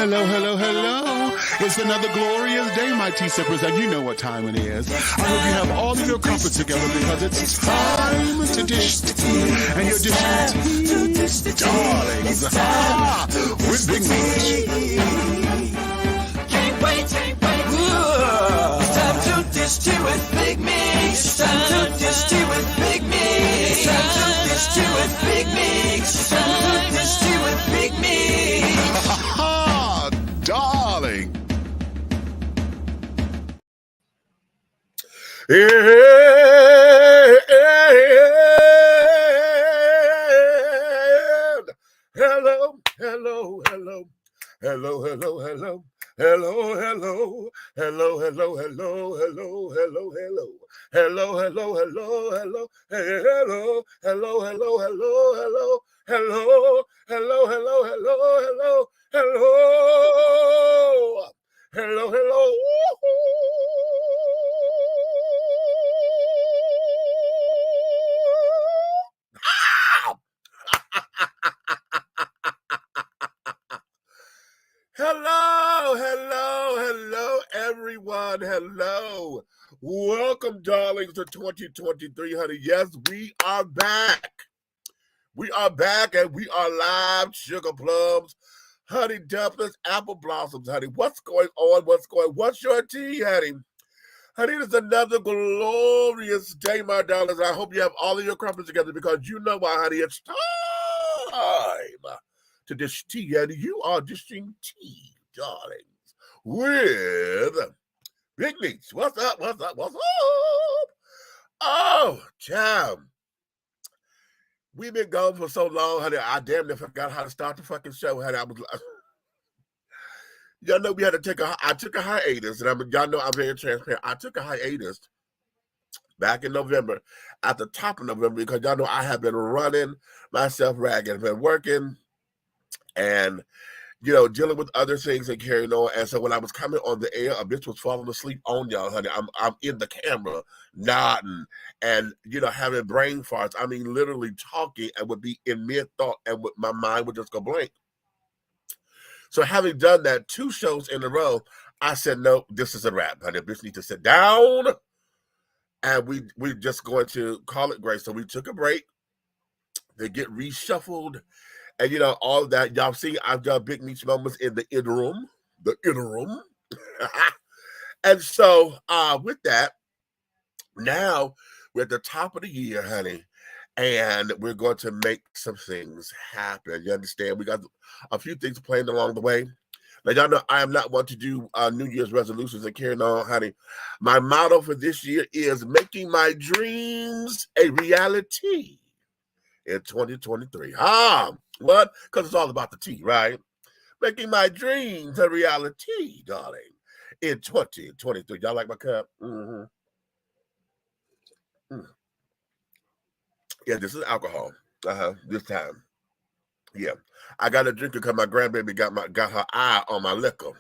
Hello, hello, hello. It's another glorious day, my tea sippers, and you know what time it is. I hope you have all of your comforts together because it's time to dish tea. And you're dishing tea, darlings, with Big Meat. Can't wait. It's time to dish tea with Big Meat. It's time to dish tea with Big Meat. It's time to dish tea with Big Meat. It's time to dish tea with Big Meat. Darling. Hello. Hello, everyone. Hello. Welcome, darlings, to 2023, honey. Yes, we are back. We are back, and we are live. Sugar plums, honey dumplings, apple blossoms, honey. What's going on? What's your tea, honey? Honey, it's another glorious day, my darlings. I hope you have all of your crumpets together because you know why, honey. It's time to dish tea, and you are dishing tea, darlings, with Big Meats. What's up? Oh, child. We've been gone for so long, honey. I damn near forgot how to start the fucking show, honey. Y'all know we had to I took a hiatus, and y'all know I'm very transparent. I took a hiatus back in November, at the top of November, because y'all know I have been running myself ragged. I've been working and, dealing with other things and carrying on. And so when I was coming on the air, a bitch was falling asleep on y'all, honey. I'm in the camera, nodding and, having brain farts. I mean, literally talking and would be in mid-thought and my mind would just go blank. So having done that 2 shows in a row, I said, no, this is a wrap, honey. Bitch need to sit down. And we're just going to call it great. So we took a break. They get reshuffled. And, all of that. Y'all see, I've done Big Meats moments in the interim. And so with that, now we're at the top of the year, honey. And we're going to make some things happen. You understand? We got a few things planned along the way. Now, y'all know I am not one to do New Year's resolutions and carrying on, honey. My motto for this year is making my dreams a reality in 2023. What? Because it's all about the tea, right? Making my dreams a reality, darling, in 2023. Y'all like my cup? Mm-hmm. Yeah, this is alcohol. This time. Yeah. I got a drink because my grandbaby got her eye on my liquor.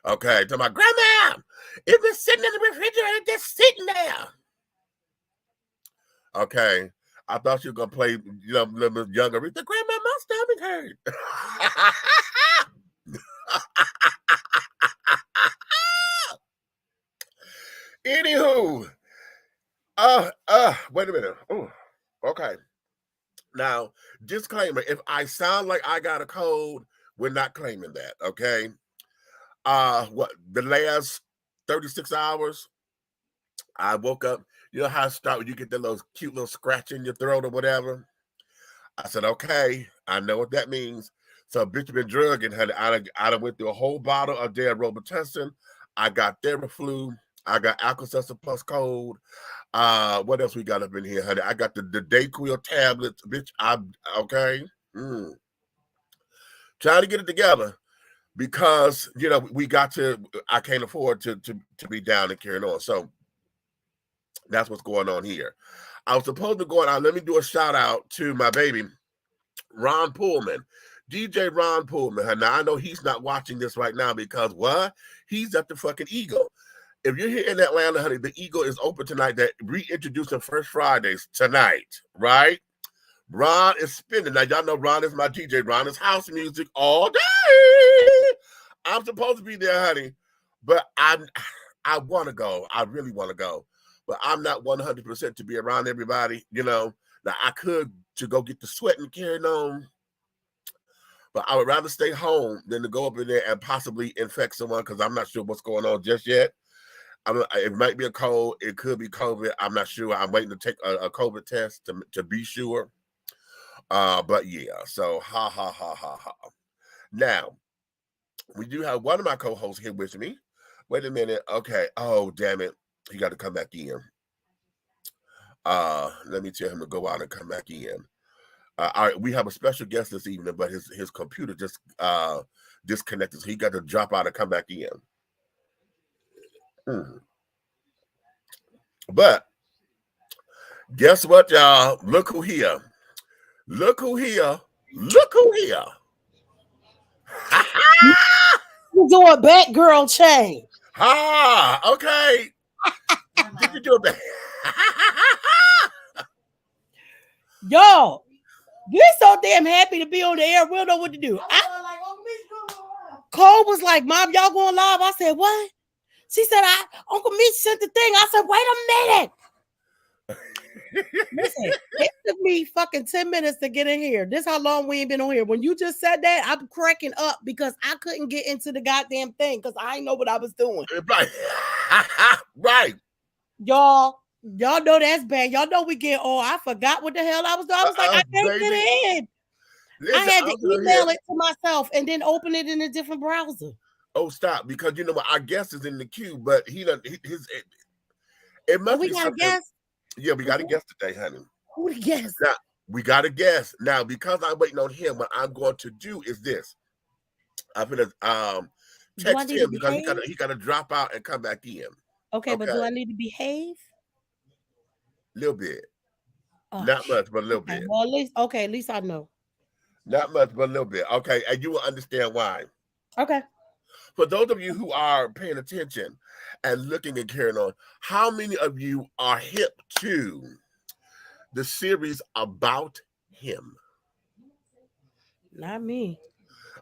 Okay. To my grandma, it's been sitting in the refrigerator, just sitting there. Okay. I thought she was gonna play, a little bit younger. The grandma, my stomach hurt. Anywho, wait a minute. Ooh, okay. Now, disclaimer: if I sound like I got a cold, we're not claiming that. Okay. The last 36 hours, I woke up. You know how it starts when you get that little cute little scratch in your throat or whatever? I said, okay, I know what that means. So bitch been drugging, honey. I went through a whole bottle of dead Robitussin. I got Theraflu. I got Alka-Seltzer plus cold. What else we got up in here, honey? I got the Dayquil tablets, bitch. Okay. Trying to get it together because, I can't afford to be down and carrying on. So that's what's going on here. I was supposed to go out. Let me do a shout out to my baby, Ron Pullman, DJ Ron Pullman. Now, I know he's not watching this right now because what? He's at the fucking Eagle. If you're here in Atlanta, honey, the Eagle is open tonight. They're reintroducing First Fridays tonight, right? Ron is spinning. Now, y'all know Ron is my DJ. Ron is house music all day. I'm supposed to be there, honey, but I want to go. I really want to go, but I'm not 100% to be around everybody. You know, now I could to go get the sweat and carrying on, but I would rather stay home than to go up in there and possibly infect someone because I'm not sure what's going on just yet. It might be a cold. It could be COVID. I'm not sure. I'm waiting to take a COVID test to be sure. But yeah, so ha ha ha ha ha. Now, we do have one of my co-hosts here with me. Wait a minute. Okay. Oh, damn it. He got to come back in. Let me tell him to go out and come back in. All right, we have a special guest this evening, but his computer just disconnected, so he got to drop out and come back in. But guess what, y'all? Look who here. Look who here. Look who here. You do a Batgirl chain. Ah, okay. Did you do a back? Yo, we're so damn happy to be on the air. We don't know what to do. Cole was like, Mom, y'all going live? I said, what? She said, Uncle Mitch sent the thing. I said, wait a minute. Listen, it took me fucking 10 minutes to get in here. This how long we ain't been on here. When you just said that, I'm cracking up because I couldn't get into the goddamn thing because I didn't know what I was doing. Right. Right. Y'all know that's bad. Y'all know we get I forgot what the hell I was doing. I was like, I can't get in. Listen, I had to email it to myself and then open it in a different browser. Oh, stop. Because you know what? Our guest is in the queue, but it must be got a guest? Yeah, we got a guest today, honey. Who the guest? Now, we got a guest. Now, because I'm waiting on him, what I'm going to do is this. I'm going to text him because he got to drop out and come back in. Okay, but do I need to behave? A little bit. Oh, not much, but a little bit. Well, at least I know. Not much, but a little bit. Okay, and you will understand why. Okay. For those of you who are paying attention and looking and carrying on, how many of you are hip to the series About Him? Not me.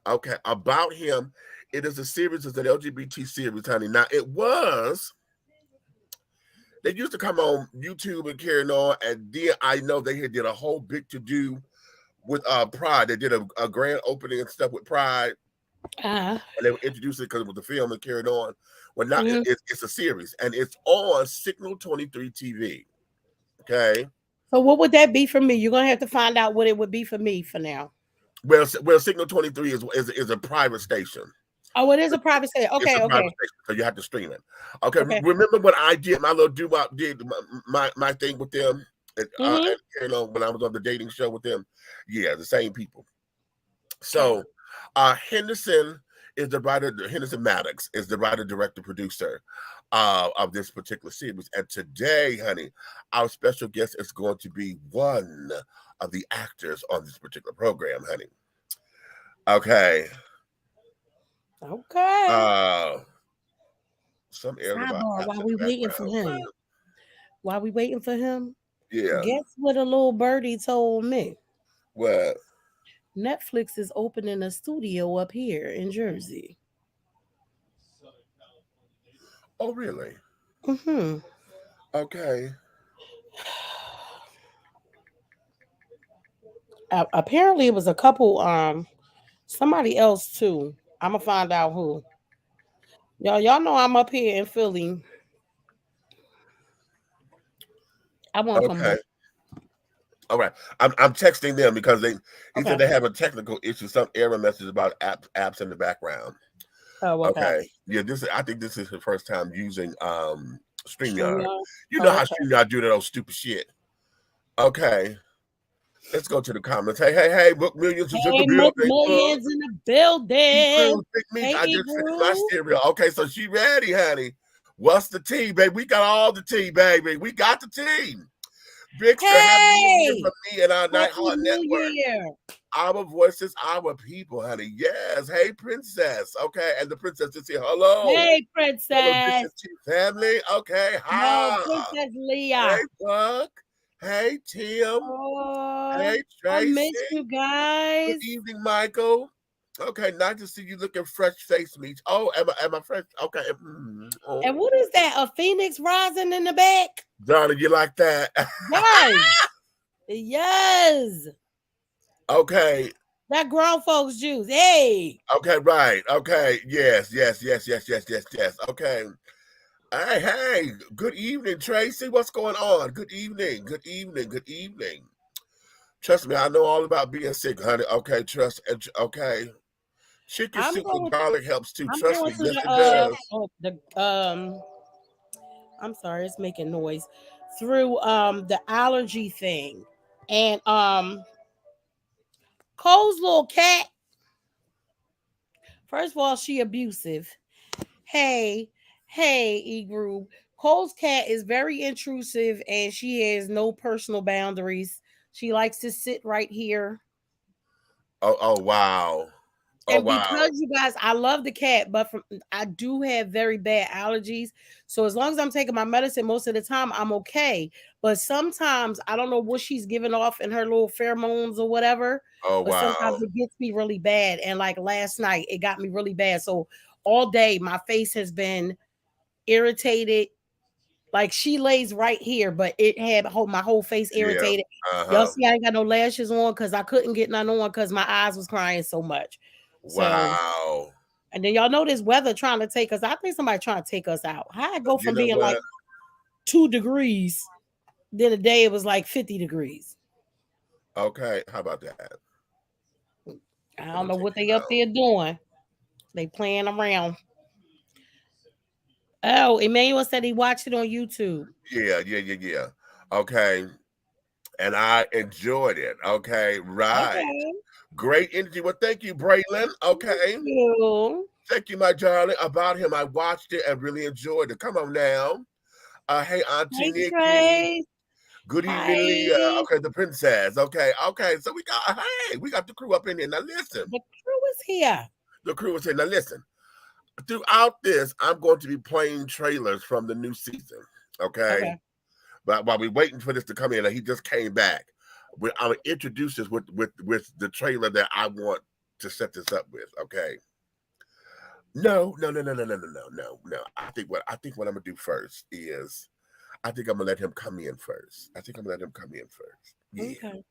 Okay, About Him. It is a series, it's an LGBT series, honey. Now, they used to come on YouTube and carrying on, and then I know they had did a whole big to-do with Pride. They did a grand opening and stuff with Pride. And they were introduced it because it was the film and carried on. Well, now it's a series, and it's on Signal 23 TV. Okay. So what would that be for me? You're gonna have to find out what it would be for me for now. Well, Signal 23 is a private station. Oh, it is a private station. Okay, okay. So you have to stream it. Okay. Remember when I did my little doo-wop, did my thing with them, and, you know, when I was on the dating show with them? Yeah, the same people. So Henderson is the writer. Henderson Maddox is the writer, director, producer of this particular series. And today, honey, our special guest is going to be one of the actors on this particular program, honey. Okay. Okay. Some air while we waiting for him. While we waiting for him. Yeah. Guess what a little birdie told me? What? Netflix is opening a studio up here in Jersey. Oh, really? Mm-hmm. Okay. Apparently it was a couple, somebody else too. I'm gonna find out who. Y'all know I'm up here in Philly. I want some more. All right. I'm texting them because they said they have a technical issue, some error message about apps in the background. Oh, okay. Yeah, I think this is the first time using StreamYard. You know how StreamYard do that old stupid shit. Okay. Let's go to the comments. Hey, Book Millions is in the building. Millions in the building. I just finished my cereal. Okay, so she ready, honey. What's the tea, baby? We got all the tea, baby. We got the tea. Big happy from me and our Nightheart Network. Our voices, our people, honey. Yes. Hey, princess. Okay, and the princess is here. Hello. Hey, princess. Hello, family. Okay. Hi. Hello, Princess Leah. Hey, Buck. Hey, Tim. Hey, Tracy. I miss you guys. Good evening, Michael. Okay, nice to see you looking fresh face, Meech. Oh, am I fresh? Okay. Oh. And what is that? A phoenix rising in the back? Darling, you like that? Yes. Yes. Okay. That grown folks juice. Hey. Okay, right. Okay. Yes. Okay. Hey. Good evening, Tracy. What's going on? Good evening. Trust me, I know all about being sick, honey. Okay, okay. Chicken soup with garlic helps too. Trust me, yes, it does. I'm sorry, it's making noise. Through the allergy thing. And Cole's little cat. First of all, she abusive. Hey, E-Group. Cole's cat is very intrusive and she has no personal boundaries. She likes to sit right here. Oh wow. And because you guys, I love the cat, but I do have very bad allergies. So as long as I'm taking my medicine most of the time, I'm okay. But sometimes I don't know what she's giving off in her little pheromones or whatever. Oh but sometimes it gets me really bad. And like last night, it got me really bad. So all day my face has been irritated. Like she lays right here, but it had my whole face irritated. Yeah. Y'all see I ain't got no lashes on because I couldn't get none on because my eyes was crying so much. Wow. And then y'all know this weather trying to take us. I think somebody trying to take us out. How I go from being like 2 degrees, then a day it was like 50 degrees. Okay, how about that? I don't know what they up there doing. They playing around. Oh, Emmanuel said he watched it on YouTube. Yeah. Okay. And I enjoyed it. Okay, right. Okay. Great energy. Well, thank you, Braylon. Okay. Thank you, my darling. About him, I watched it and really enjoyed it. Come on now. Hey, Auntie Nikki. Good evening, Leah. Okay, the princess. Okay. So we got the crew up in here. Now listen. The crew is here. Now listen. Throughout this, I'm going to be playing trailers from the new season. Okay. But while we're waiting for this to come in, he just came back. I'm gonna introduce this with the trailer that I want to set this up with. Okay. No. I think what I'm gonna do first is I think I'm gonna let him come in first. Yeah. Okay.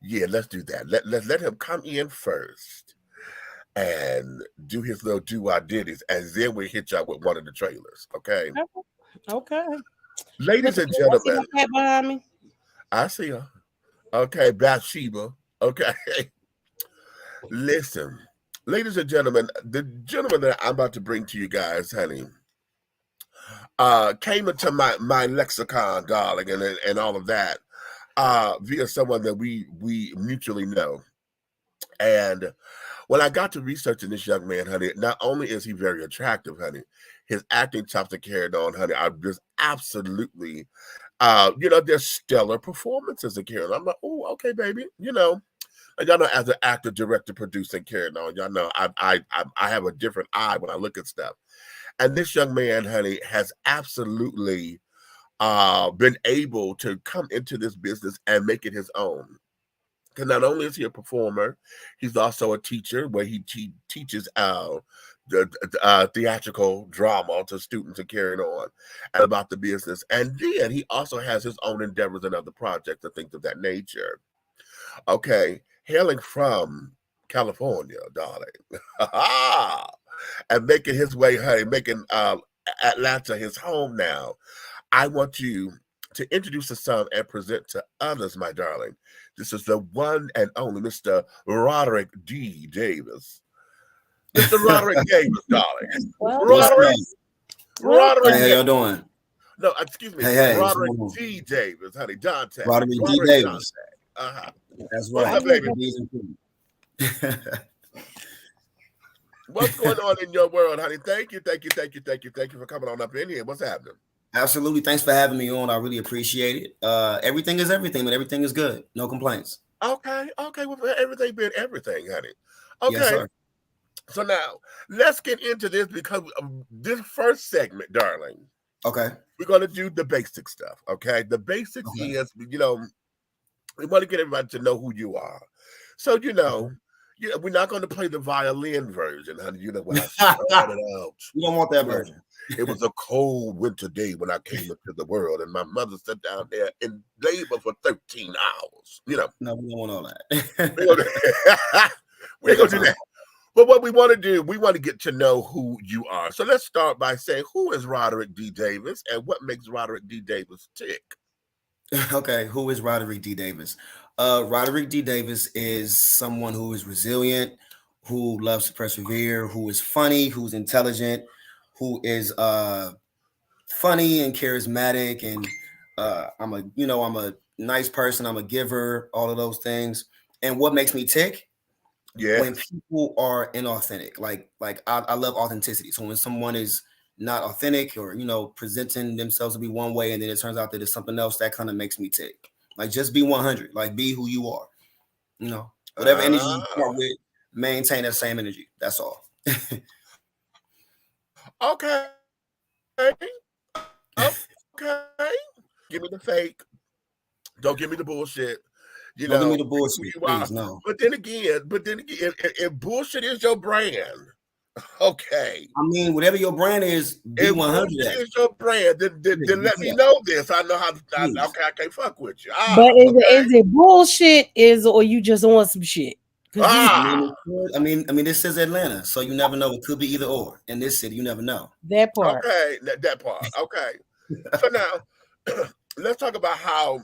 Yeah, let's do that. Let him come in first and do his little do-I-ditties, and then we hit y'all with one of the trailers. Okay. Ladies and gentlemen, behind me. I see her. Okay, Bathsheba. Okay. Listen, ladies and gentlemen, the gentleman that I'm about to bring to you guys, honey, came into my lexicon, darling, and all of that, via someone that we mutually know. And when I got to researching this young man, honey, not only is he very attractive, honey, his acting chops are carried on, honey, are just absolutely, there's stellar performances of carried on. I'm like, oh, okay, baby, and y'all know, as an actor, director, producer, and carried on, y'all know I have a different eye when I look at stuff. And this young man, honey, has absolutely been able to come into this business and make it his own. Because not only is he a performer, he's also a teacher where he teaches the theatrical drama to students and carrying on and about the business. And then he also has his own endeavors and other projects and things of that nature. Okay, hailing from California, darling, and making his way, honey, making Atlanta his home now. I want you to introduce the son and present to others, my darling. This is the one and only Mr. Roderick D. Davis. Mr. Roderick Davis, darling. Roderick. Hey, how y'all doing? No, excuse me. Hey, Roderick D. Davis, honey. Dante. Roderick D. Davis. That's right. What's up, baby? What's going on in your world, honey? Thank you for coming on up in here. What's happening? Absolutely. Thanks for having me on. I really appreciate it. Everything is everything, but everything is good. No complaints. Okay. Well, everything being everything, honey. Okay. Yes, sir. So now let's get into this because of this first segment, darling. Okay. We're going to do the basic stuff. Okay. The basics is, we want to get everybody to know who you are. So, Yeah, we're not going to play the violin version, honey. You know when I started out. You don't want that version. It was a cold winter day when I came into the world, and my mother sat down there in labor for 13 hours. You know, no, we don't want all that. We're gonna do that. But what we want to do, we want to get to know who you are. So let's start by saying, who is Roderick D. Davis, and what makes Roderick D. Davis tick? Okay, who is Roderick D. Davis? Roderick D. Davis is someone who is resilient, who loves to persevere, who is funny, who's intelligent, who is funny and charismatic, and I'm a nice person, I'm a giver, all of those things. And what makes me tick? Yeah. When people are inauthentic, like I love authenticity. So when someone is not authentic or presenting themselves to be one way and then it turns out that it's something else, that kind of makes me tick. Like, just be 100, like be who you are, whatever energy you come with, maintain that same energy. That's all. Okay. Okay. Give me the fake. Don't give me the bullshit. Don't give me the bullshit, please, no. But then again, if bullshit is your brand, okay. I mean, whatever your brand is, be 100. If is your brand, then let me know this. I know how. Okay, I can't fuck with you. But is it bullshit? Or you just want some shit? I mean, this is Atlanta, so you never know. It could be either or. In this city, you never know. That part. Okay, that part. Okay. So now, let's talk about how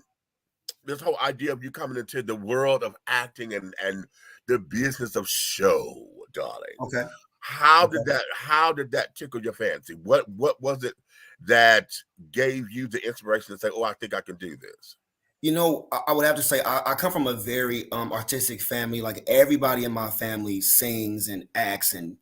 this whole idea of you coming into the world of acting and the business of show, darling. Okay. How did that tickle your fancy? What was it that gave you the inspiration to say, "Oh, I think I can do this"? I would have to say I come from a very artistic family. Like, everybody in my family sings and acts and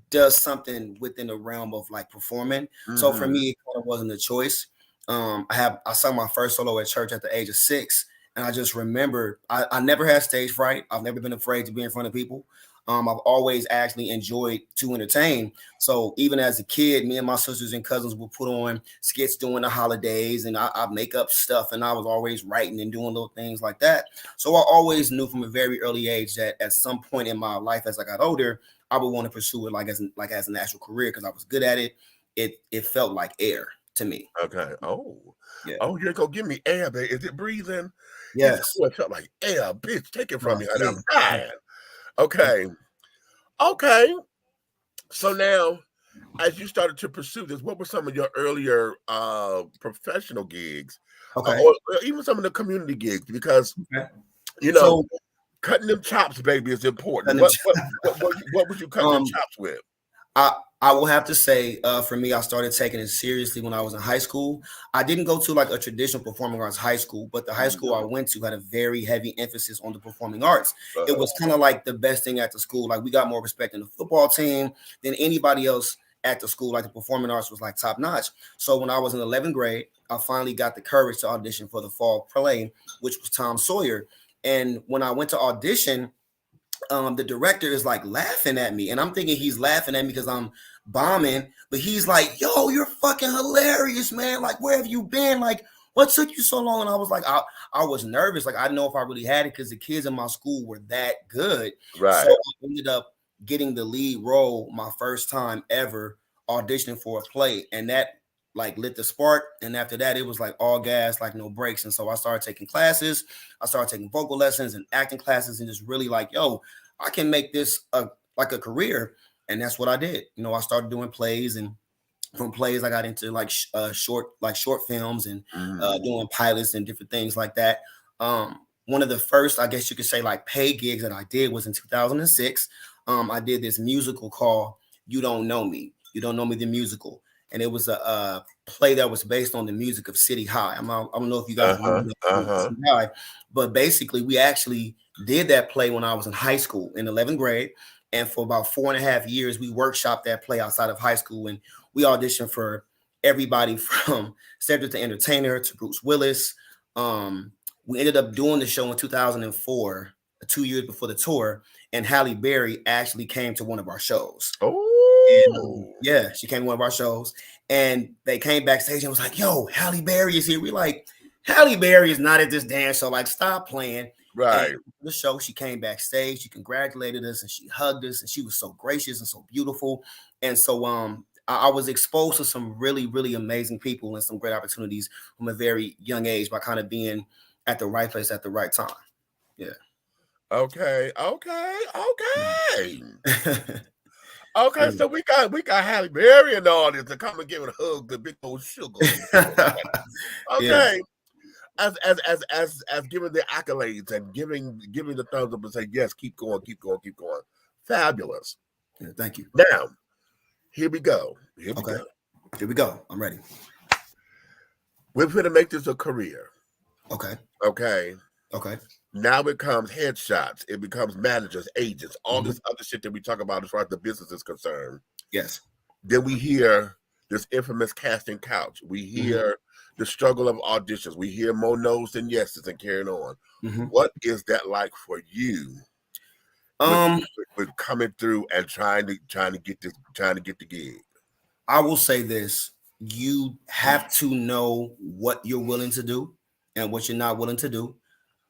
does something within the realm of like performing. Mm-hmm. So for me, it kind of wasn't a choice. I sung my first solo at church at the age of 6, and I just remember I never had stage fright. I've never been afraid to be in front of people. I've always actually enjoyed to entertain. So even as a kid, me and my sisters and cousins would put on skits during the holidays, and I make up stuff, and I was always writing and doing little things like that. So I always knew from a very early age that at some point in my life, as I got older, I would want to pursue it as an actual career, because I was good at it. It felt like air to me. Okay. Oh, yeah. Oh, you're gonna give me air, baby. Is it breathing? Yes. It felt like air, bitch. Take it from me. I'm dying. Okay. So now, as you started to pursue this, what were some of your earlier professional gigs? Okay. Or even some of the community gigs? Because cutting them chops, baby, is important. What would you cut them chops with? I will have to say, for me, I started taking it seriously when I was in high school. I didn't go to like a traditional performing arts high school, but the high school I went to had a very heavy emphasis on the performing arts. It was kind of like the best thing at the school. Like, we got more respect in the football team than anybody else at the school. Like, the performing arts was like top notch. So when I was in 11th grade, I finally got the courage to audition for the fall play, which was Tom Sawyer. And when I went to audition, the director is like laughing at me, and I'm thinking he's laughing at me because I'm bombing, but he's like, "Yo, you're fucking hilarious, man. Like, where have you been? Like, what took you so long?" And I was like, I was nervous. Like, I didn't know if I really had it because the kids in my school were that good. Right. So I ended up getting the lead role my first time ever auditioning for a play, and that like lit the spark. And after that, it was like all gas, like no breaks. And so I started taking classes. I started taking vocal lessons and acting classes, and just really like, yo, I can make this a career. And that's what I did. I started doing plays, and from plays I got into like short films and doing pilots and different things like that. One of the first, I guess you could say, like paid gigs that I did was in 2006. I did this musical called You Don't Know Me. You Don't Know Me, the musical. And it was a play that was based on the music of City High. I don't know if you guys remember City High, but basically we actually did that play when I was in high school in 11th grade. And for about 4.5 years, we workshopped that play outside of high school. And we auditioned for everybody from Cedric the Entertainer to Bruce Willis. We ended up doing the show in 2004, 2 years before the tour. And Halle Berry actually came to one of our shows. And, yeah, she came to one of our shows, and they came backstage and was like, "Yo, Halle Berry is here." We like, Halle Berry is not at this dance show. Like, stop playing. Right. And the show, she came backstage, she congratulated us, and she hugged us, and she was so gracious and so beautiful. And so I was exposed to some really, really amazing people and some great opportunities from a very young age by kind of being at the right place at the right time. Yeah. Okay. Okay, so we got Halle Berry and all this to come and give it a hug, the big old sugar. Okay. Yeah. As giving the accolades and giving the thumbs up and say, yes, keep going. Fabulous. Yeah, thank you. Now, here we go. Here we go. I'm ready. We're going to make this a career. Okay. Now it becomes headshots. It becomes managers, agents, all this other shit that we talk about as far as the business is concerned. Yes. Then we hear this infamous casting couch. We hear the struggle of auditions. We hear more no's than yeses and carrying on. What is that like for you? With coming through and trying to get the gig. I will say this: you have to know what you're willing to do and what you're not willing to do.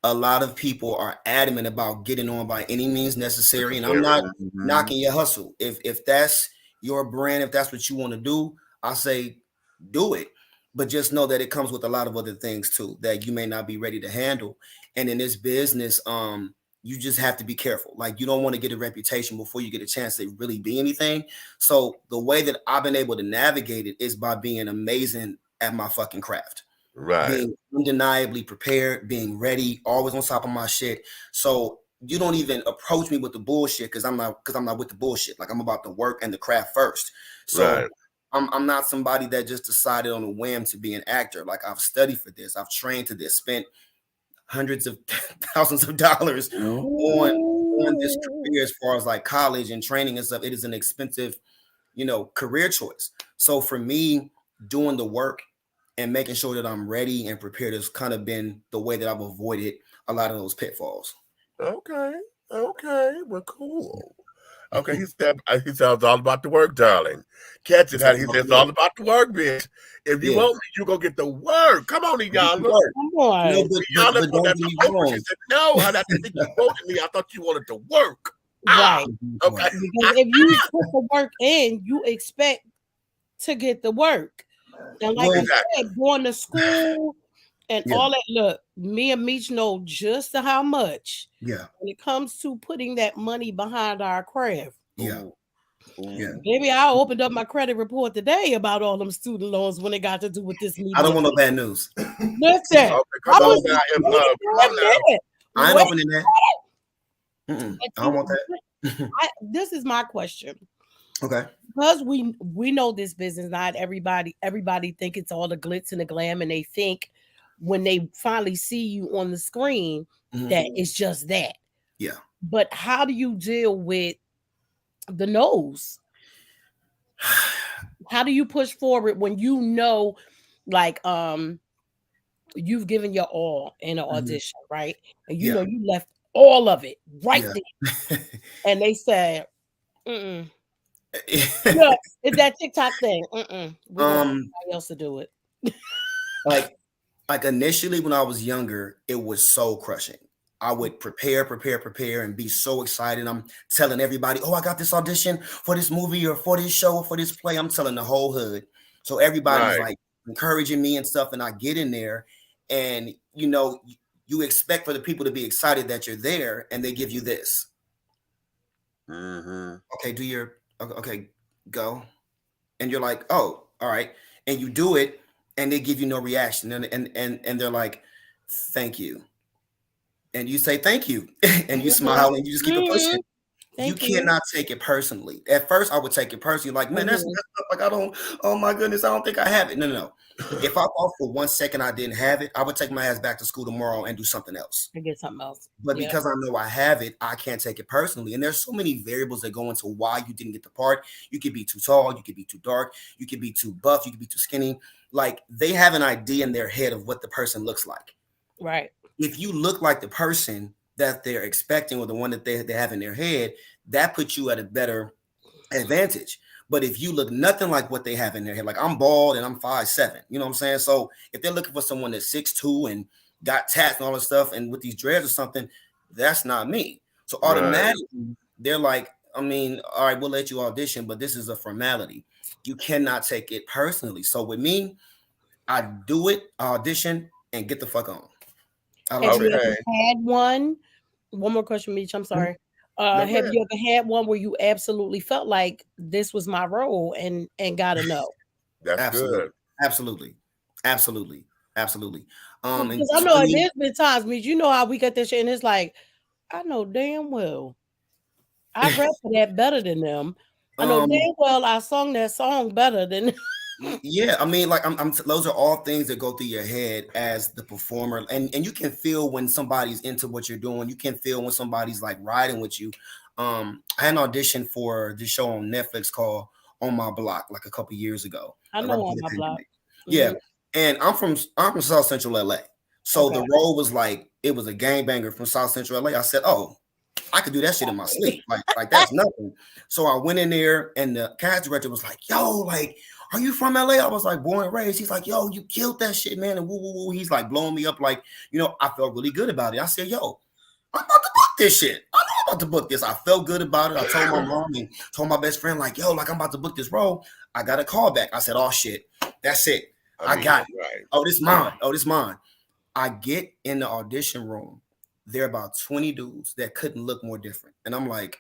A lot of people are adamant about getting on by any means necessary, and I'm not knocking your hustle. If that's your brand, if that's what you want to do, I say do it. But just know that it comes with a lot of other things too that you may not be ready to handle. And in this business, you just have to be careful. Like, you don't want to get a reputation before you get a chance to really be anything. So the way that I've been able to navigate it is by being amazing at my fucking craft. Right. Being undeniably prepared, being ready, always on top of my shit. So you don't even approach me with the bullshit because I'm not with the bullshit. Like, I'm about the work and the craft first. So I'm not somebody that just decided on a whim to be an actor. Like, I've studied for this. I've trained to this, spent hundreds of thousands of dollars on this career as far as like college and training and stuff. It is an expensive, career choice. So for me, doing the work and making sure that I'm ready and prepared has kind of been the way that I've avoided a lot of those pitfalls. Okay. Well, cool. Okay, he said it's all about the work, darling. Catch it, honey. He said it's all about the work, bitch. If you want me, you go get the work. Come on, Iyanla. Come on. Iyanla put that in the She said, no, honey, I didn't think you wanted me. I thought you wanted to work. Right. Okay. Because if you put the work in, you expect to get the work. And like you said, going to school and all that. Look, me and Meech know just how much. Yeah. When it comes to putting that money behind our craft. Yeah. Maybe I opened up my credit report today about all them student loans when it got to do with this meeting. I don't want no bad news. Listen, I ain't opening that. I don't want that. This is my question. Okay. Because we know this business, not everybody think it's all the glitz and the glam, and they think when they finally see you on the screen that it's just that. Yeah. But how do you deal with the no's? How do you push forward when you know, like, you've given your all in an audition, right? And you know you left all of it right there, and they said, "Yeah, it's that TikTok thing. We don't want somebody else to do it." like initially when I was younger, it was soul crushing. I would prepare, and be so excited. I'm telling everybody, "Oh, I got this audition for this movie or for this show or for this play." I'm telling the whole hood. So everybody's like encouraging me and stuff. And I get in there and, you expect for the people to be excited that you're there, and they give you this. Okay, okay, go. And you're like, "Oh, all right." And you do it and they give you no reaction. And they're like, "Thank you." And you say thank you, and you smile, and you just keep it pushing. You cannot take it personally. At first, I would take it personally, like, "Man, that's like I don't. Oh my goodness, I don't think I have it." No. If I thought for 1 second I didn't have it, I would take my ass back to school tomorrow and do something else. And get something else. But because I know I have it, I can't take it personally. And there's so many variables that go into why you didn't get the part. You could be too tall, you could be too dark, you could be too buff, you could be too skinny. Like, they have an idea in their head of what the person looks like. Right. If you look like the person that they're expecting or the one that they have in their head, that puts you at a better advantage. But if you look nothing like what they have in their head, like I'm bald and I'm 5'7", you know what I'm saying? So if they're looking for someone that's 6'2" and got tats and all this stuff, and with these dreads or something, that's not me. So Right. automatically, they're like, I mean, all right, we'll let you audition, but this is a formality. You cannot take it personally. So with me, I do it, I audition, and get the fuck on. I don't Have you trip. ever Okay. had one? One more question, Meech. I'm sorry. No, go Have ahead. you ever had one where you absolutely felt like this was my role and got to know? That's Absolutely, good. absolutely, absolutely, absolutely. And Because I know there's been times, Meech, you know how we get this shit, and it's like, I know damn well I rap for that better than them. I know damn well I sung that song better than. Yeah, I mean, like I'm those are all things that go through your head as the performer, and you can feel when somebody's into what you're doing. You can feel when somebody's like riding with you. I had an audition for this show on Netflix called On My Block like a couple years ago. I Like know right On before the My Block. pandemic. Yeah, and I'm from South Central LA, so Okay. the role was like it was a gangbanger from South Central LA. I said, oh, I could do that shit in my sleep, like that's nothing. So I went in there, and the cast director was like, yo, like, are you from LA? I was like, born and raised. He's like, yo, you killed that shit, man. And woo, woo, woo. He's like blowing me up. Like, you know, I felt really good about it. I said, yo, I'm about to book this shit. I know I'm about to book this. I felt good about it. I told my mom and told my best friend, like, yo, like I'm about to book this role. I got a call back. I said, oh shit, that's it. I got it. Right. Oh, this mine. Oh, this mine. I get in the audition room. There are about 20 dudes that couldn't look more different. And I'm like,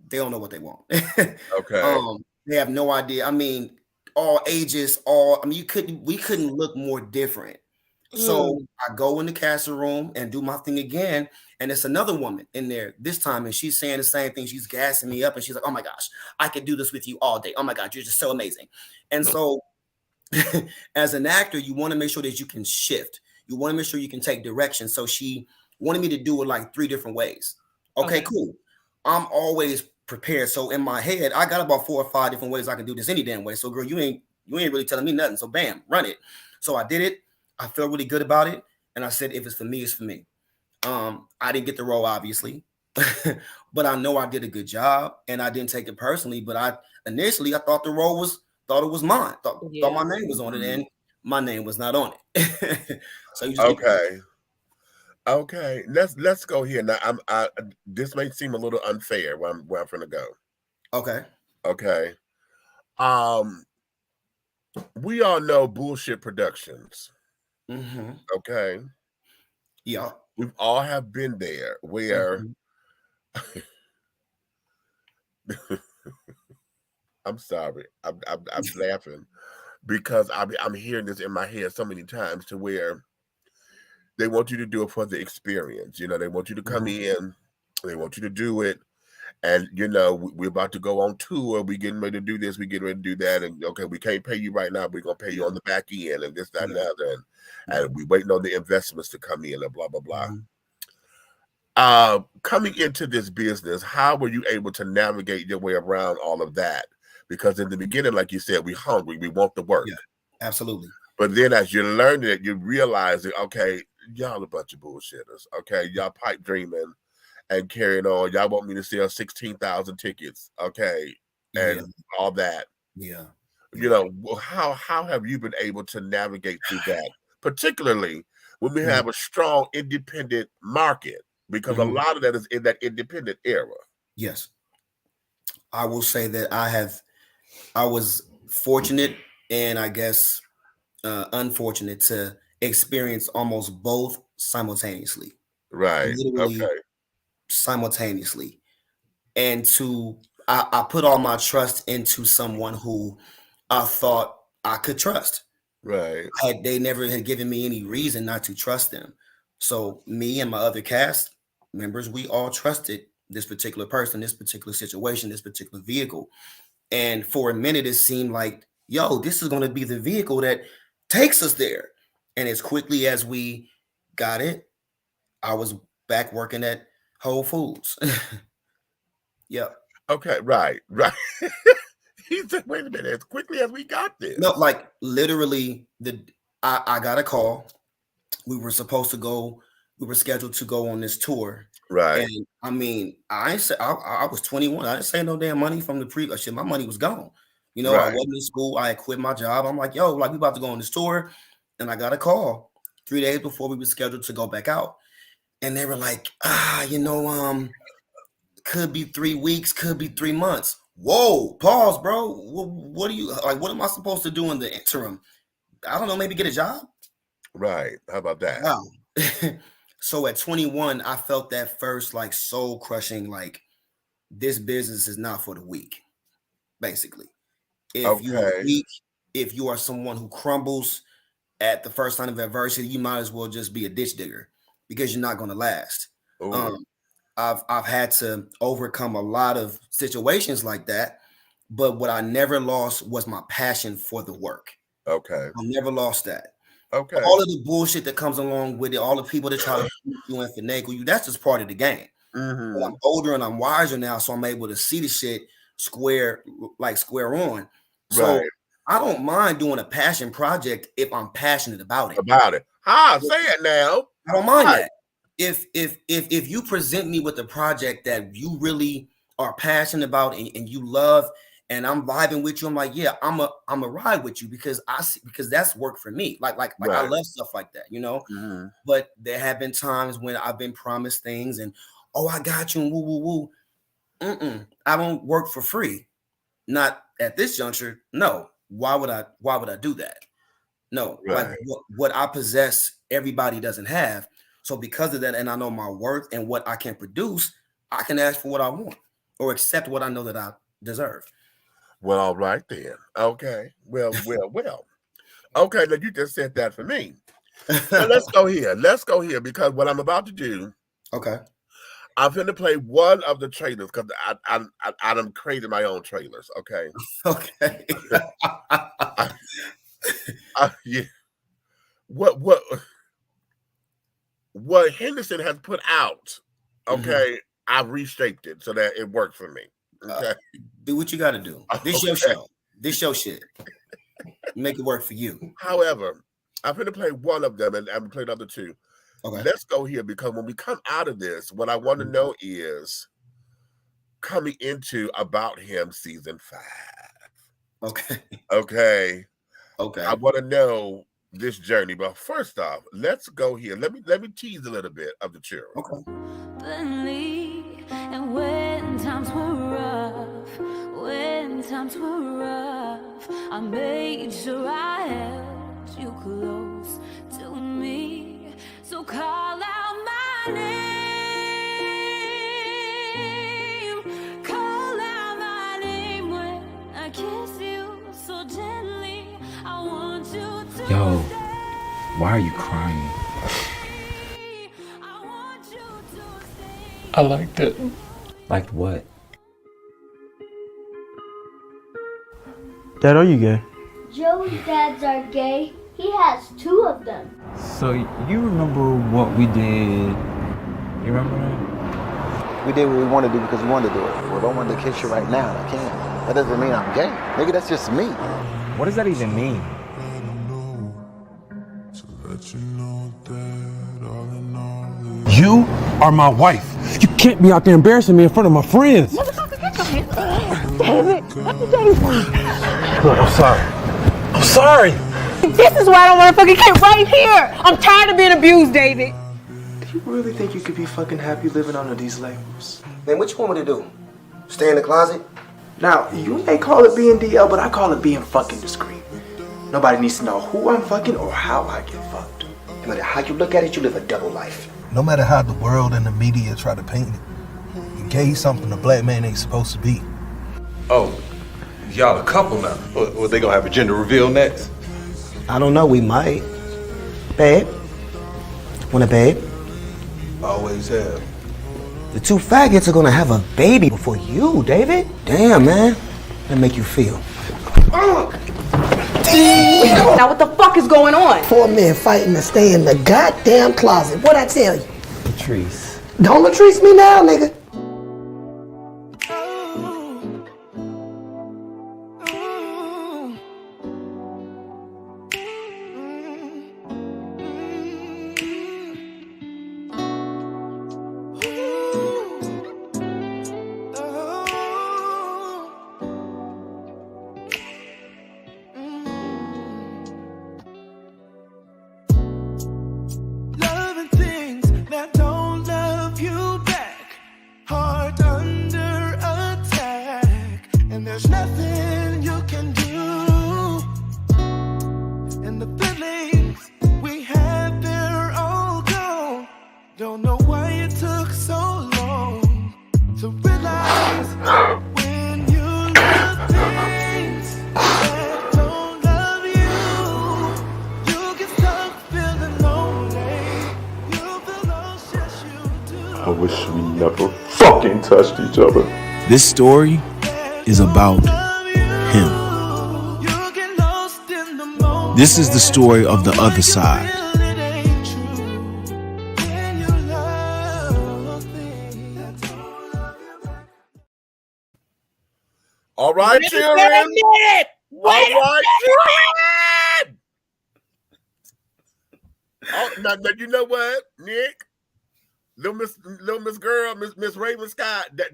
they don't know what they want. Okay. They have no idea. I mean, all ages, we couldn't look more different. So I go in the casting room and do my thing again. And it's another woman in there this time. And she's saying the same thing. She's gassing me up. And she's like, oh my gosh, I could do this with you all day. Oh my God, you're just so amazing. And so as an actor, you want to make sure that you can shift. You want to make sure you can take direction. So she wanted me to do it like 3 different ways. Okay, cool. I'm always prepared. So in my head, I got about 4 or 5 different ways I can do this any damn way. So girl, you ain't really telling me nothing. So bam, run it. So I did it. I felt really good about it. And I said, if it's for me, it's for me. I didn't get the role, obviously, but I know I did a good job and I didn't take it personally. But I thought the role thought it was mine. Thought my name was on it, and my name was not on it. So you just Okay, let's go here now. This may seem a little unfair where I'm gonna go. Okay. We all know Bullshit Productions. Okay. Yeah. We've all have been there where I'm sorry. I'm laughing because I'm hearing this in my head so many times to where they want you to do it for the experience. You know, they want you to come in, they want you to do it. And, you know, we're about to go on tour. We getting ready to do this. We getting ready to do that. And, okay, we can't pay you right now. We're going to pay you on the back end and this, that, and the other. And we waiting on the investments to come in and blah, blah, blah. Coming into this business, how were you able to navigate your way around all of that? Because in the beginning, like you said, we're hungry. We want the work. Yeah, absolutely. But then as you're learning it, you realize that, okay, y'all a bunch of bullshitters. Okay, y'all pipe dreaming and carrying on. Y'all want me to sell 16,000 tickets, okay, and all that. Yeah. You know, how have you been able to navigate through that, particularly when we have a strong independent market? Because a lot of that is in that independent era. Yes. I will say that I was fortunate and I guess unfortunate to experience almost both simultaneously. Right. Literally simultaneously. And I put all my trust into someone who I thought I could trust. Right. They never had given me any reason not to trust them. So me and my other cast members, we all trusted this particular person, this particular situation, this particular vehicle. And for a minute, it seemed like, yo, this is going to be the vehicle that takes us there. And as quickly as we got it, I was back working at Whole Foods. Yep. Okay, right. He said, wait a minute, as quickly as we got this. No, like literally I got a call. We were supposed to go, we were scheduled to go on this tour. Right. And I mean, I was 21. I didn't say no damn money from the previous shit. My money was gone. You know, I wasn't in school. I had quit my job. I'm like, yo, like we about to go on this tour. And I got a call 3 days before we were scheduled to go back out. And they were like, could be 3 weeks, could be 3 months. Whoa, pause, bro. What do you like? What am I supposed to do in the interim? I don't know, maybe get a job. Right. How about that? Wow. So at 21, I felt that first like soul crushing, like this business is not for the weak, basically. If you are weak, if you are someone who crumbles at the first sign of adversity, you might as well just be a ditch digger because you're not going to last. I've had to overcome a lot of situations like that, but what I never lost was my passion for the work. Okay. I never lost that. Okay. All of the bullshit that comes along with it, all the people that try to shoot you and finagle you, that's just part of the game. Mm-hmm. But I'm older and I'm wiser now, so I'm able to see the shit square on. So I don't mind doing a passion project if I'm passionate about it. Say it now. I don't mind that. If you present me with a project that you really are passionate about and you love, and I'm vibing with you, I'm like, yeah, I'm a ride with you because that's work for me. Like I love stuff like that, you know. Mm-hmm. But there have been times when I've been promised things and I got you and woo. I don't work for free. Not at this juncture. No. Why would I do that? No. Like what I possess, everybody doesn't have. So because of that, and I know my worth and what I can produce, I can ask for what I want or accept what I know that I deserve. Well, all right then. Okay. Well. Okay, now you just said that for me. So let's go here because what I'm about to do. Okay. I'm going to play one of the trailers because I'm creating my own trailers. Okay. Okay. Yeah. What Henderson has put out, okay, I've reshaped it so that it works for me. Okay. Do what you got to do. This your show. This your shit. Make it work for you. However, I'm going to play one of them and I'm play the other two. Okay. Let's go here because when we come out of this, what I want to know is coming into About Him season 5. Okay. I want to know this journey, but first off, let's go here. Let me tease a little bit of the children. Okay. And when times were rough, I made sure I held you close to me. So call out my name, when I kiss you so gently. I want you to. Yo, why are you crying? I liked it. Liked what? Dad, are you gay? Joe's dads are gay. He has 2 of them. So you remember what we did? You remember that? We did what we wanted to do because we wanted to do it. Well, if I wanted to kiss you right now, I can't. That doesn't mean I'm gay. Nigga, that's just me. What does that even mean? You are my wife. You can't be out there embarrassing me in front of my friends. Motherfucker, get your hands up. Damn it. Let me daddy for you. Look, I'm sorry. This is why I don't want to fucking get right here. I'm tired of being abused, David. Do you really think you could be fucking happy living under these labels? Man, what you want me to do? Stay in the closet? Now, you may call it being DL, but I call it being fucking discreet. Nobody needs to know who I'm fucking or how I get fucked. No matter how you look at it, you live a double life. No matter how the world and the media try to paint it, gay is something a black man ain't supposed to be. Oh, y'all a couple now. What, they gonna have a gender reveal next? I don't know, we might. Babe? Want a babe? Always have. The 2 faggots are gonna have a baby before you, David. Damn, man. That make you feel. Now what the fuck is going on? 4 men fighting to stay in the goddamn closet. What'd I tell you? Latrice. Don't Latrice me now, nigga. There's nothing you can do, and the feelings we had, they're all gone. Don't know why it took so long to realize when you love things that don't love you, you get stuck feeling lonely. You feel lost, yes you do. I wish we never fucking touched each other. This story is about him. This is the story of the other side. All right, children. All right, children. Oh, now, you know what, Nick? Little Miss Girl, Miss Raven Scott, that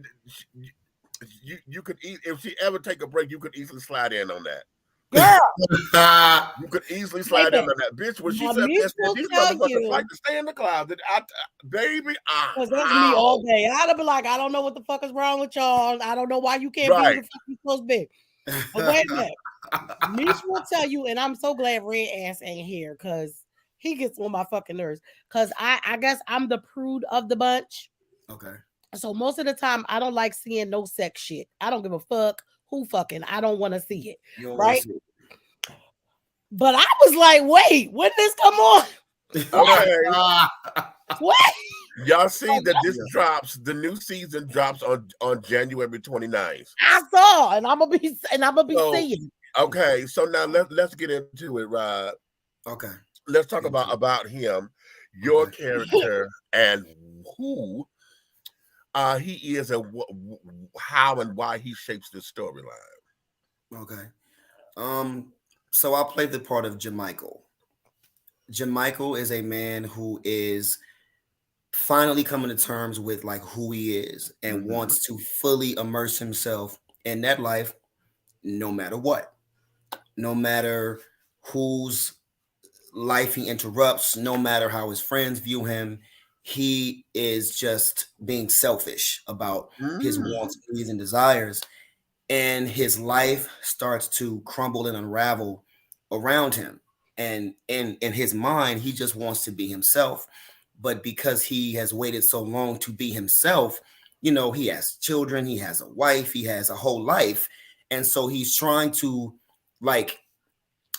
you could if she ever take a break, you could easily slide in on that. Girl, you could easily slide in on that, bitch. When she said this, these motherfuckers like to stay in the closet. Baby, because that's me all day. I'd be like, I don't know what the fuck is wrong with y'all. I don't know why you can't be who the fuck you supposed to be. But wait a minute, Mish will tell you, and I'm so glad Red Ass ain't here because he gets on my fucking nerves. Because I guess I'm the prude of the bunch. Okay. So most of the time, I don't like seeing no sex shit. I don't give a fuck who fucking. I don't want to see it. Right? See it. But I was like, wait, when did this come on? Okay. What? Y'all see that this drops, the new season drops on January 29th. I saw, and I'm gonna be seeing. Okay, so now let's get into it, Rod. Okay. Let's talk about him, your character, and who he is, and how and why he shapes this storyline. Okay. So I played the part of Jamichael. Jamichael is a man who is finally coming to terms with like who he is and wants to fully immerse himself in that life, no matter what, no matter whose life he interrupts, no matter how his friends view him. He is just being selfish about his wants, needs, and desires. And his life starts to crumble and unravel around him. And in his mind, he just wants to be himself. But because he has waited so long to be himself, you know, he has children, he has a wife, he has a whole life. And so he's trying to like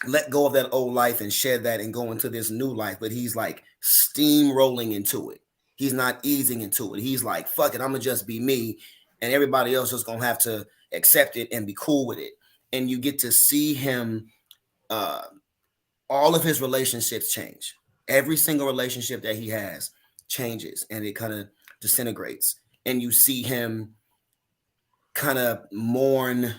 let go of that old life and shed that and go into this new life. But he's like steamrolling into it. He's not easing into it. He's like, fuck it, I'm gonna just be me. And everybody else is gonna have to accept it and be cool with it. And you get to see him, all of his relationships change. Every single relationship that he has changes and it kind of disintegrates. And you see him kind of mourn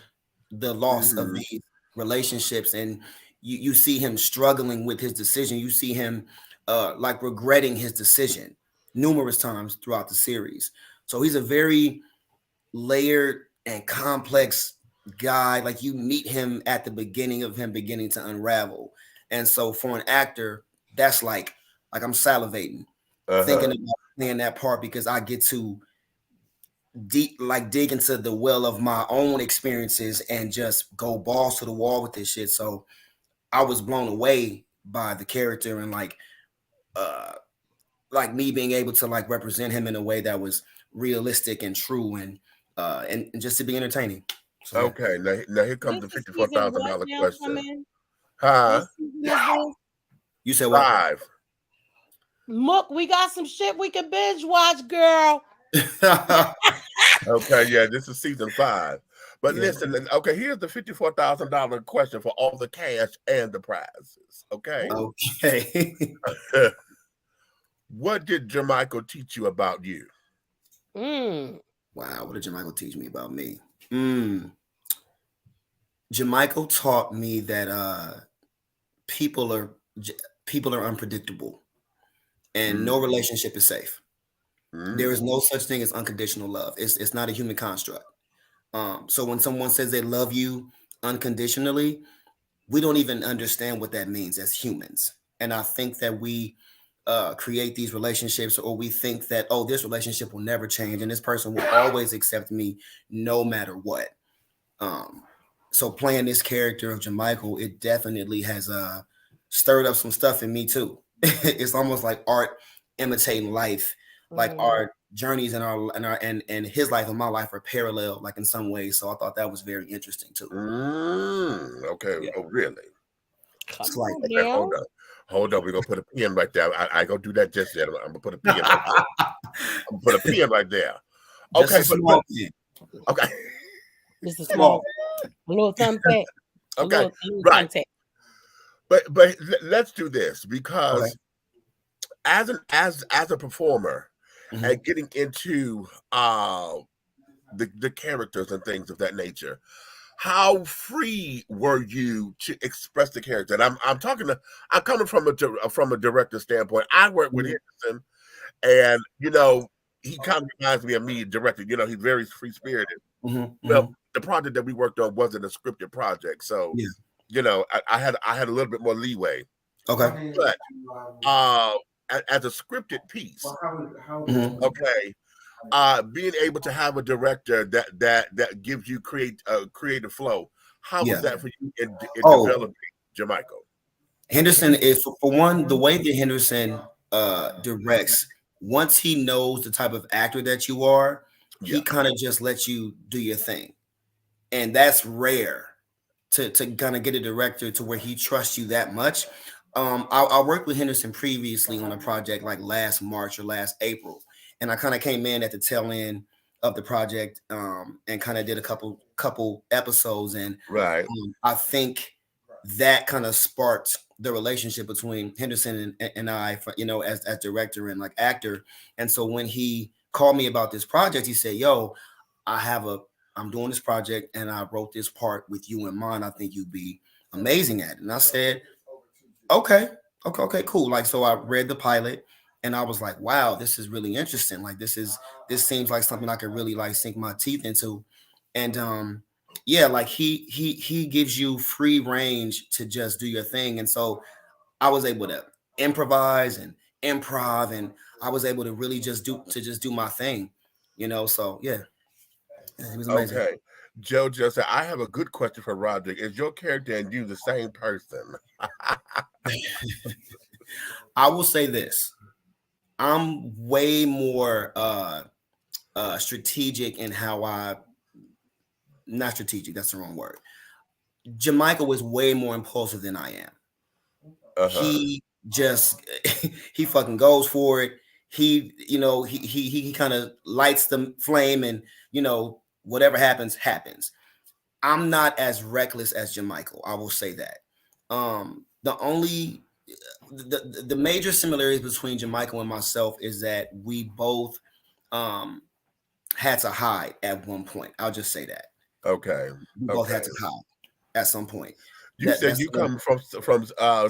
the loss of these relationships. And you see him struggling with his decision. You see him like regretting his decision numerous times throughout the series. So he's a very layered and complex guy. Like you meet him at the beginning of him beginning to unravel. And so for an actor, that's like I'm salivating thinking about playing that part because I get to dig into the well of my own experiences and just go balls to the wall with this shit. So I was blown away by the character and like me being able to like represent him in a way that was realistic and true and just to be entertaining. So, okay, now here comes the $54,000 question. Huh? You said what? 5. Look, we got some shit we can binge watch, girl. Okay, yeah, this is season 5. But listen, okay, here's the $54,000 question for all the cash and the prizes. Okay. Okay. What did Jamichael teach you about you? Wow, what did Jamichael teach me about me? Jamichael taught me that people are unpredictable and no relationship is safe. There is no such thing as unconditional love. It's not a human construct. So when someone says they love you unconditionally, we don't even understand what that means as humans. And I think that we create these relationships, or we think that, oh, this relationship will never change and this person will always accept me no matter what. So playing this character of Jamichael, it definitely has stirred up some stuff in me too. It's almost like art imitating life, like our journeys and his life and my life are parallel, like in some ways. So I thought that was very interesting too. Okay. Yeah. Oh, really? It's like, okay, hold on. We're gonna put a pin right there. I gonna do that just yet. I'm gonna put a pin right there. I'm gonna put a pin right there. Just okay, a small pin. Okay. Just a small, a little thumbtack. Okay, right. Thumbtack. But let's do this because as a performer and getting into the characters and things of that nature, how free were you to express the character? And I'm coming from a director standpoint. I work with Henderson, and he kind of reminds me of me directing. He's very free spirited. Well, the project that we worked on wasn't a scripted project, so I had a little bit more leeway. Okay, but as a scripted piece, being able to have a director that gives you creative flow, how was that for you in developing Jamichael? Henderson is for one, the way that Henderson directs, once he knows the type of actor that you are, he kind of just lets you do your thing. And that's rare to kind of get a director to where he trusts you that much. I worked with Henderson previously on a project like last March or last April. And I kind of came in at the tail end of the project and kind of did a couple episodes. And I think that kind of sparked the relationship between Henderson and I, as director and like actor. And so when he called me about this project, he said, yo, I'm doing this project and I wrote this part with you in mind. I think you'd be amazing at it. And I said, okay, cool. Like, so I read the pilot and I was like, wow, this is really interesting. Like, this seems like something I could really like sink my teeth into. And like he gives you free range to just do your thing. And so I was able to improvise and improv, and I was able to really just do my thing, so yeah. It was amazing. Okay. JoJo said, I have a good question for Roderick. Is your character and you the same person? I will say this. I'm way more strategic in how not strategic, that's the wrong word. Jamichael was way more impulsive than I am. He just he fucking goes for it. He kind of lights the flame, and whatever happens. I'm not as reckless as Jamichael. I will say that. The major similarities between Jamichael and myself is that we both had to hide at one point. I'll just say that. Okay. We both had to hide at some point. You said you come from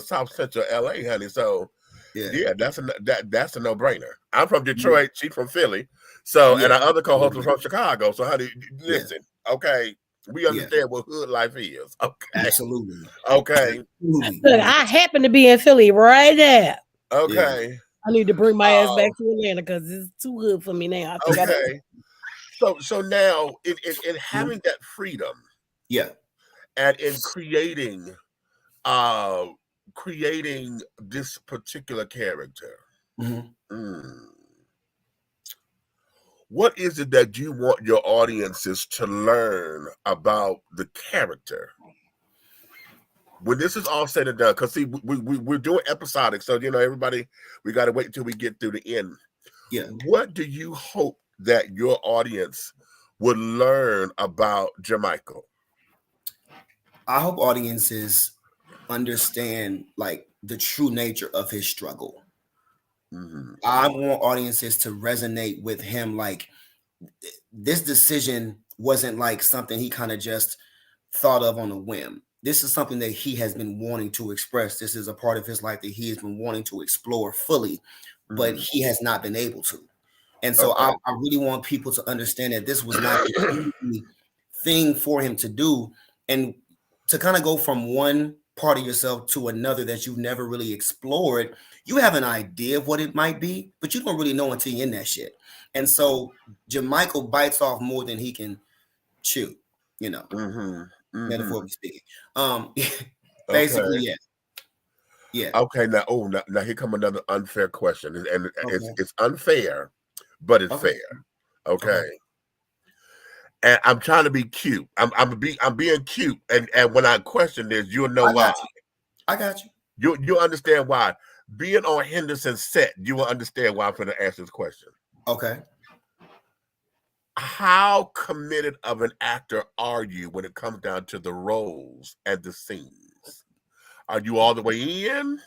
South Central LA, honey. So yeah, that's a no-brainer. I'm from Detroit. She's from Philly. So and our other co-host was from Chicago. So honey, listen, okay. We understand what hood life is. Okay. Absolutely. Okay. Look, I happen to be in Philly right now. Okay. I need to bring my ass back to Atlanta because it's too good for me now. Okay. So now in having that freedom, and in creating this particular character, what is it that you want your audiences to learn about the character when this is all said and done? Because see, we're doing episodic, so everybody, we got to wait until we get through the end. Yeah. What do you hope that your audience would learn about Jamichael? I hope audiences understand like the true nature of his struggle. I want audiences to resonate with him. Like, this decision wasn't like something he kind of just thought of on a whim. This is something that he has been wanting to express. This is a part of his life that he has been wanting to explore fully, but he has not been able to. And so I really want people to understand that this was not an easy thing for him to do, and to kind of go from one part of yourself to another that you've never really explored. You have an idea of what it might be, but you don't really know until you're in that shit. And so Jamichael bites off more than he can chew. you know, Mm-hmm. metaphorically speaking. Basically, Okay. yeah. Yeah. Okay, now here come another unfair question, and Okay. it's unfair, but it's Okay. fair. Okay. And I'm trying to be cute. I'm being cute, and when I question this, you'll know why. I got you. You'll understand why. Being on Henderson's set, you will understand why I'm going to ask this question. Okay. How committed of an actor are you when it comes down to the roles and the scenes? Are you all the way in,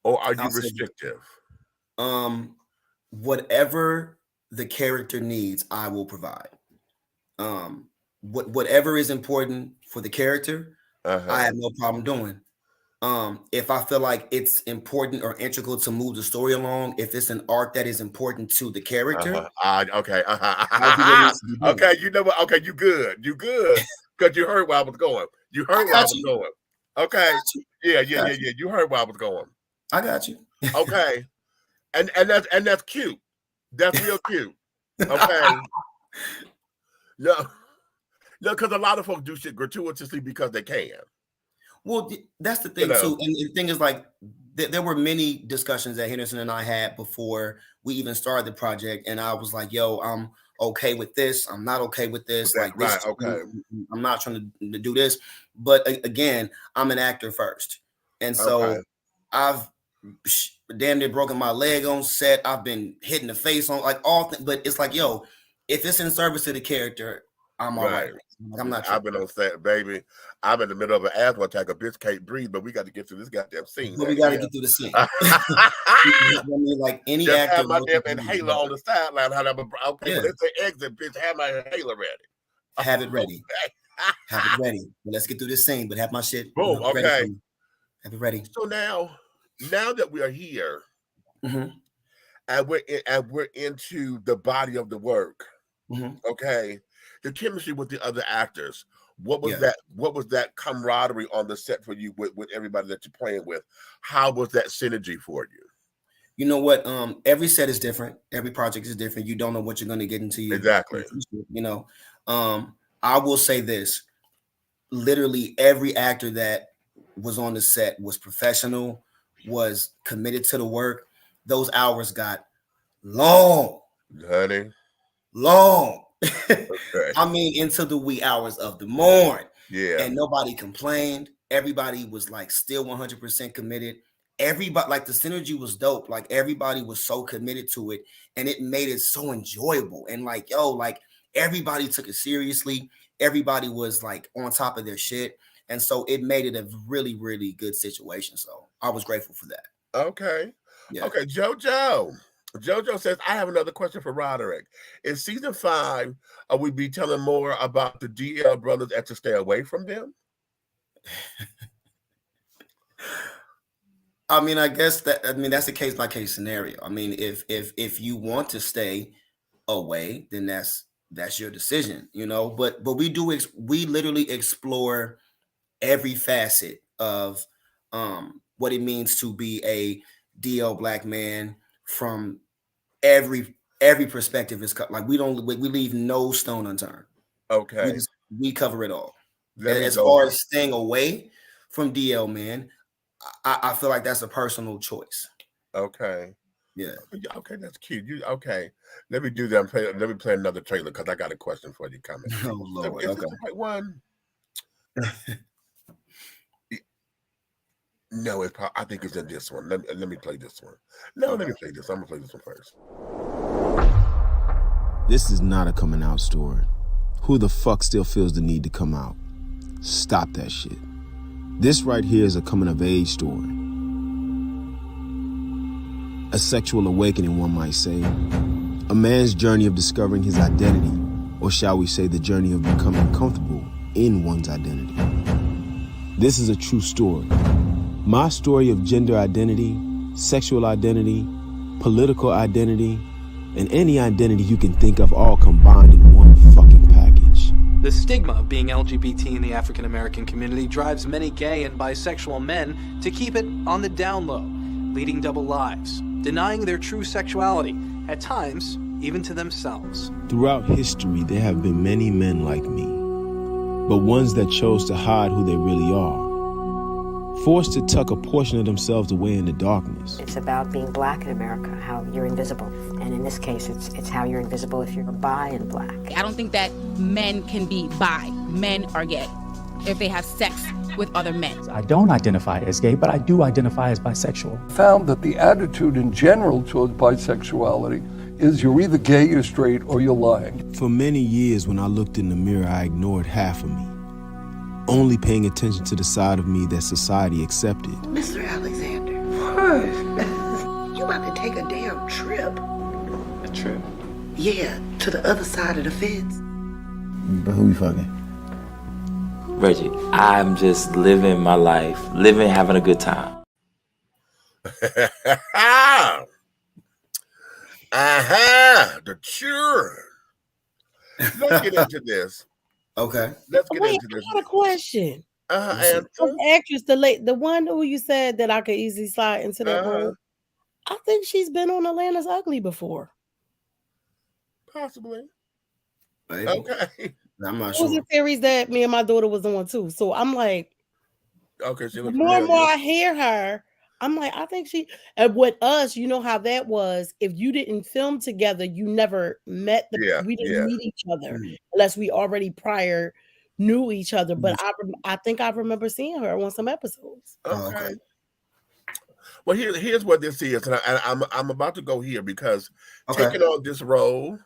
or are you restrictive? Whatever the character needs, I will provide. Whatever is important for the character, I have no problem doing. If I feel like it's important or integral to move the story along, if it's an arc that is important to the character, okay. I'll do what needs to be done. Okay, you know what? Okay, you good, because you heard where I was going. You heard where I was going. Okay, yeah. You heard where I was going. I got you. Okay, and that's cute. That's real cute. Okay. No, because a lot of folks do shit gratuitously because they can. Well, that's the thing too, and the thing is, like, there were many discussions that Henderson and I had before we even started the project, and I was like, "Yo, I'm okay with this. I'm not okay with this. Like, this, right, okay. I'm not trying to do this." But again, I'm an actor first, and so I've damn near broken my leg on set. I've been hitting the face on but it's like, yo, if it's in service to the character, I'm all right. I'm not. I've been on set, baby. I'm in the middle of an asthma attack. A bitch can't breathe, but we got to get through this goddamn scene. But we got to get through the scene. I mean, like any just actor. have my damn inhaler on the sideline. When it's an exit, bitch, have my inhaler ready. Have it ready. Have it ready. Well, let's get through this scene, but have my shit. Boom. Okay. Have it ready. So now that we are here, and we're into the body of the work. Okay. The chemistry with the other actors. What was that? What was that camaraderie on the set for you with everybody that you're playing with? How was that synergy for you? You know what? Every set is different. Every project is different. You don't know what you're going to get into. Exactly. You know, I will say this: literally every actor that was on the set was professional, was committed to the work. Those hours got long, honey. Long. I mean, into the wee hours of the morning. Yeah. And nobody complained. Everybody was like still 100% committed. Everybody, like, the synergy was dope. Like, everybody was so committed to it, and it made it so enjoyable. And like, yo, like, everybody took it seriously. Everybody was like on top of their shit. And so it made it a really, really good situation. So I was grateful for that. Okay. Yeah. Okay, Jojo says, I have another question for Roderick. In season 5, are we be telling more about the DL brothers and to stay away from them? I mean, I guess that's a case by case scenario. I mean, if you want to stay away, then that's your decision, you know. But we literally explore every facet of what it means to be a DL black man from every perspective. Is like we leave no stone unturned. Okay, we cover it all. As far as staying away from DL, man, I feel like that's a personal choice. Okay. Yeah. Okay, that's cute. Okay. Let me do that. Let me play another trailer because I got a question for you coming. Oh Lord. Is this the right one? No, I think it's in this one. Let me play this one. No, let me play this. I'm gonna play this one first. This is not a coming out story. Who the fuck still feels the need to come out? Stop that shit. This right here is a coming of age story. A sexual awakening, one might say. A man's journey of discovering his identity, or shall we say the journey of becoming comfortable in one's identity. This is a true story. My story of gender identity, sexual identity, political identity, and any identity you can think of all combined in one fucking package. The stigma of being LGBT in the African American community drives many gay and bisexual men to keep it on the down low, leading double lives, denying their true sexuality, at times even to themselves. Throughout history, there have been many men like me, but ones that chose to hide who they really are, forced to tuck a portion of themselves away in the darkness. It's about being black in America, how you're invisible. And in this case, it's how you're invisible if you're bi and black. I don't think that men can be bi. Men are gay if they have sex with other men. I don't identify as gay, but I do identify as bisexual. Found that the attitude in general towards bisexuality is you're either gay, you're straight, or you're lying. For many years, when I looked in the mirror, I ignored half of me, only paying attention to the side of me that society accepted. Mr. Alexander, you about to take a damn trip. A trip? Yeah, to the other side of the fence. But who you fucking? Reggie, I'm just living my life, having a good time. The children. Let's get into this. Okay. Let's get into I this. got a question. And The actress, the one who you said that I could easily slide into that role, I think she's been on Atlanta's Ugly before. Possibly. Maybe. Okay. I'm not It was sure. a series that me and my daughter was on too. So I'm like, Okay, she the looks more and more familiar. I hear her, I'm like, I think she, and with us, you know how that was. If you didn't film together, you never met we didn't meet each other unless we already prior knew each other. But I think I remember seeing her on some episodes. Okay. Well, here's what this is, and I'm about to go here because taking on this role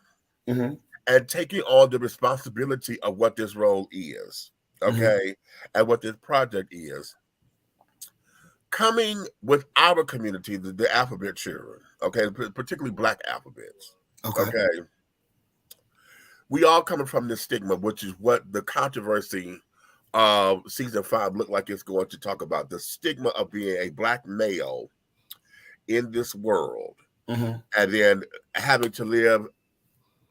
and taking on the responsibility of what this role is, okay, and what this project is, coming with our community, the alphabet children, okay, particularly Black alphabets, okay. We all coming from this stigma, which is what the controversy of season 5 looked like it's going to talk about, the stigma of being a Black male in this world, and then having to live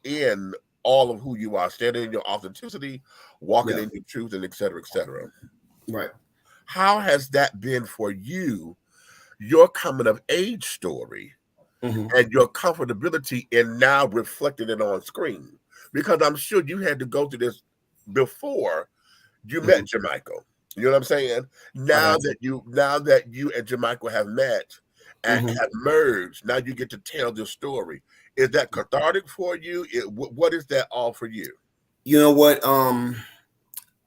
in all of who you are, standing in your authenticity, walking in your truth, and et cetera, et cetera. Right. How has that been for you, your coming of age story, and your comfortability in now reflecting it on screen? Because I'm sure you had to go through this before you met Jermichael. You know what I'm saying? Now that you and Jermichael have met and have merged, now you get to tell this story. Is that cathartic for you? What is that all for you? You know what?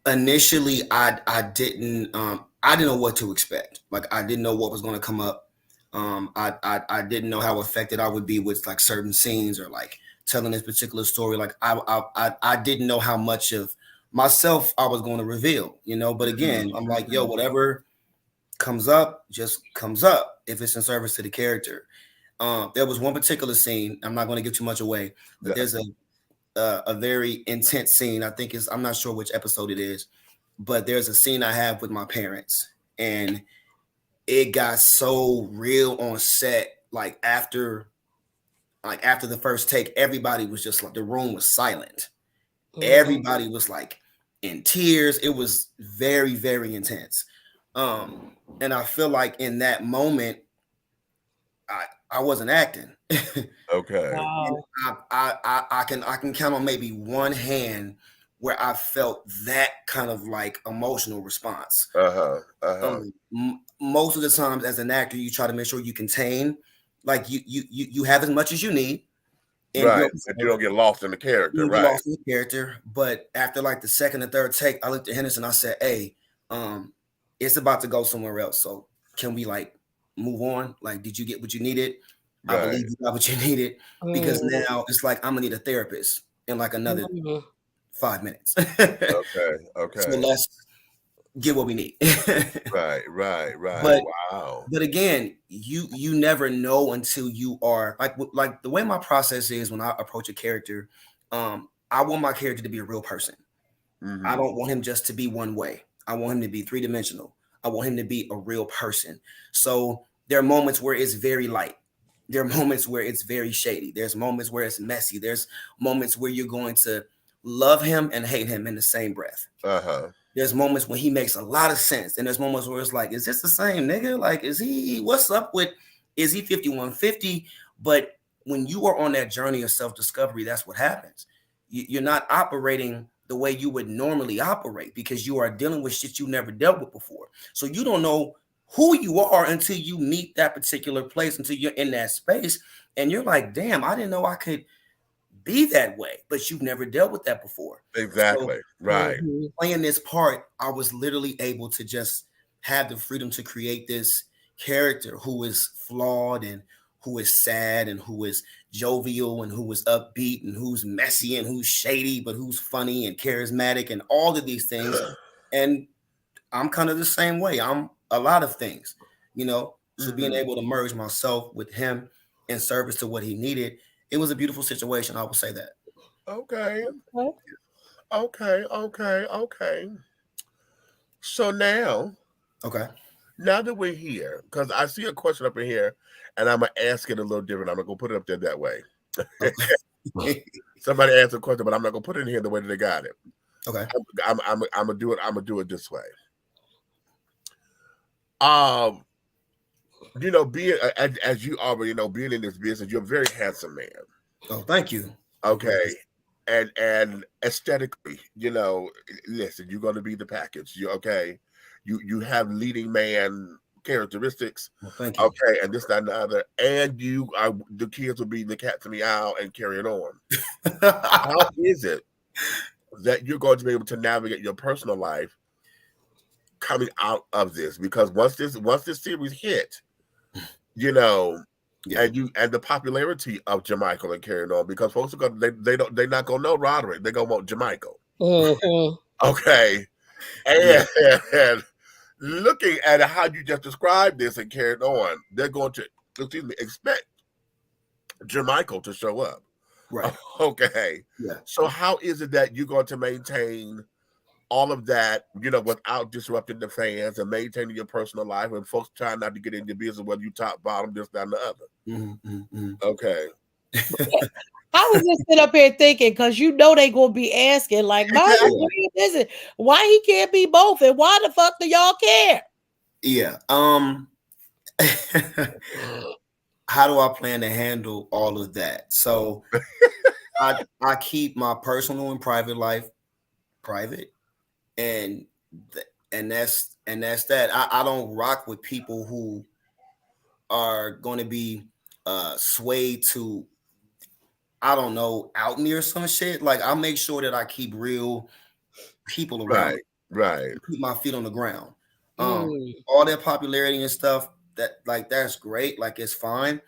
Initially, I didn't know what to expect. Like, I didn't know what was going to come up. I didn't know how affected I would be with like certain scenes or like telling this particular story. Like, I didn't know how much of myself I was going to reveal, you know. But again, I'm like, yo, whatever comes up just comes up if it's in service to the character. There was one particular scene, I'm not going to give too much away, but there's a very intense scene. I think I'm not sure which episode it is, but there's a scene I have with my parents, and it got so real on set. Like after the first take, everybody was just like, the room was silent. Everybody was like in tears. It was very, very intense. And I feel like in that moment, I wasn't acting. Okay. Wow. I can count on maybe one hand where I felt that kind of like emotional response. Most of the times as an actor, you try to make sure you contain, like you have as much as you need. And right. You don't get lost in the character. You right. Get lost in the character. But after like the second or third take, I looked at Henderson. I said, hey, it's about to go somewhere else. So can we like move on? Like, did you get what you needed? Right. I believe you got what you needed, because now it's like I'm gonna need a therapist in like another 5 minutes. Okay. So let's get what we need. Right. But, wow. But again, you never know until you are like the way my process is when I approach a character. I want my character to be a real person. I don't want him just to be one way. I want him to be 3-dimensional. I want him to be a real person. So there are moments where it's very light. There are moments where it's very shady. There's moments where it's messy. There's moments where you're going to love him and hate him in the same breath. There's moments when he makes a lot of sense. And there's moments where it's like, is this the same nigga? Like, is he 5150? But when you are on that journey of self-discovery, that's what happens. You're not operating the way you would normally operate because you are dealing with shit you never dealt with before. So you don't know who you are until you meet that particular place, until you're in that space. And you're like, damn, I didn't know I could be that way, but you've never dealt with that before. Exactly. So, Right. Playing this part, I was literally able to just have the freedom to create this character who is flawed and who is sad and who is jovial and who is upbeat and who's messy and who's shady, but who's funny and charismatic and all of these things. And I'm kind of the same way. I'm a lot of things, you know. So being able to merge myself with him in service to what he needed, it was a beautiful situation. I will say that. Okay. Okay. So now, now that we're here, because I see a question up in here, and I'm gonna ask it a little different. I'm gonna go put it up there that way. Somebody asked a question, but I'm not gonna put it in here the way that they got it. Okay. I'm gonna do it. I'm gonna do it this way. You know, being as you already know, being in this business, you're a very handsome man. Oh, thank you. Okay. And aesthetically, you know, listen, you're gonna be the package. You okay? You have leading man characteristics. Well, thank you. Okay, and this, that, and the other. And you are the kids will be the cat to the owl and carry it on. How is it that you're going to be able to navigate your personal life coming out of this? Because once this series hit, you know, and the popularity of Jamichael and carrying on, because folks are gonna they're not gonna know Roderick, they're gonna want Jamichael. Okay. And looking at how you just described this and carried on, they're going to expect Jamichael to show up. Right. Okay. Yeah. So how is it that you're going to maintain all of that, you know, without disrupting the fans and maintaining your personal life and folks trying not to get into business, whether you top, bottom, this, that, and the other? Okay. I was just sitting up here thinking, because you know they gonna be asking, like, why he can't be both, and why the fuck do y'all care? Yeah. How do I plan to handle all of that? So I keep my personal and private life private, and that's that. I don't rock with people who are going to be swayed to, I don't know, out me or some shit. Like, I make sure that I keep real people around. Right. Keep my feet on the ground. All that popularity and stuff, that's great. Like, it's fine.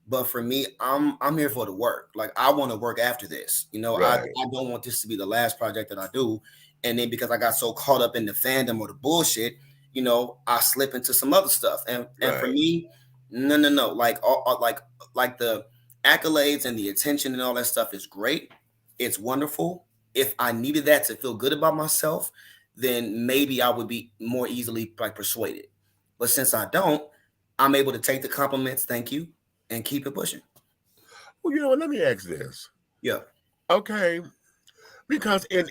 But for me, I'm here for the work. Like, I want to work after this. You know, I don't want this to be the last project that I do. And then because I got so caught up in the fandom or the bullshit, you know, I slip into some other stuff. And for me, no. Like the accolades and the attention and all that stuff is great. It's wonderful. If I needed that to feel good about myself, then maybe I would be more easily persuaded. But since I don't, I'm able to take the compliments, thank you, and keep it pushing. Well, you know what? Let me ask this. Yeah. Okay. Because in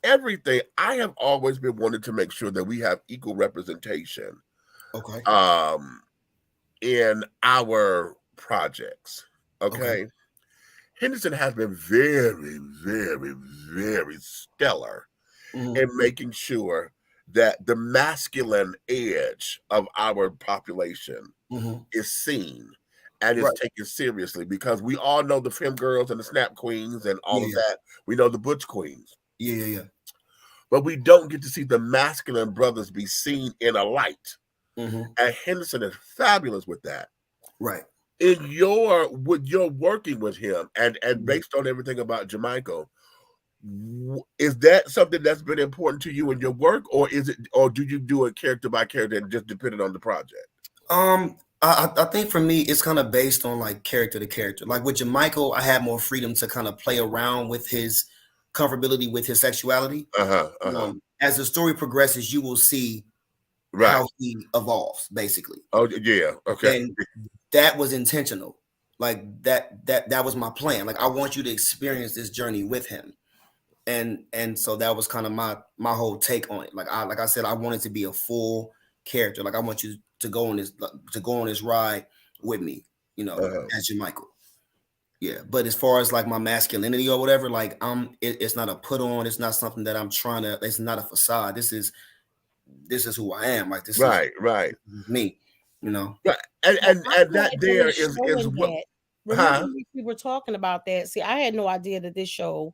everything, I have always been wanting to make sure that we have equal representation. Okay. In our projects. Okay. Henderson has been very, very, very stellar in making sure that the masculine edge of our population is seen and is taken seriously, because we all know the femme girls and the snap queens and all of that. We know the butch queens. Yeah. But we don't get to see the masculine brothers be seen in a light. And Henderson is fabulous with that. Right. When you're working with him and based on everything about Jamichael, is that something that's been important to you in your work, or do you do it character by character and just depending on the project? I think for me, it's kind of based on like character to character. Like with Jamichael, I had more freedom to kind of play around with his comfortability with his sexuality. As the story progresses, you will see how he evolves, basically. Oh yeah, okay. And that was intentional. Like that was my plan. Like, I want you to experience this journey with him. And so that was kind of my whole take on it. Like I said, I wanted to be a full character. Like, I want you to go on this ride with me, as your Michael. Yeah, but as far as like my masculinity or whatever, like it's not a put on. It's not something that I'm trying to. It's not a facade. This is who I am. Like this right. is me. Right. And that there is what. Remember we were talking about that. See, I had no idea that this show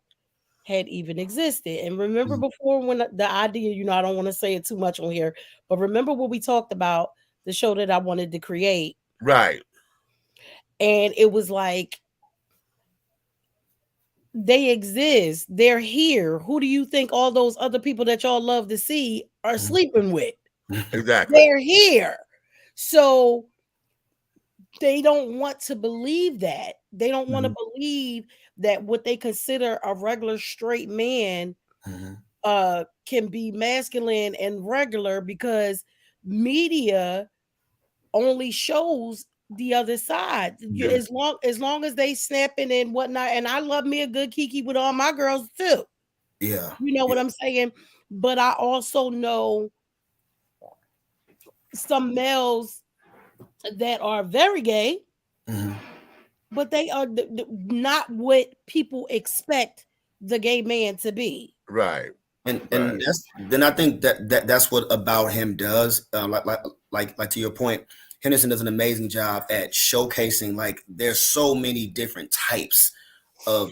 had even existed. And remember before when the idea, I don't want to say it too much on here, but remember when we talked about the show that I wanted to create. Right. And it was like, they exist. They're here. Who do you think all those other people that y'all love to see are sleeping with? Exactly. They're here. So they don't want to believe that. They don't want to believe that what they consider a regular straight man can be masculine and regular, because media only shows the other side. As long as they snapping and whatnot. And I love me a good kiki with all my girls too. Yeah. You know what I'm saying? But I also know some males that are very gay, but they are not what people expect the gay man to be. Right. And then I think that's what About Him does. Like to your point, Henderson does an amazing job at showcasing, like, there's so many different types of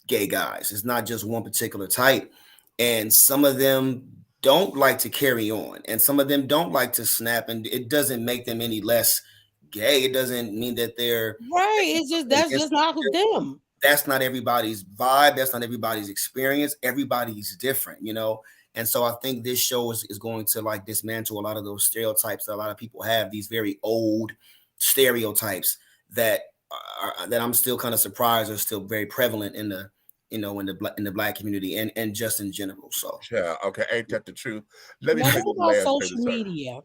gay guys. It's not just one particular type. And some of them don't like to carry on, and some of them don't like to snap, and it doesn't make them any less gay. It doesn't mean that they're right. It's just that's just not them. That's not everybody's vibe. That's not everybody's experience. Everybody's different, And so I think this show is going to like dismantle a lot of those stereotypes that a lot of people have, these very old stereotypes that I'm still kind of surprised are still very prevalent in the in the Black community and just in general. So yeah, okay, ain't that the truth? Let me what about social media?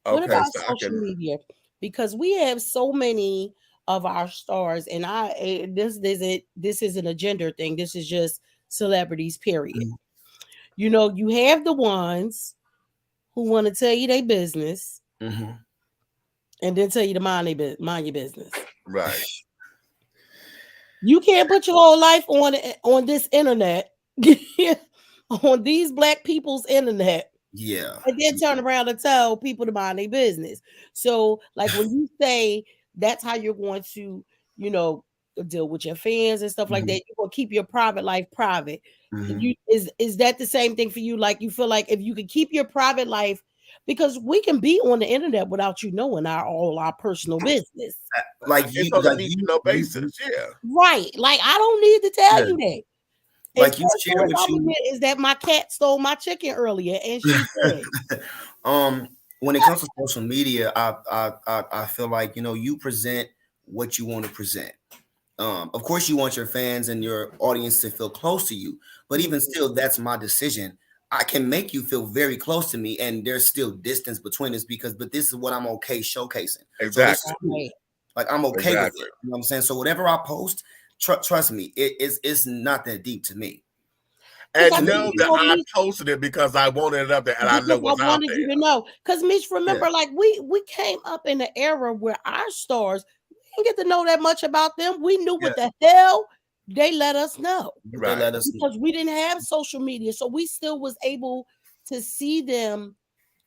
What about social media? Because we have so many of our stars, and this isn't a gender thing. This is just celebrities, period. You have the ones who want to tell you their business and then tell you to mind your business. Right. You can't put your whole life on this internet, on these Black people's internet. Yeah. And then turn around and tell people to mind their business. So, like, when you say that's how you're going to, deal with your fans and stuff like that, you're going to keep your private life private. Is that the same thing for you? Like, you feel like if you could keep your private life, because we can be on the internet without you knowing all our personal business. Like it's on a need to know basis, yeah. Right. Like, I don't need to tell you that. Like, you share what you is that my cat stole my chicken earlier, and she said, when it comes to social media, I feel like you present what you want to present. Of course, you want your fans and your audience to feel close to you, but even still, that's my decision. I can make you feel very close to me, and there's still distance between us but this is what I'm okay showcasing. Exactly. So like, I'm okay with it. You know what I'm saying? So whatever I post, trust me, it's not that deep to me. And know that I posted it because I wanted it up there, and I know what's out there. You to know, because Mitch, remember, like we came up in an era where our stars, we didn't get to know that much about them. We knew what the hell they let us know, right? They let us because we didn't have social media, so we still was able to see them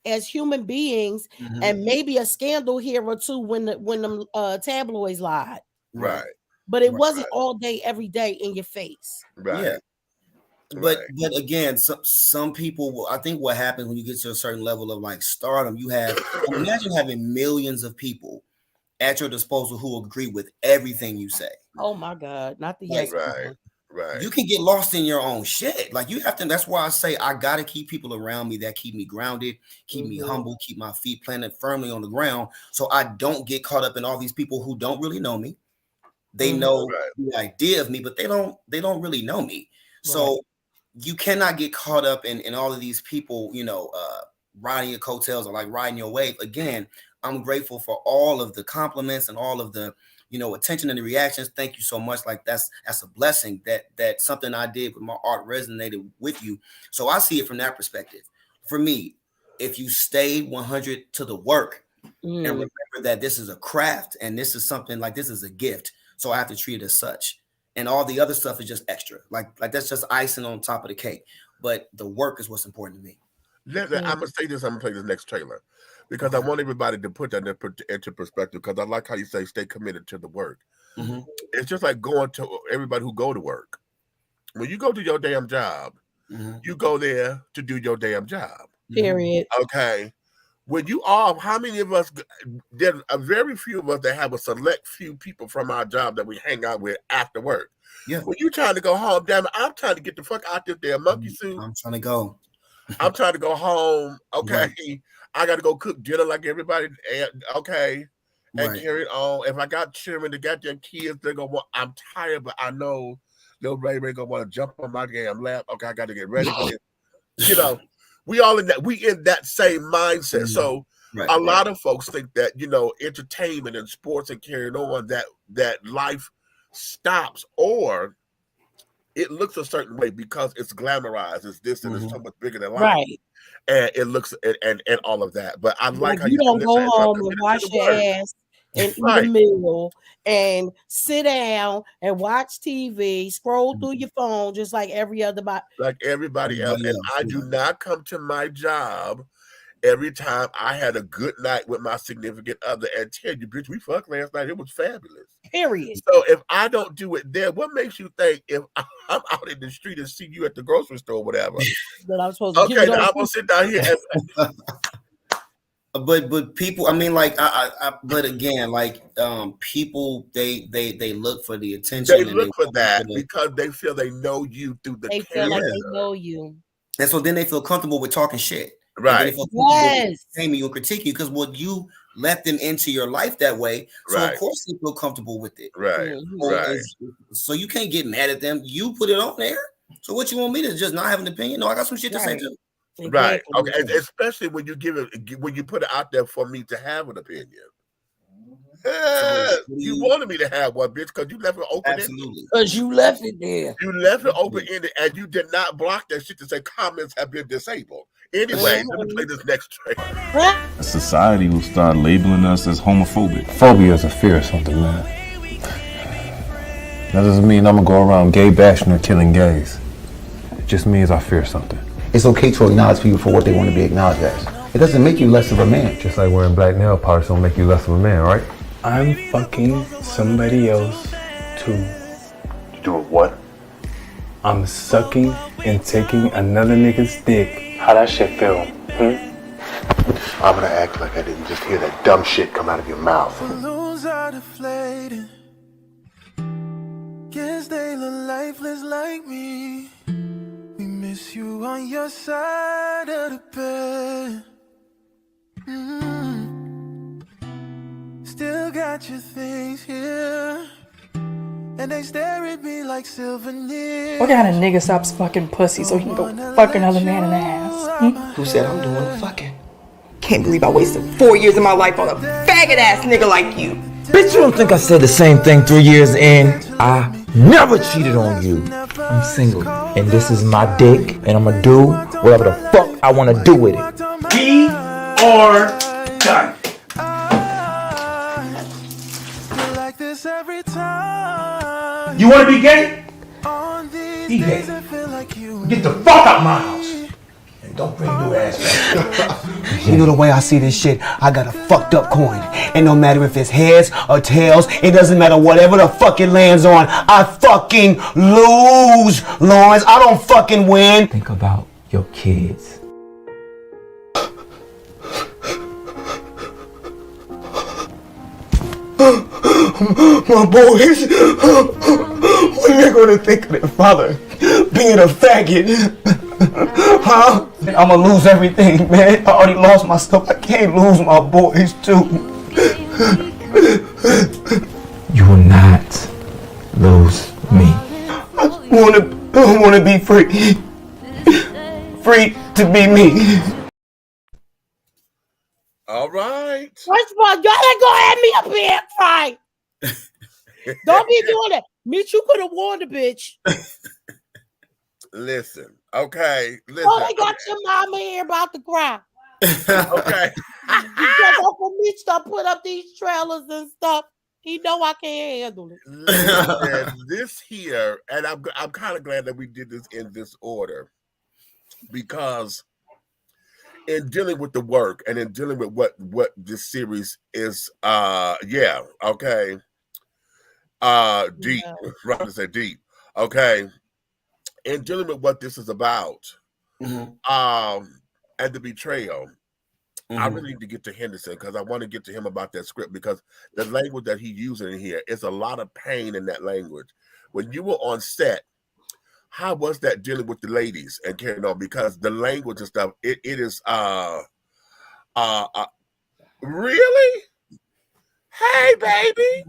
as human beings, and maybe a scandal here or two when them tabloids lied, right? But it wasn't all day, every day in your face, right? Yeah. But again, some people, I think what happens when you get to a certain level of like stardom, imagine having millions of people at your disposal who agree with everything you say. Oh my God, not the right. You can get lost in your own shit. Like, you have to. That's why I say I gotta keep people around me that keep me grounded, keep me humble, keep my feet planted firmly on the ground, so I don't get caught up in all these people who don't really know me. They know the idea of me, but they don't really know me. So you cannot get caught up in all of these people, riding your coattails or like riding your wave. Again, I'm grateful for all of the compliments and all of the, attention and the reactions. Thank you so much. Like, that's a blessing that something I did with my art resonated with you. So I see it from that perspective. For me, if you stay 100 to the work, and remember that this is a craft and this is something like this is a gift. So I have to treat it as such. And all the other stuff is just extra. Like that's just icing on top of the cake. But the work is what's important to me. I'm gonna say this. I'm gonna play this next trailer because I want everybody to put that into perspective. Because I like how you say stay committed to the work. It's just like going to everybody who go to work. When you go to your damn job, you go there to do your damn job. Period. Okay. When you all, how many of us? There's a very few of us that have a select few people from our job that we hang out with after work. Yeah. When you trying to go home, damn it, I'm trying to get the fuck out this damn monkey suit. I'm trying to go. I'm trying to go home. Okay. Right. I got to go cook dinner like everybody. Okay. And Right. carry it on. If I got children, they got their kids, they're going to want, I'm tired, but I know little Ray going to want to jump on my damn lap. Okay. I got to get ready for this. You know, we in that same mindset. So a lot of folks think that, you know, entertainment and sports and carrying on that life stops, or it looks a certain way because it's glamorized, it's this and it's so much bigger than life. Right. And it looks and all of that. But I like how you don't go home and wash your ass and eat a meal and sit down and watch TV, scroll through your phone just like every other like everybody else. And I do not come to my job every time I had a good night with my significant other and tell you, bitch, we fucked last night. It was fabulous. Period. So if I don't do it there, what makes you think if I'm out in the street and see you at the grocery store or whatever? That I'm supposed to okay, now I'm gonna sit down here and but people, I mean, like but again, like people they look for the attention. They look for that because they feel they know you through the camera. Feel like they know you. And so then they feel comfortable with talking shit. Right. Yes. You and critique you because you let them into your life that way. So of course they feel comfortable with it. Right. So you can't get mad at them. You put it on there. So what you want me to just not have an opinion? No, I got some shit to say too. Right. Okay. And especially when you put it out there for me to have an opinion. You wanted me to have one, bitch, because you left it open. Absolutely. Because you left it there. You left it open ended, and you did not block that shit to say comments have been disabled. Anyway, let me play this next trailer. Society will start labeling us as homophobic. Phobia is a fear of something, man. That doesn't mean I'm gonna go around gay bashing or killing gays. It just means I fear something. It's okay to acknowledge people for what they want to be acknowledged as. It doesn't make you less of a man. Just like wearing black nail polish don't make you less of a man, right? I'm fucking somebody else too. You doing what? I'm sucking and taking another nigga's dick. How that shit feel? I'm gonna act like I didn't just hear that dumb shit come out of your mouth. Balloons are deflating. Guess they look lifeless like me. We miss you on your side of the bed. Still got your things here, and they stare at me like souvenirs. What kind of nigga stops fucking pussy so he can go fuck another man in the ass? Who said I'm doing the fucking? Can't believe I wasted 4 years of my life on a faggot ass nigga like you. Bitch, you don't think I said the same thing 3 years in? I never cheated on you. I'm single, and this is my dick, and I'm gonna do whatever the fuck I wanna do with it. Be or done. You wanna be gay? Be gay. Get the fuck out my house. And don't bring your ass back. You know the way I see this shit, I got a fucked up coin. And no matter if it's heads or tails, it doesn't matter whatever the fuck it lands on, I fucking lose, Lawrence. I don't fucking win. Think about your kids. My boys, what are they gonna think of their father being a faggot? Huh? I'ma lose everything, man. I already lost my stuff. I can't lose my boys too. You will not lose me. I wanna be free. Free to be me. All right. First of all, y'all ain't gonna have me up here and fight. Don't be doing that. Mitch, you could have warned the bitch. Listen, okay. Listen. Oh, they got your mama here about to cry. Okay. Because Uncle Mitch done put up these trailers and stuff. He know I can't handle it. Listen, this here, and I'm kind of glad that we did this in this order, because in dealing with the work and in dealing with what this series is, deep, rather to say deep, okay, in dealing with what this is about, and the betrayal. I really need to get to Henderson because I want to get to him about that script, because the language that he's using in here is a lot of pain in that language. When you were on set, how was that dealing with the ladies and carrying on? Because the language and stuff, it is really? Hey, baby.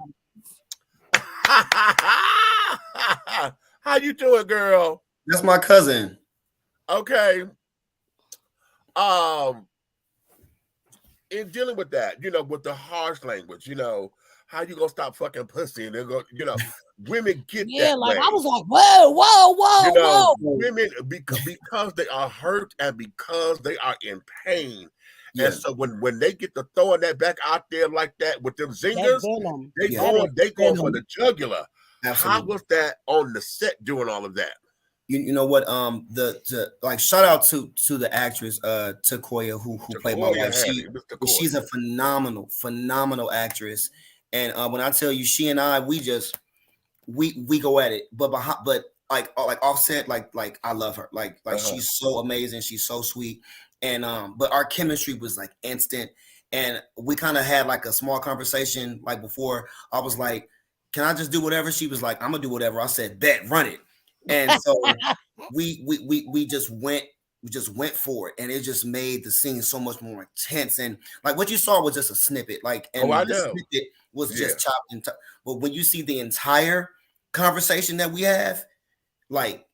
How you doing, girl? That's my cousin. Okay. In dealing with that, with the harsh language, how you gonna stop fucking pussy? And they're going, women get that like way. I was like, whoa. Women, because they are hurt and because they are in pain. Yeah. And so when they get to throwing that back out there like that with them zingers, they going for the jugular. Absolutely. How was that on the set doing all of that? You know what? Shout out to the actress Takoya who played my wife. She's a phenomenal actress. And when I tell you, she and I, we go at it. But like Offset, like I love her. Like she's so amazing. She's so sweet. And but our chemistry was like instant. And we kind of had like a small conversation like before. I was like, "Can I just do whatever?" She was like, "I'm gonna do whatever." I said, "Bet, run it." And so we just went for it, and it just made the scene so much more intense. And like what you saw was just a snippet, the snippet was just chopped and but when you see the entire conversation that we have, like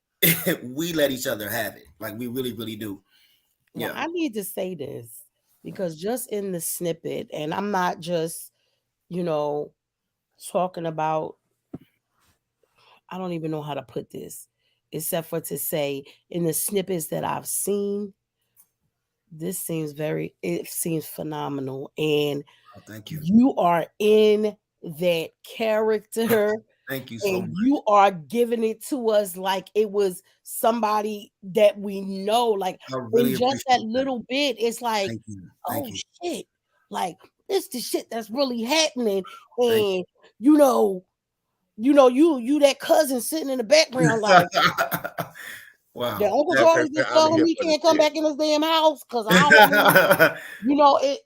we let each other have it, like we really do. Yeah, I need to say this because just in the snippet, and I'm not just talking about, I don't even know how to put this, except for to say in the snippets that I've seen, this seems it seems phenomenal. And thank you. You are in that character. Thank you so much. You are giving it to us like it was somebody that we know. Like in just that little bit, it's like, shit, like it's the shit that's really happening. And you that cousin sitting in the background like, wow. The Uncle Charlie just told him he can't come back in his damn house because I don't it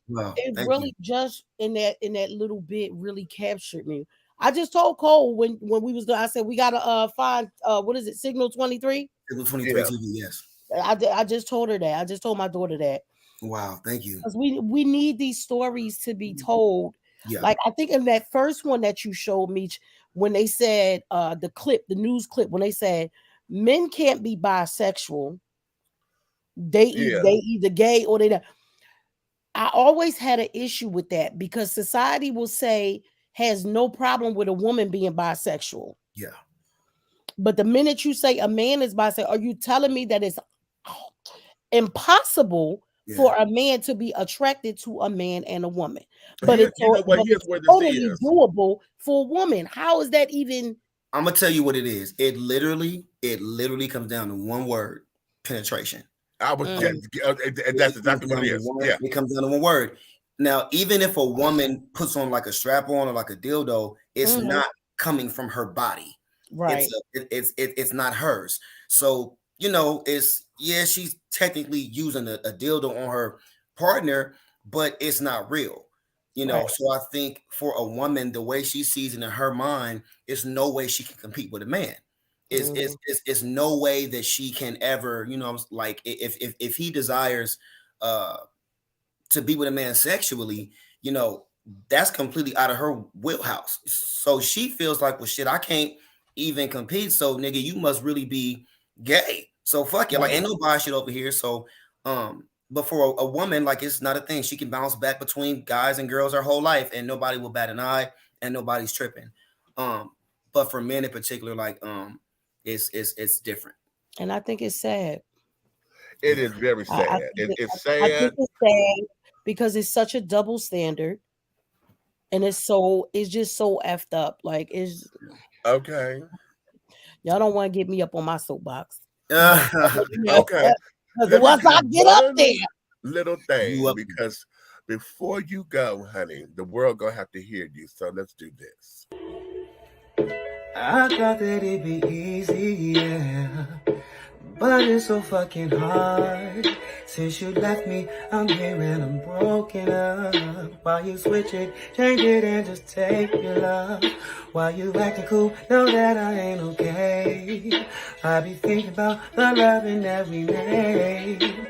really just in that little bit really captured me. I just told Cole when we was I said we gotta find what is it, Signal 23? Signal 23 TV, yes. I just told her that. I just told my daughter that. Wow, thank you. Because we need these stories to be told. Yeah. Like I think in that first one that you showed me, when they said the news clip, when they said men can't be bisexual, they either gay or they don't. I always had an issue with that because society will say has no problem with a woman being bisexual. Yeah. But the minute you say a man is bisexual, are you telling me that it's impossible for a man to be attracted to a man and a woman? But it's totally doable for a woman. How is that even? I'm gonna tell you what it is. It literally comes down to one word: penetration. That's exactly what it is. Yeah. It comes down to one word. Now, even if a woman puts on like a strap on or like a dildo, it's not coming from her body. Right. It's not hers. So, she's technically using a dildo on her partner, but it's not real. So I think for a woman, the way she sees it in her mind, it's no way she can compete with a man. It's no way that she can ever, like if he desires to be with a man sexually, that's completely out of her wheelhouse. So she feels like, well, shit, I can't even compete. So nigga, you must really be gay. So fuck it. Like ain't no shit over here. So but for a woman, like it's not a thing. She can bounce back between guys and girls her whole life and nobody will bat an eye and nobody's tripping. But for men in particular, like it's different. And I think it's sad. It is very sad. It's I sad. think it's sad because it's such a double standard, and it's just so effed up. Like it's okay. Y'all don't want to get me up on my soapbox. Okay. Because once I get up there, little thing, because before you go, honey, the world gonna have to hear you. So let's do this. I thought that it'd be easy, yeah, but it's so fucking hard. Since you left me, I'm here and I'm broken up. Why you switch it, change it, and just take your love? Why you acting cool, know that I ain't okay? I be thinking about the loving that we made.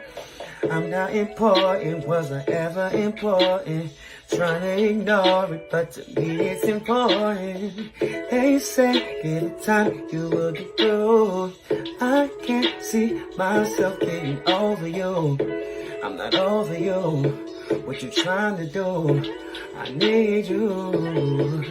I'm not important, was I ever important? Trying to ignore it, but to me it's important. They say give it time, you will get through. I can't see myself getting over you. I'm not over you. What you trying to do? I need you.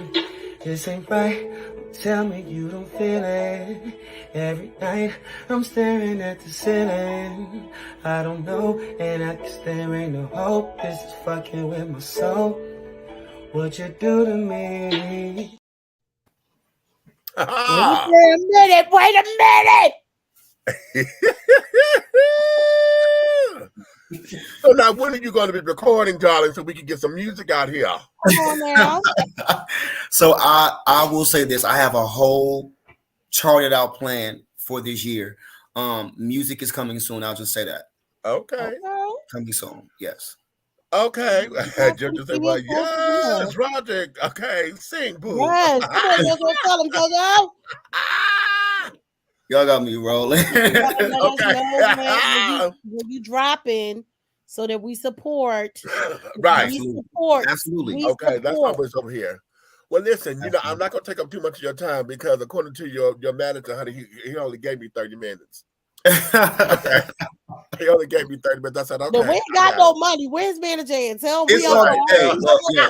This ain't right. Tell me you don't feel it. Every night I'm staring at the ceiling. I don't know, and I guess there ain't no hope. This is fucking with my soul. What you do to me? Wait a minute. So now, when are you going to be recording, darling, so we can get some music out here? Come on now. So I will say this: I have a whole charted out plan for this year. Music is coming soon. I'll just say that. Okay. Coming soon. Yes. Okay. Just to say, well, yes, Roderick. Okay, sing, boo. Yes. Come on, let's tell him, JoJo. Y'all got me rolling. Okay. When you drop in so that we support. Right. Absolutely. Okay, that's always over here. Well, listen, you know, I'm not going to take up too much of your time because according to your manager, honey, he only gave me 30 minutes. Okay. He only gave me 30 minutes. I said, okay. But we ain't got no money. Where's manager at? Tell me. It's all good.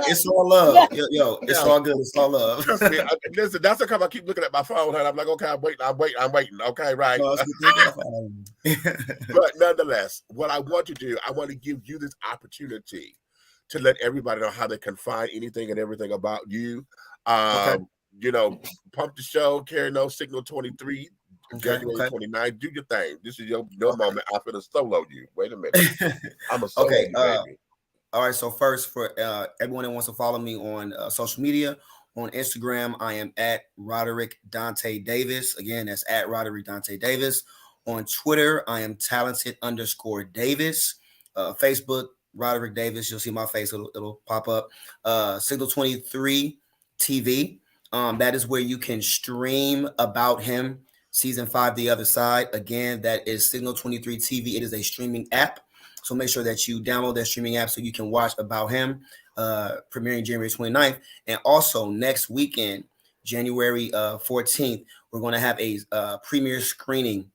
It's all love. Yo, it's all good. It's all love. Trust me, listen, that's the time I keep looking at my phone and I'm like, okay, I'm waiting. Okay, right. But nonetheless, what I want to do, I want to give you this opportunity to let everybody know how they can find anything and everything about you. You know, Pump the Show, Carry No Signal 23. January 29th, do your thing. This is your moment. I'm gonna solo you. Wait a minute. I'm a solo you, baby. All right. So first, for everyone that wants to follow me on social media, on Instagram, I am at Roderick Dante Davis. Again, that's at Roderick Dante Davis. On Twitter, I am talented_Davis. Facebook, Roderick Davis. You'll see my face. It'll pop up. Signal 23 TV. That is where you can stream About Him. Season 5, The Other Side. Again, that is Signal 23 TV. It is a streaming app. So make sure that you download that streaming app so you can watch About Him, premiering January 29th. And also next weekend, January 14th, we're going to have a premiere screening.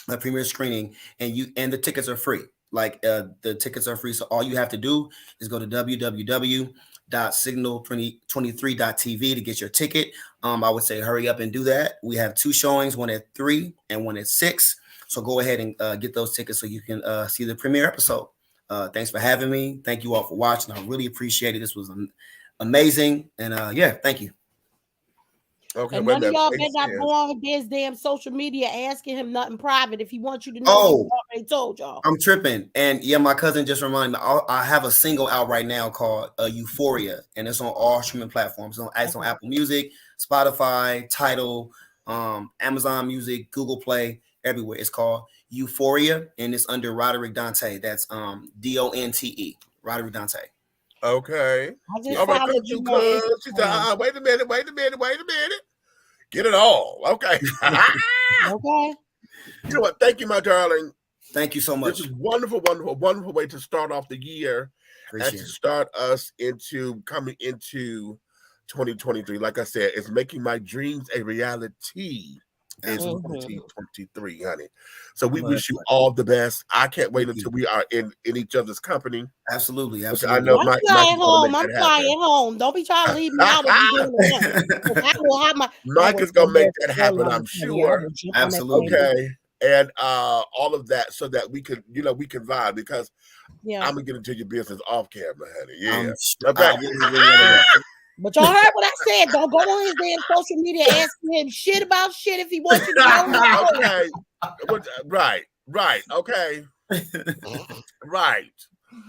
And the tickets are free. The tickets are free. So all you have to do is go to www.signal23.tv to get your ticket. I would say hurry up and do that. We have 2 showings, one at 3 and one at 6. So go ahead and get those tickets so you can see the premiere episode. Thanks for having me. Thank you all for watching. I really appreciate it. This was amazing. And thank you. Okay, and none of y'all better not go on his damn social media asking him nothing private if he wants you to know. He already told y'all. I'm tripping. And yeah, my cousin just reminded me, I have a single out right now called Euphoria, and it's on all streaming platforms. It's on Apple Music, Spotify, Tidal, Amazon Music, Google Play, everywhere. It's called Euphoria, and it's under Roderick Dante. That's DONTE, Roderick Dante. Okay. All right, look at you, cuz. She said, wait a minute. Get it all. Okay. Okay. You know what? Thank you, my darling. Thank you so much. This is wonderful way to start off the year. Appreciate and to start us coming into 2023. Like I said, it's making my dreams a reality. It's 2023, honey. So we wish you all the best. I can't wait until we are in each other's company. Absolutely. I know I'm flying home. Don't be trying to leave me out. Mike is gonna make that happen, I'm sure. Absolutely. Okay. and all of that, so that we can, we can vibe, because I'm gonna get into your business off camera, honey. Yeah. Okay. But y'all heard what I said. Don't go on his damn social media asking him shit about shit if he wants you to know. Okay. Right. Okay. Right.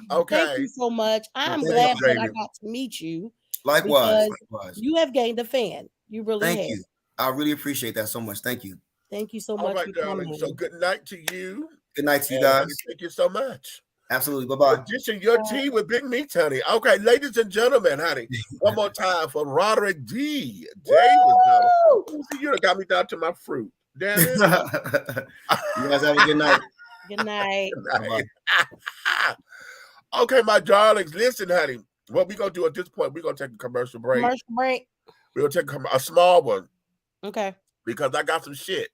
Okay. Thank you so much. I'm glad that I got to meet you. Likewise. You have gained a fan. You really have. Thank you. I really appreciate that so much. Thank you. Thank you so much. All right, darling. So good night to you. Good night to you guys. Thank you so much. Absolutely. Bye-bye. Dishing your tea with Big Meats, honey. Okay, ladies and gentlemen, honey. One more time for Roderick D. Davis. You done got me down to my fruit. Damn it. You guys have a good night. Good night. Okay, my darlings, listen, honey. What we gonna do at this point? We're gonna take a commercial break. We're gonna take a small one. Okay. Because I got some shit.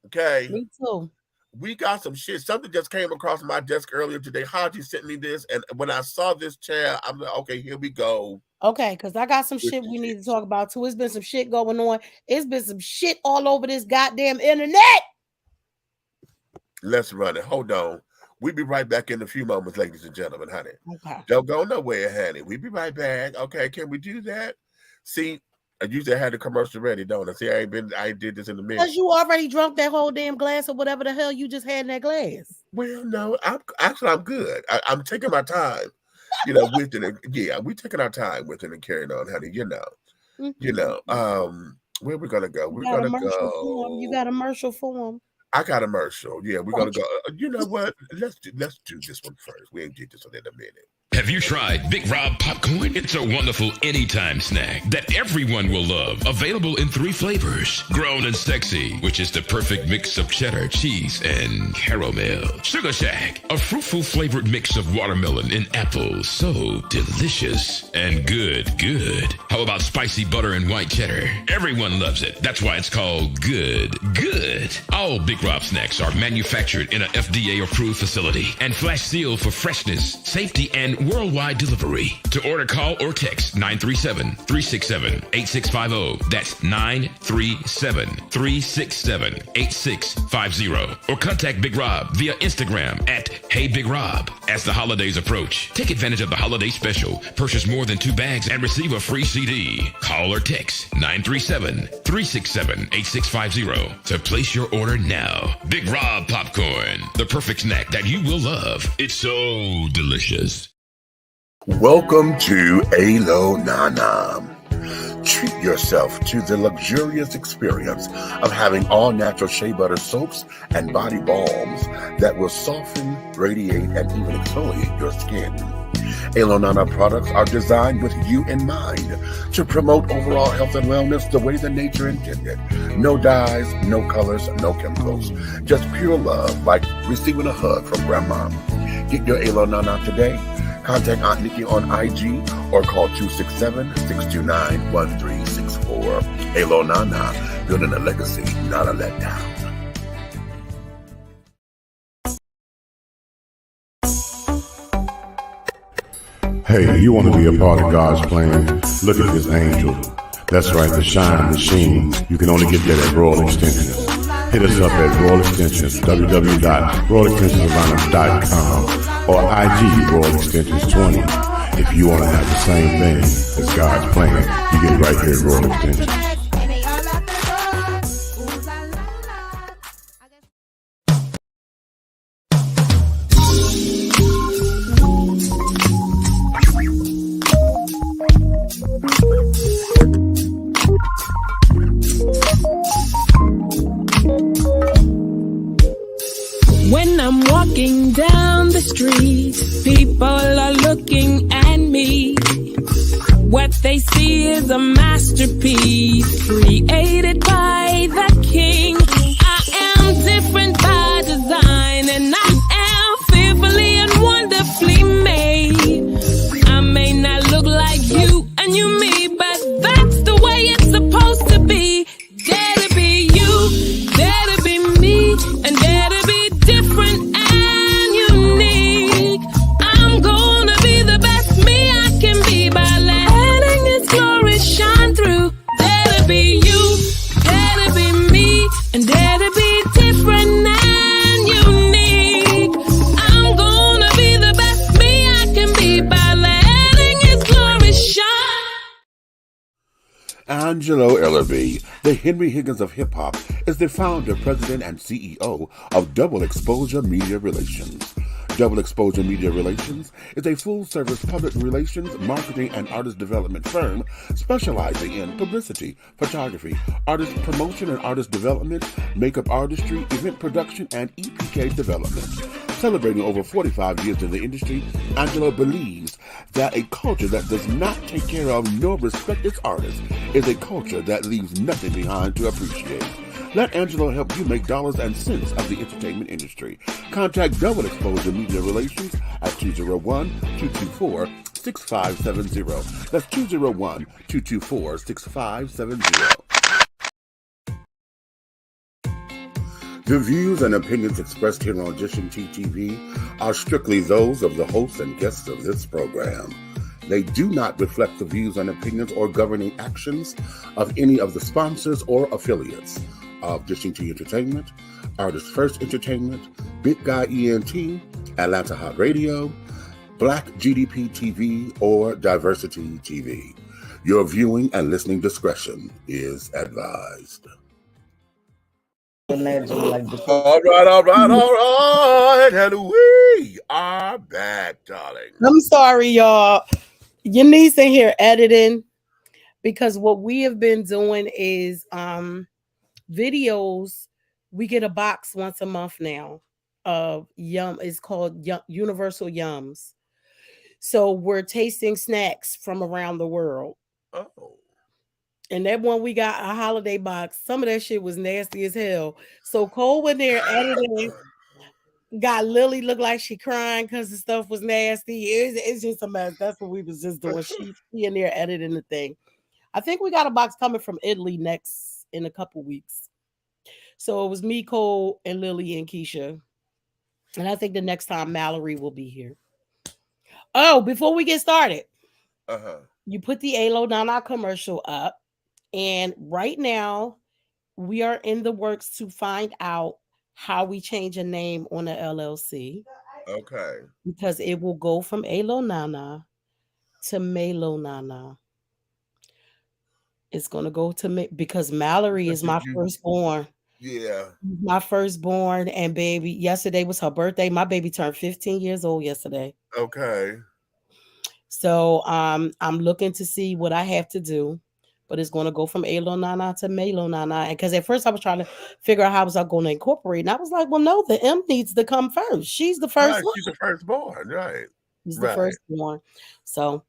Okay. Me too. We got some shit. Something just came across my desk earlier today. Haji sent me this, and when I saw this chair, I'm like, okay, here we go. Okay, because I got some shit we need to talk about too. It's been some shit going on. It's been some shit all over this goddamn internet. Let's run it. Hold on. We'll be right back in a few moments, ladies and gentlemen, honey. Okay. Don't go nowhere, honey. We'll be right back. Okay, can we do that? See, I usually had the commercial ready, don't I? See, I did this in a minute. Because you already drunk that whole damn glass or whatever the hell you just had in that glass. Well, no, I'm good. I'm taking my time, with it. Yeah, we taking our time with it and carrying on, honey. Where we gonna go? We're gonna go. You got a commercial form. I got a commercial. Yeah, we're gonna go. You know what? Let's do this one first. We ain't do this one in a minute. Have you tried Big Rob popcorn? It's a wonderful anytime snack that everyone will love. Available in 3 flavors. Grown and Sexy, which is the perfect mix of cheddar, cheese, and caramel. Sugar Shack, a fruitful flavored mix of watermelon and apple. So delicious and good. How about spicy butter and white cheddar? Everyone loves it. That's why it's called good. All Big Rob snacks are manufactured in a FDA-approved facility and flash sealed for freshness, safety, and worldwide delivery. To order, call or text 937-367-8650. That's 937-367-8650. Or contact Big Rob via Instagram at Hey Big Rob. As the holidays approach, take advantage of the holiday special. Purchase more than 2 bags and receive a free CD. Call or text 937-367-8650 to place your order now. Big Rob popcorn, the perfect snack that you will love. It's so delicious. Welcome to Alo Nana. Treat yourself to the luxurious experience of having all natural shea butter soaps and body balms that will soften, radiate, and even exfoliate your skin. Alo Nana products are designed with you in mind to promote overall health and wellness the way that nature intended. No dyes, no colors, no chemicals. Just pure love, like receiving a hug from grandma. Get your Alo Nana today. Contact Aunt Nikki on IG or call 267-629-1364. Alo Nana, building a legacy, not a letdown. Hey, you want to be a part of God's plan? Look at this angel. That's right, the shine machine. You can only get that at Royal Extensions. Hit us up at Royal Extensions, www.royalextensionsatlanta.com or IG Royal Extensions 20. If you want to have the same thing as God's plan, you get it right here at Royal Extensions. When I'm walking down the street, people are looking at me. What they see is a masterpiece created by the King. I am different by design, and I am fearfully and wonderfully made. I may not look like you and you me, but that's the way it's supposed to be. Dare to be you, dare to be me, and dare to be different and unique. I'm gonna be the best me I can be by letting His glory shine through. Dare to be you, dare to be me, and Angelo Ellerby, the Henry Higgins of hip-hop, is the founder, president, and CEO of Double Exposure Media Relations. Double Exposure Media Relations is a full-service public relations, marketing, and artist development firm specializing in publicity, photography, artist promotion and artist development, makeup artistry, event production, and EPK development. Celebrating over 45 years in the industry, Angelo believes that a culture that does not take care of nor respect its artists is a culture that leaves nothing behind to appreciate. Let Angelo help you make dollars and cents of the entertainment industry. Contact Double Exposure Media Relations at 201-224-6570. That's 201-224-6570. The views and opinions expressed here on Dishing Tea TV are strictly those of the hosts and guests of this program. They do not reflect the views and opinions or governing actions of any of the sponsors or affiliates of Dishing Tea Entertainment, Artist First Entertainment, Big Guy ENT, Atlanta Hot Radio, Black GDP TV, or Diversity TV. Your viewing and listening discretion is advised. All right, and we are back, darling. I'm sorry, y'all. Your niece in here editing because what we have been doing is videos. We get a box once a month now of Yum. It's called Universal Yums. So we're tasting snacks from around the world. Oh. And that one we got a holiday box. Some of that shit was nasty as hell. So Cole went there editing. Got Lily look like she crying because the stuff was nasty. It's just a mess. That's what we was just doing. She in there editing the thing. I think we got a box coming from Italy next in a couple weeks. So it was me, Cole, and Lily and Keisha. And I think the next time Mallory will be here. Oh, before we get started, you put the Alo Nana commercial up. And right now, we are in the works to find out how we change a name on the LLC. Okay. Because it will go from Alo Nana to Malo Nana. It's going to go to me because Mallory is my firstborn. Yeah. My firstborn. And baby, yesterday was her birthday. My baby turned 15 years old yesterday. Okay. So I'm looking to see what I have to do. But it's going to go from Alo Nana to Malo Nana. And because at first I was trying to figure out how I was going to incorporate. And I was like, well, no, the M needs to come first. She's the first one. She's the firstborn, right. She's the firstborn. So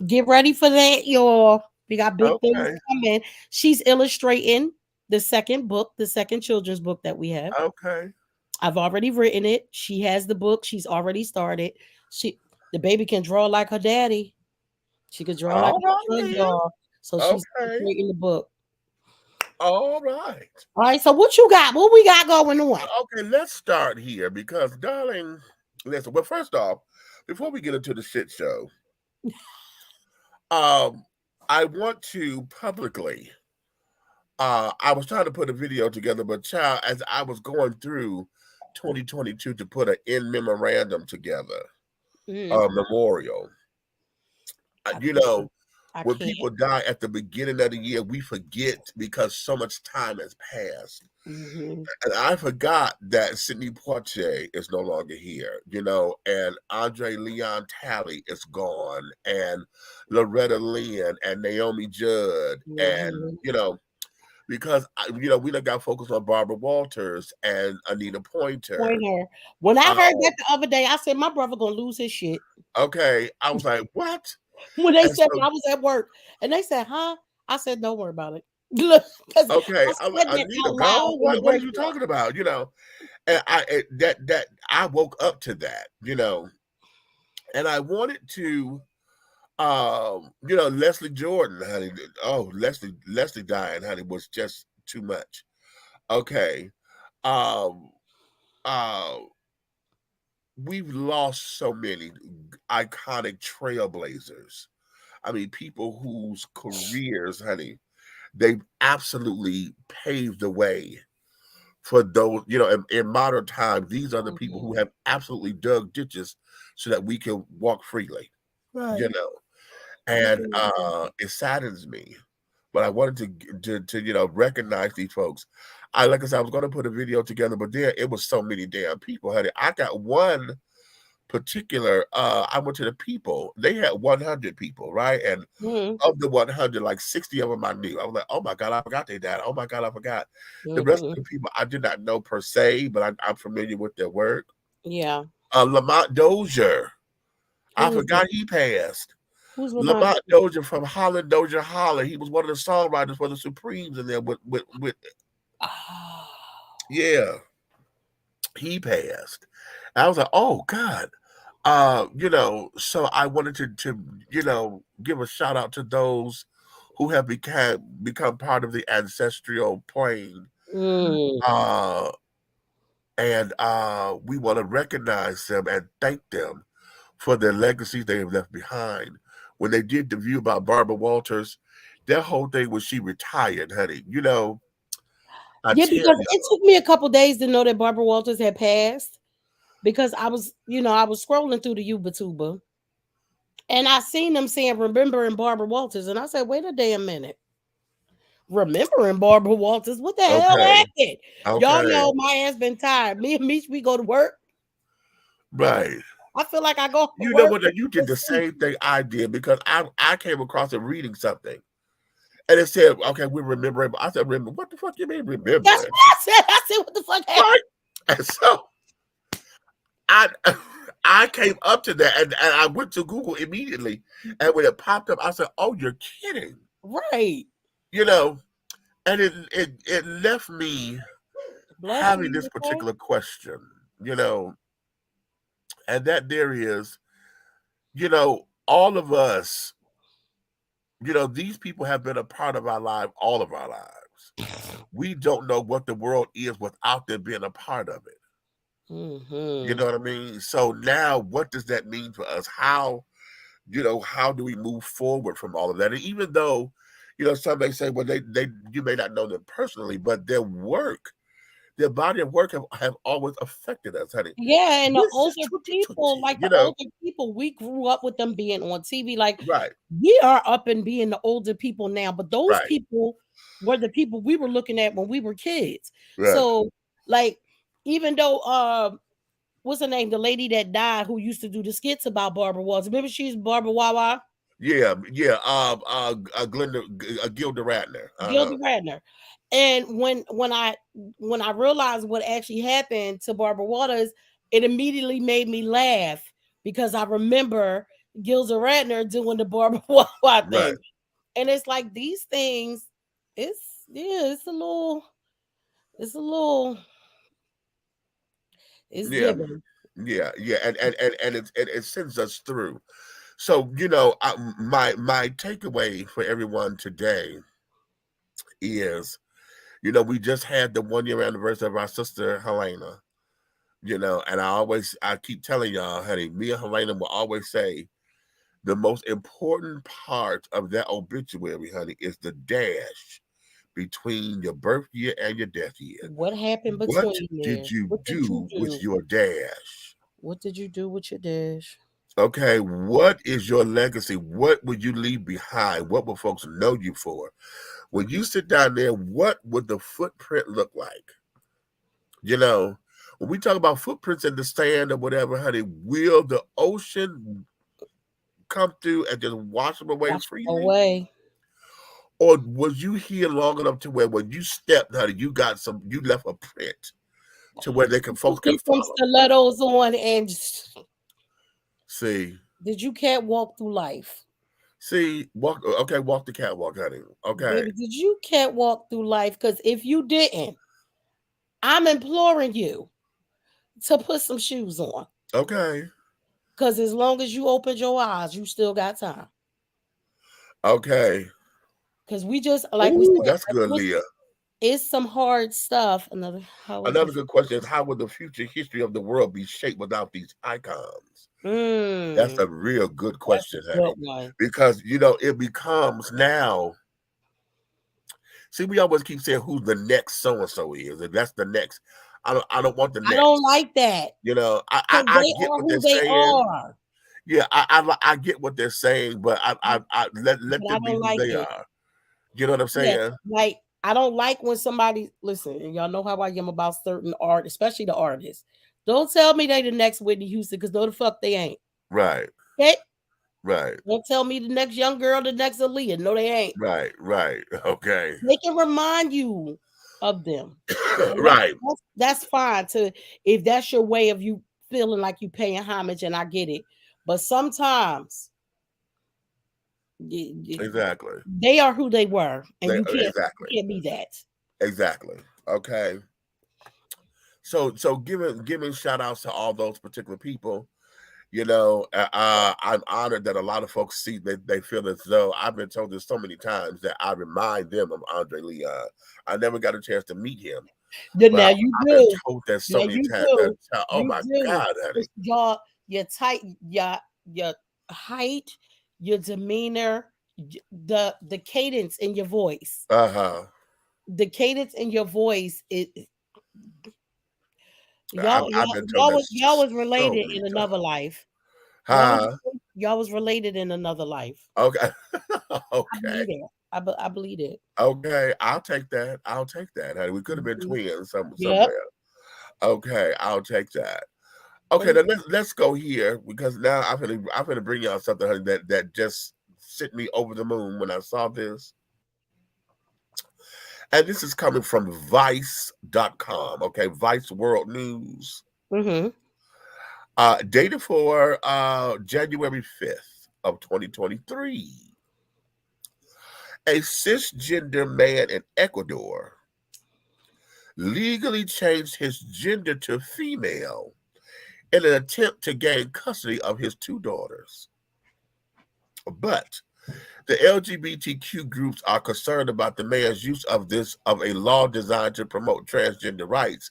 get ready for that, y'all. We got big things coming. She's illustrating the second book, the second children's book that we have. Okay. I've already written it. She has the book. She's already started. The baby can draw like her daddy. She could draw like her son, y'all. So she's creating the book. All right. All right. So what you got? What we got going on? Okay, let's start here because, darling, listen. Well, first off, before we get into the shit show, I want to publicly. I was trying to put a video together, but child, as I was going through 2022 to put an in memorandum together, memorial. You know. When people die at the beginning of the year, we forget because so much time has passed. And I forgot that Sidney Poitier is no longer here, you know, and Andre Leon Talley is gone, and Loretta Lynn and Naomi Judd, and, you know, because, you know, we done got focused on Barbara Walters and Anita Pointer. When I heard that the other day, I said, my brother going to lose his shit. Okay. I was like, what? When they said I was at work and they said, huh? I said, don't worry about it. Look, okay. Anita, what are you talking about? You know, and I woke up to that, you know, and I wanted to, you know, Leslie Jordan, honey. Oh, Leslie dying, honey, was just too much. Okay. We've lost so many iconic trailblazers. I mean, people whose careers, honey, they've absolutely paved the way for those, you know, in modern time. These are the people who have absolutely dug ditches so that we can walk freely, you know. And it saddens me but I wanted to recognize these folks. Like I said, I was going to put a video together, but there it was so many damn people, honey. I got one particular. I went to the people. They had 100 people, right? And of the 100, like 60 of them I knew. I was like, oh my God, I forgot they died. Oh my God, I forgot. The rest of the people I did not know per se, but I'm familiar with their work. Yeah. Lamont Dozier. I forgot he passed. Who's Lamont Dozier from Holland, Dozier Holland. He was one of the songwriters for the Supremes in there with yeah. He passed. And I was like, oh God. So I wanted to give a shout out to those who have become part of the ancestral plane. And we want to recognize them and thank them for their legacies they have left behind. When they did the view about Barbara Walters, that whole thing was she retired, honey. Yeah, because it took me a couple days to know that Barbara Walters had passed, because I was scrolling through the YouTuber, and I seen them saying remembering Barbara Walters, and I said, wait a damn minute. Remembering Barbara Walters? What the hell happened? Y'all know my ass been tired. Me and Meech, we go to work. Right. I feel like I go to You work. know what? You did the same thing I did, because I came across it reading something. And it said, okay, we're remembering. I said, remember, what the fuck you mean remembering? That's what I said. I said, what the fuck happened? Right. And so I came up to that, and I went to Google immediately. And when it popped up, I said, oh, you're kidding. Right. And it left me having this particular question, and that there is, all of us, these people have been a part of our life, all of our lives. We don't know what the world is without them being a part of it. You know what I mean? So now what does that mean for us? How do we move forward from all of that? And even though, some may say, well, you may not know them personally, but their work, their body of work have always affected us, honey. Yeah, and the older people, older people, we grew up with them being on TV. Like, we are up and being the older people now, but those people were the people we were looking at when we were kids. Right. So, like, even though what's her name? The lady that died who used to do the skits about Barbara Walters. Remember, she's Barbara Wawa? Yeah. Gilda Radner. Gilda Radner. And when I realized what actually happened to Barbara Walters, it immediately made me laugh, because I remember Gilda Radner doing the Barbara Wawa thing. And it's like these things, it's given. Yeah, and it sends us through. So my takeaway for everyone today is, we just had the 1-year anniversary of our sister Helena, and I keep telling y'all, honey, me and Helena will always say the most important part of that obituary, honey, is the dash between your birth year and your death year. What happened between What did you do with your dash? What did you do with your dash? Okay, what is your legacy? What would you leave behind? What will folks know you for? When you sit down there, what would the footprint look like? When we talk about footprints in the sand or whatever, honey, will the ocean come through and just wash them away freely? Or was you here long enough to where when you stepped, honey, you left a print to where folks can follow? Stilettos on and see. Did you catwalk through life? See, walk the catwalk, honey. Okay. Baby, did you catwalk through life? Because if you didn't, I'm imploring you to put some shoes on. Okay. Because as long as you opened your eyes, you still got time. Okay. Because we just that's good, Leah. It's some hard stuff. Another good question is, how would the future history of the world be shaped without these icons? That's a real good question, honey. Because it becomes now. See, we always keep saying who the next so and so is, and that's the next. I don't want the next. I don't like that. I get what they're saying. Yeah, I get what they're saying, but let them be who they are. You know what I'm Yeah, saying? like I don't like when somebody listen, and y'all know how I am about certain art, especially the artists. Don't tell me they the next Whitney Houston, because no the fuck they ain't. Right. Okay? Right. Don't tell me the next young girl, the next Aaliyah. No, they ain't. Right. Right. Okay. They can remind you of them. Right. That's fine to if that's your way of you feeling like you paying homage, and I get it. But sometimes Exactly. they are who they were, and you can't be that. Exactly. Okay. So giving shout outs to all those particular people. You know, I'm honored that a lot of folks see that they feel as though I've been told this so many times that I remind them of Andre Leon. I never got a chance to meet him. Now you I've do. been told that so Now many you times. do. Oh You my do. God, honey. Your tight, your height, your demeanor, the cadence in your voice. The cadence in your voice y'all was related in another life. Y'all was related in another life. Okay. Okay. I believe it. Okay, I'll take that. I'll take that. Honey. We could have been twins somewhere. Yep. Okay, I'll take that. Okay, then let's go here because now I'm gonna bring y'all something, honey, that just sent me over the moon when I saw this. And this is coming from Vice.com. Okay, Vice World News. Dated for January 5th of 2023. A cisgender man in Ecuador legally changed his gender to female in an attempt to gain custody of his 2 daughters. But the LGBTQ groups are concerned about the man's use of a law designed to promote transgender rights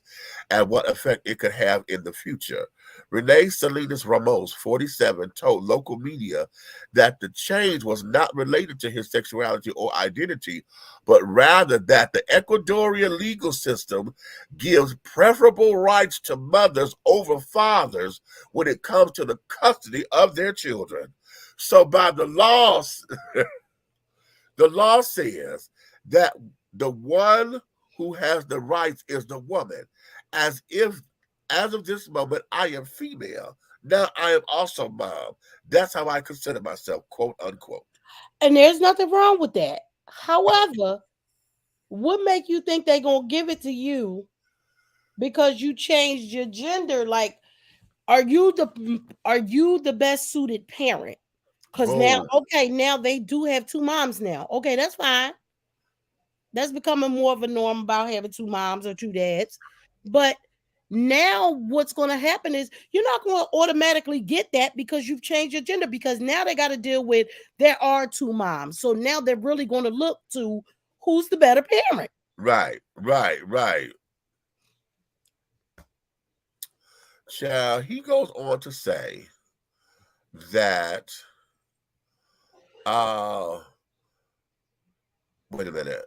and what effect it could have in the future. Renee Salinas Ramos, 47, told local media that the change was not related to his sexuality or identity, but rather that the Ecuadorian legal system gives preferable rights to mothers over fathers when it comes to the custody of their children. So by the laws, the law says that the one who has the rights is the woman, as of this moment, I am female. Now I am also mom. That's how I consider myself, quote unquote. And there's nothing wrong with that. However, what make you think they're gonna give it to you because you changed your gender? Like, are you the best suited parent? Because now they do have 2 moms now. Okay, that's fine. That's becoming more of a norm about having 2 moms or 2 dads. But now what's going to happen is you're not going to automatically get that because you've changed your gender, because now they got to deal with there are 2 moms. So now they're really going to look to who's the better parent. Right. Child, he goes on to say that wait a minute.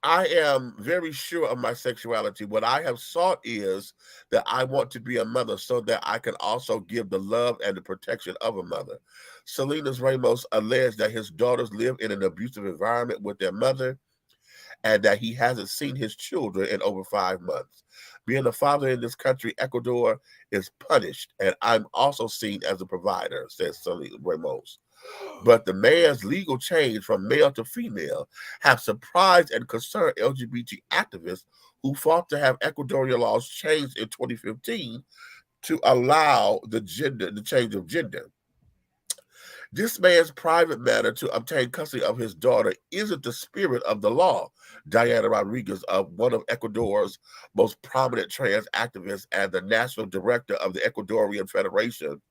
I am very sure of my sexuality. What I have sought is that I want to be a mother so that I can also give the love and the protection of a mother. Salinas Ramos alleged that his daughters live in an abusive environment with their mother and that he hasn't seen his children in over 5 months. Being a father in this country, Ecuador, is punished, and I'm also seen as a provider, says Salinas Ramos. But the man's legal change from male to female have surprised and concerned LGBT activists who fought to have Ecuadorian laws changed in 2015 to allow the change of gender. This man's private matter to obtain custody of his daughter isn't the spirit of the law, Diana Rodriguez, one of Ecuador's most prominent trans activists and the national director of the Ecuadorian Federation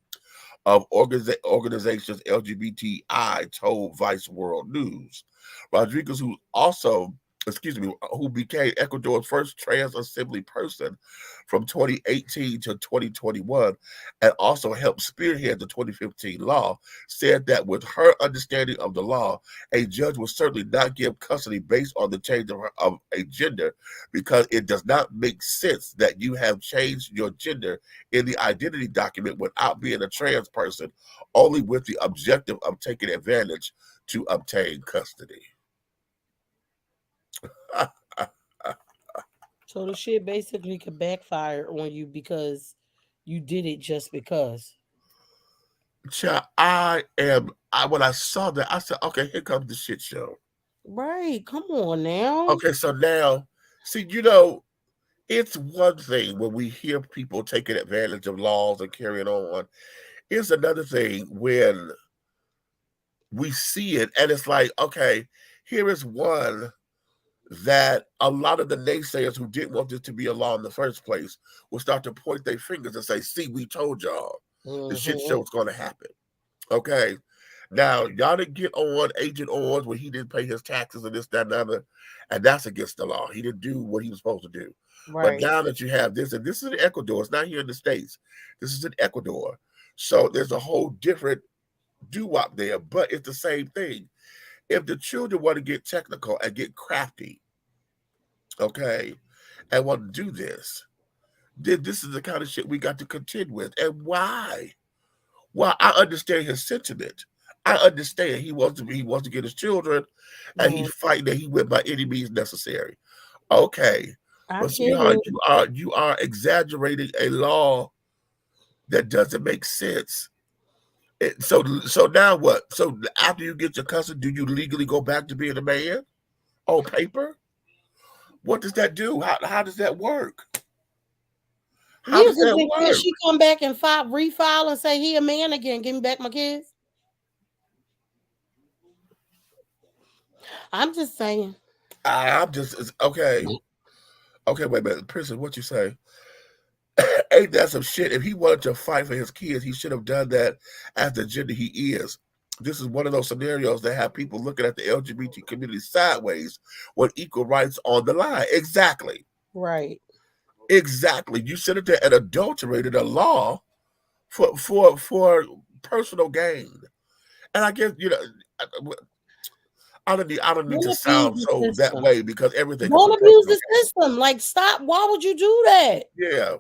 of organizations LGBTI, told Vice World News. Rodriguez, who became Ecuador's first trans assembly person from 2018 to 2021 and also helped spearhead the 2015 law, said that with her understanding of the law, a judge will certainly not give custody based on the change of a gender, because it does not make sense that you have changed your gender in the identity document without being a trans person, only with the objective of taking advantage to obtain custody. So the shit basically could backfire on you because you did it just because. Child, when I saw that, I said, okay, here comes the shit show. Right. Come on now. Okay, so now, see, it's one thing when we hear people taking advantage of laws and carrying on. It's another thing when we see it and it's like, okay, here is one that a lot of the naysayers who didn't want this to be a law in the first place will start to point their fingers and say, see, we told y'all the shit show is going to happen. Okay. Now, y'all didn't get on Agent Orange when he didn't pay his taxes and this, that, and other, and that's against the law. He didn't do what he was supposed to do. Right. But now that you have this, and this is in Ecuador, it's not here in the States. This is in Ecuador. So there's a whole different doo-wop there, but it's the same thing. If the children want to get technical and get crafty, okay, and want to do this, then this is the kind of shit we got to contend with. And why? Well, I understand his sentiment. I understand he wants to get his children, and he's fighting that he went by any means necessary. Okay, but sweetheart, you are exaggerating a law that doesn't make sense. So now what? So after you get your cousin, do you legally go back to being a man on paper? What does that do? How does that work? How does that work? Can she come back and refile and say he a man again? Give me back my kids. I'm just saying. I'm just okay. Okay, wait a minute, Princess. What you say? Ain't that some shit? If he wanted to fight for his kids, he should have done that as the gender he is. This is one of those scenarios that have people looking at the LGBT community sideways when equal rights on the line. Exactly. Right. Exactly. You sit there and adulterated a law for personal gain. And I guess I don't need to sound so that way because everything. Don't abuse the system. Like, stop. Why would you do that? Yeah.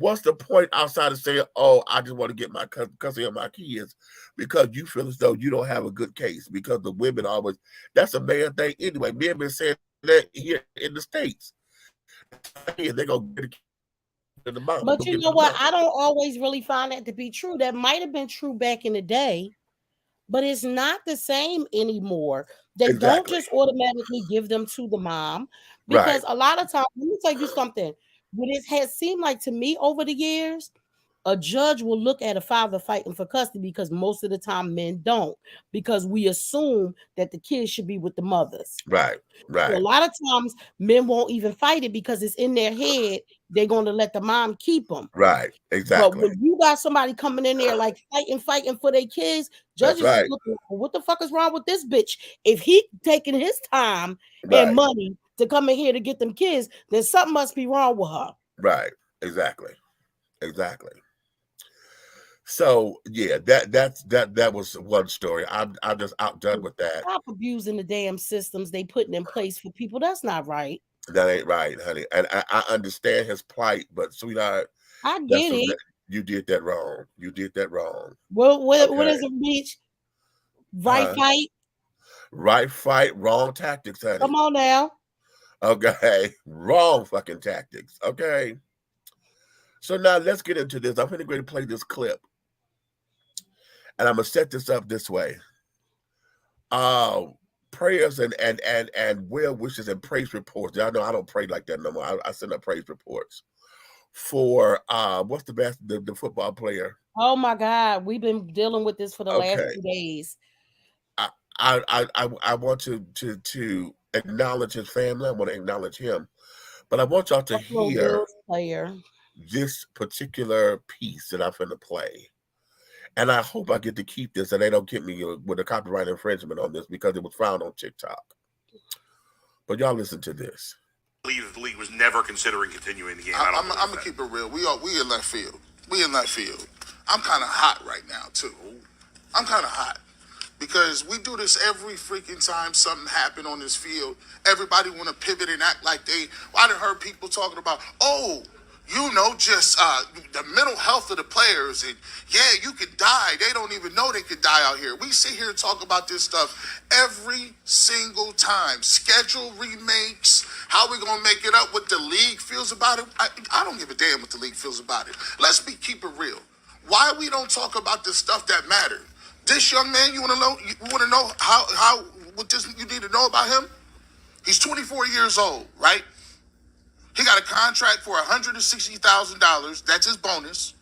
What's the point outside of saying, "Oh, I just want to get my custody of my kids," because you feel as though you don't have a good case because the women always. That's a man thing anyway. Men been saying that here in the States. They're gonna get a kid in the mouth. But you know what? I don't always really find that to be true. That might have been true back in the day, but it's not the same anymore. They don't just automatically give them to the mom because a lot of times, let me tell you something. What it has seemed like to me over the years, a judge will look at a father fighting for custody because most of the time men don't, because we assume that the kids should be with the mothers. Right. So a lot of times men won't even fight it because it's in their head they're going to let the mom keep them. Right. Exactly. But when you got somebody coming in there like fighting for their kids, judges are looking, what the fuck is wrong with this bitch? If he taking his time and money to come in here to get them kids, then something must be wrong with her. Right. Exactly. So yeah, that was one story. I'm just outdone with that. Stop abusing the damn systems they putting in place for people. That's not right. That ain't right, honey. And I understand his plight, but sweetheart, I get it. You did that wrong. You did that wrong. Well, what is it, bitch? Right fight. Right fight, wrong tactics, honey. Come on now. Okay, wrong fucking tactics. Okay. So now let's get into this. I'm going to play this clip. And I'm going to set this up this way. Prayers and well wishes and praise reports. Y'all know I don't pray like that no more. I send up praise reports for what's the best the football player. Oh my God, we've been dealing with this for the last 2 days. I want to acknowledge his family. I want to acknowledge him, but I want y'all to hear this particular piece that I'm going to play. And I hope I get to keep this and they don't get me with a copyright infringement on this because it was found on TikTok. But y'all listen to this. I believe the league was never considering continuing the game. I'm going to keep it real. We in left field. I'm kind of hot right now, too. I'm kind of hot. Because we do this every freaking time something happened on this field. Everybody want to pivot and act like I done heard people talking about, oh, you know, just the mental health of the players. And yeah, you could die. They don't even know they could die out here. We sit here and talk about this stuff every single time. Schedule remakes, how we going to make it up, what the league feels about it. I don't give a damn what the league feels about it. Let's keep it real. Why we don't talk about the stuff that matters? This young man, you want to know how what this you need to know about him? He's 24 years old, right? He got a contract for $160,000. That's his bonus.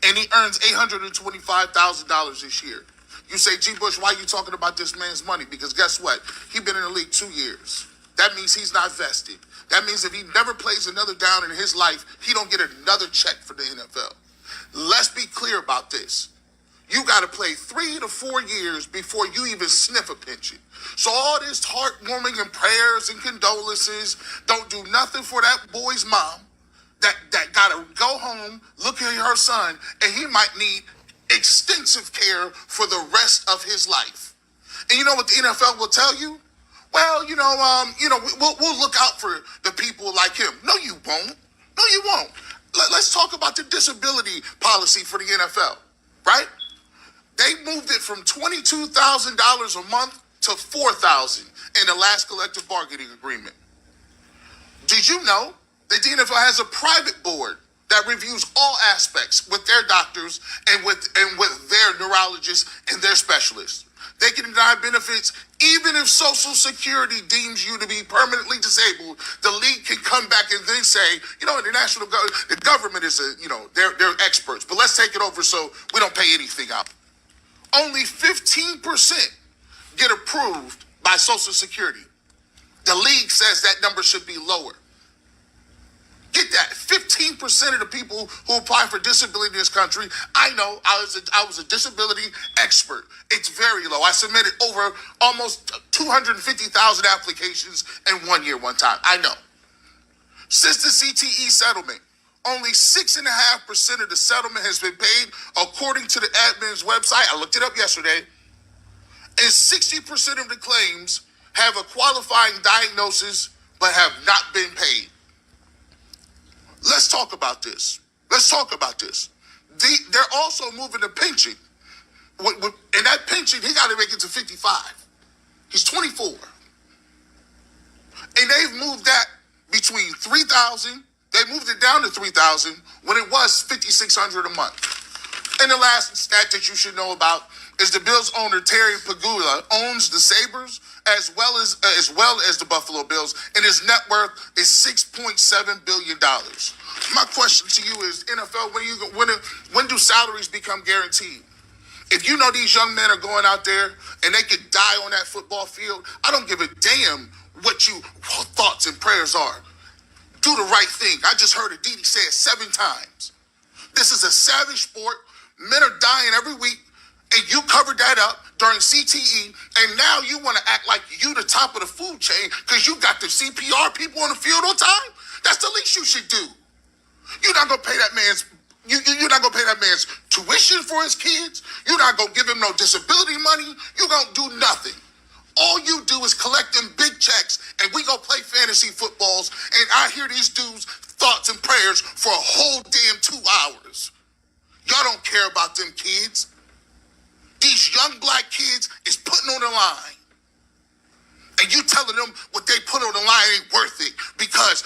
And he earns $825,000 this year. You say, G. Bush, why are you talking about this man's money? Because guess what? He's been in the league 2 years. That means he's not vested. That means if he never plays another down in his life, he don't get another check for the NFL. Let's be clear about this. You got to play 3 to 4 years before you even sniff a pension. So all this heartwarming and prayers and condolences don't do nothing for that boy's mom that got to go home, look at her son, and he might need extensive care for the rest of his life. And you know what the NFL will tell you? Well, we'll look out for the people like him. No, you won't. No, you won't. Let's talk about the disability policy for the NFL, right? They moved it from $22,000 a month to $4,000 in the last collective bargaining agreement. Did you know that the NFL has a private board that reviews all aspects with their doctors and with their neurologists and their specialists? They can deny benefits even if Social Security deems you to be permanently disabled. The league can come back and then say, the government is they're experts, but let's take it over so we don't pay anything out. Only 15% get approved by Social Security. The league says that number should be lower. Get that. 15% of the people who apply for disability in this country, I know, I was a disability expert. It's very low. I submitted over almost 250,000 applications in 1 year, one time. I know. Since the CTE settlement, only 6.5% of the settlement has been paid, according to the admin's website. I looked it up yesterday. And 60% of the claims have a qualifying diagnosis but have not been paid. Let's talk about this. They're also moving the pension. And that pension, he got to make it to 55. He's 24. And they've moved that between $3,000. They moved it down to $3,000 when it was $5,600 a month. And the last stat that you should know about is the Bills owner Terry Pagula owns the Sabres as well as the Buffalo Bills, and his net worth is $6.7 billion. My question to you is, NFL, when do salaries become guaranteed? If you know these young men are going out there and they could die on that football field, I don't give a damn what your thoughts and prayers are. Do the right thing. I just heard Aditi say it 7 times. This is a savage sport. Men are dying every week, and you covered that up during CTE, and now you want to act like you the top of the food chain because you got the CPR people on the field on time? That's the least you should do. You're not gonna pay that man's. You're not gonna pay that man's tuition for his kids. You're not gonna give him no disability money. You gonna do nothing. All you do is collect them big checks, and we go play fantasy footballs, and I hear these dudes' thoughts and prayers for a whole damn 2 hours. Y'all don't care about them kids. These young black kids is putting on the line. And you telling them what they put on the line ain't worth it because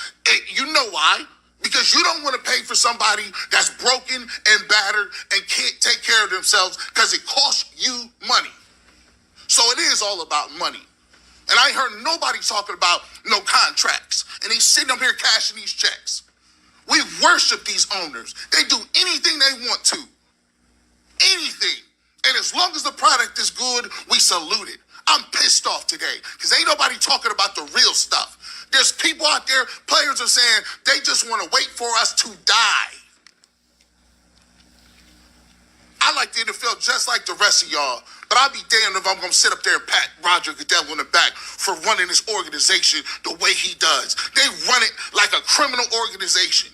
you know why? Because you don't want to pay for somebody that's broken and battered and can't take care of themselves because it costs you money. So it is all about money. And I heard nobody talking about no contracts. And they sitting up here cashing these checks. We worship these owners. They do anything they want to. Anything. And as long as the product is good, we salute it. I'm pissed off today because ain't nobody talking about the real stuff. There's people out there, players are saying they just want to wait for us to die. I like the NFL just like the rest of y'all, but I'll be damned if I'm going to sit up there and pat Roger Goodell on the back for running this organization the way he does. They run it like a criminal organization.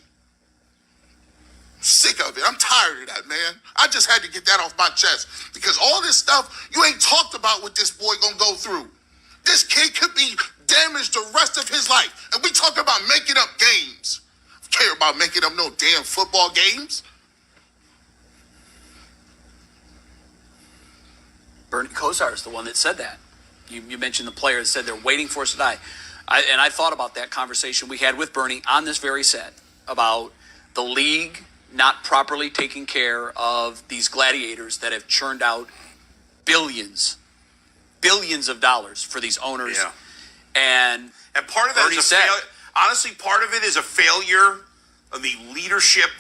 Sick of it. I'm tired of that, man. I just had to get that off my chest because all this stuff, you ain't talked about what this boy gonna go through. This kid could be damaged the rest of his life. And we talk about making up games. care about making up no damn football games. Bernie Kosar is the one that said that. You mentioned the player that said they're waiting for us to die. I thought about that conversation we had with Bernie on this very set about the league not properly taking care of these gladiators that have churned out billions of dollars for these owners. Yeah. And part of that Bernie is said, honestly, part of it is a failure of the leadership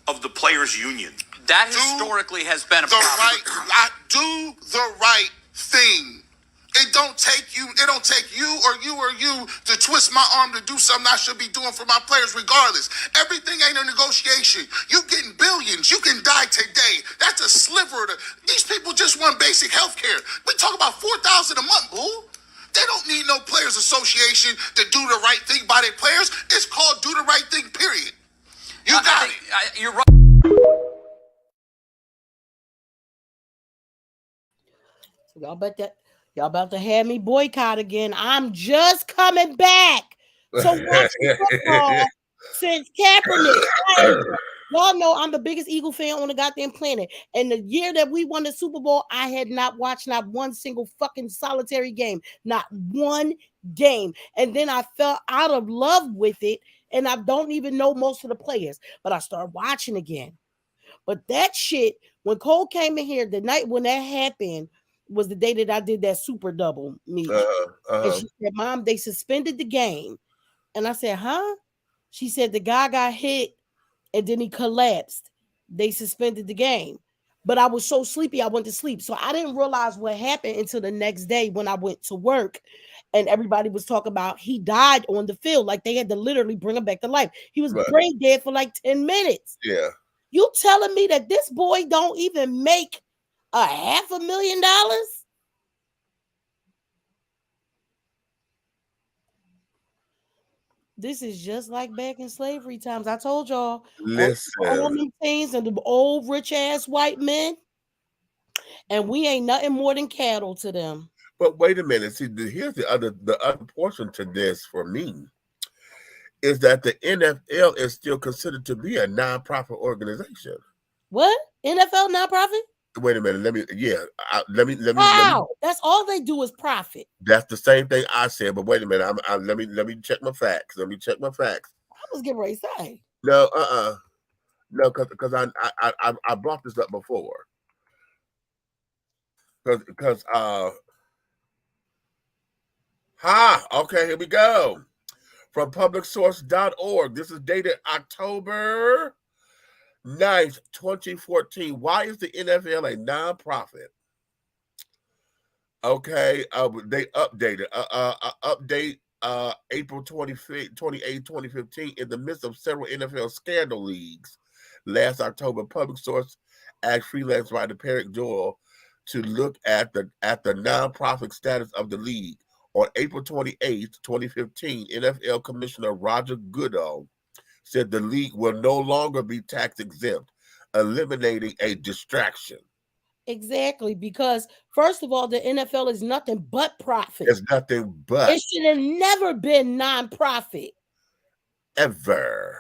of the players' union. That historically has been a problem. Do the right thing. It don't take you or you to twist my arm to do something I should be doing for my players regardless. Everything ain't a negotiation. You getting billions. You can die today. That's a sliver of these people just want basic health care. We talk about $4,000 a month, boo. They don't need no players association to do the right thing by their players. It's called do the right thing, period. You got it. You're right. Y'all about to have me boycott again. I'm just coming back to watch football since Kaepernick. Y'all know I'm the biggest Eagle fan on the goddamn planet. And the year that we won the Super Bowl, I had not watched not one single fucking solitary game. Not one game. And then I fell out of love with it. And I don't even know most of the players. But I started watching again. But that shit, when Cole came in here, the night when that happened was the day that I did that super double meeting. And she said, Mom, they suspended the game. And I said, huh? She said the guy got hit and then he collapsed. They suspended the game. But I was so sleepy, I went to sleep. So I didn't realize what happened until the next day when I went to work. And everybody was talking about he died on the field. Like they had to literally bring him back to life. He was brain dead for like 10 minutes. Yeah. You telling me that this boy don't even make $500,000? This is just like back in slavery times. I told y'all. Listen. All them things and the old rich ass white men. And we ain't nothing more than cattle to them. But wait a minute. See, here's the other portion to this for me is that the NFL is still considered to be a nonprofit organization. What? NFL nonprofit? Wait a minute. Let me. Wow, that's all they do is profit. That's the same thing I said. But wait a minute. Let me check my facts. I was getting ready to say. No, no, because I brought this up before. Because okay, here we go. From publicsource.org. This is dated October 9th, 2014. Why is the NFL a nonprofit? Okay, they updated. Update April 28, 2015. In the midst of several NFL scandal leagues, last October, Public Source asked freelance writer Perrick Joel to look at the nonprofit status of the league. On April 28, 2015, NFL Commissioner Roger Goodell said the league will no longer be tax exempt, eliminating a distraction. Exactly, because first of all, the NFL is nothing but profit. It's nothing but. It should have never been non-profit. Ever.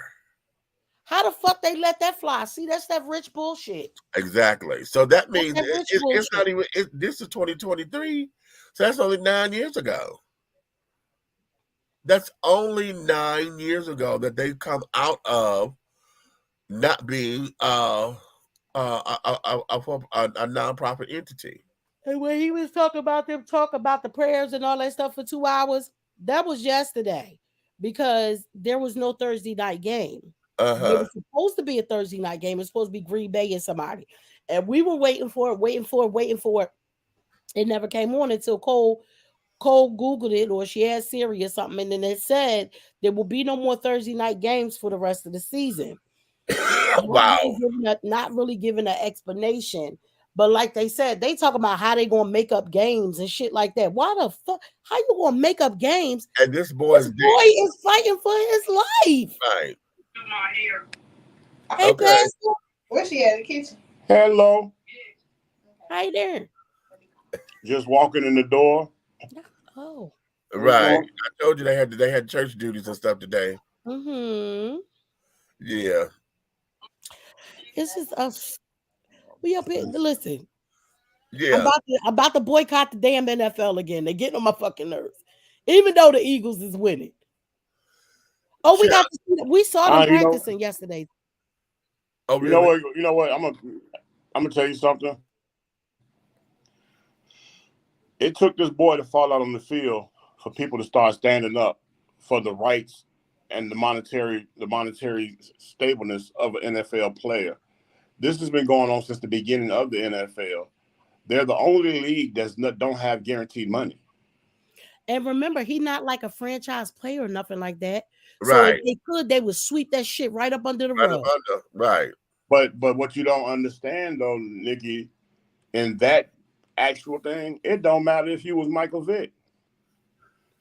How the fuck they let that fly? See, that's that rich bullshit. Exactly. So that means it's not even, this is 2023. So that's only 9 years ago. That's only 9 years ago that they come out of not being a nonprofit entity. And when he was talking about the prayers and all that stuff for 2 hours, that was yesterday because there was no Thursday night game. It was supposed to be a Thursday night game. It was supposed to be Green Bay and somebody. And we were waiting for it. It never came on until Cole Googled it, or she had Siri or something, and then it said there will be no more Thursday night games for the rest of the season. Wow. Not really giving an explanation, but like they said, they talk about how they gonna make up games and shit like that. Why the fuck? How you gonna make up games? And this boy is fighting for his life. Right. Hey, Okay. Pastor. Where's she at? In the kitchen? Hello. Hi there. Just walking in the door. Oh. Right. I told you they had church duties and stuff today. Mm-hmm. Yeah. It's just us. We up here. Listen. Yeah. I'm about to boycott the damn NFL again. They're getting on my fucking nerves. Even though the Eagles is winning. Oh, we saw them practicing yesterday. Oh, You really? know what? I'm gonna tell you something. It took this boy to fall out on the field for people to start standing up for the rights and the monetary stableness of an NFL player. This has been going on since the beginning of the NFL. They're the only league that don't have guaranteed money. And remember, he's not like a franchise player or nothing like that. So Right. if they could, they would sweep that shit right up under the rug. Right. But what you don't understand though, Nikki, in that actual thing, it don't matter if you was Michael Vick.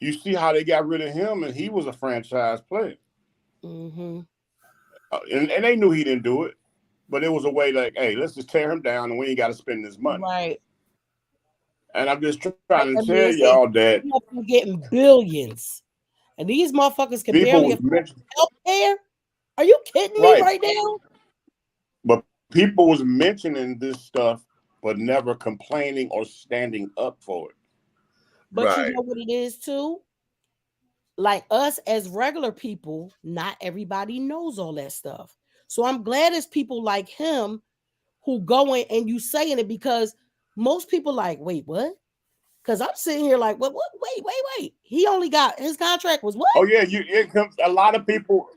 You see how they got rid of him, and he was a franchise player. Mm-hmm. And they knew he didn't do it, but it was a way like, hey, let's just tear him down, and we ain't got to spend this money. Right. And I'm just trying to tell y'all that you're getting billions, and these motherfuckers can barely afford healthcare. Are you kidding me right now? But people was mentioning this stuff, but never complaining or standing up for it. But you know what it is too? Like us as regular people, not everybody knows all that stuff. So I'm glad it's people like him who go in and you saying it, because most people like, wait, what? Because I'm sitting here like, what? Wait. He only got his contract was what? Oh yeah, a lot of people.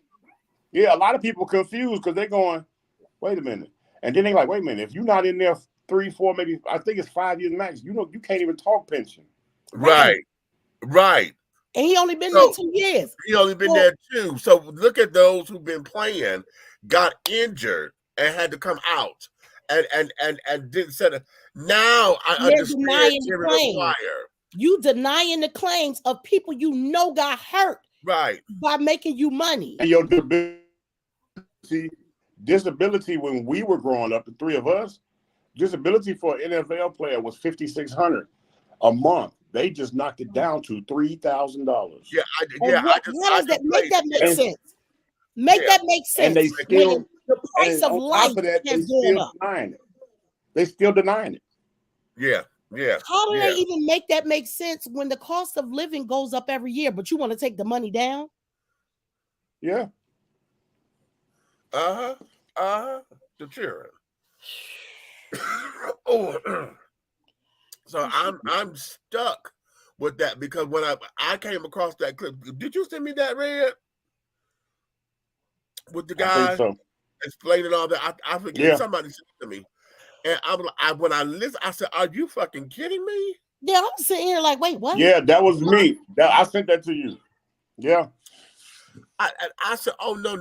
Yeah, a lot of people confused because they're going, wait a minute, and then they like, wait a minute, if you're not in there 3, 4, maybe I think it's 5 years max, you can't even talk pension. Right. And he only been there 2 years. He only been there 2. So look at those who've been playing, got injured, and had to come out, and didn't set it. Now I understand Jerry Maguire. You denying the claims of people you know got hurt, right, by making you money. And your disability when we were growing up, the three of us, disability for an NFL player was $5,600 a month. They just knocked it down to $3,000. Yeah, make that make sense. Make that make sense. And they still, the price of life has gone up. They still denying it. Yeah. How do they even make that make sense when the cost of living goes up every year, but you want to take the money down? Yeah. The cheering. So I'm stuck with that because when I came across that clip, did you send me that, Red? With the guy explaining all that, I forget somebody sent it to me, and when I listen, I said, "Are you fucking kidding me?" Yeah, I'm sitting here like, wait, what? Yeah, that was me. I sent that to you. Yeah. I said, "Oh no!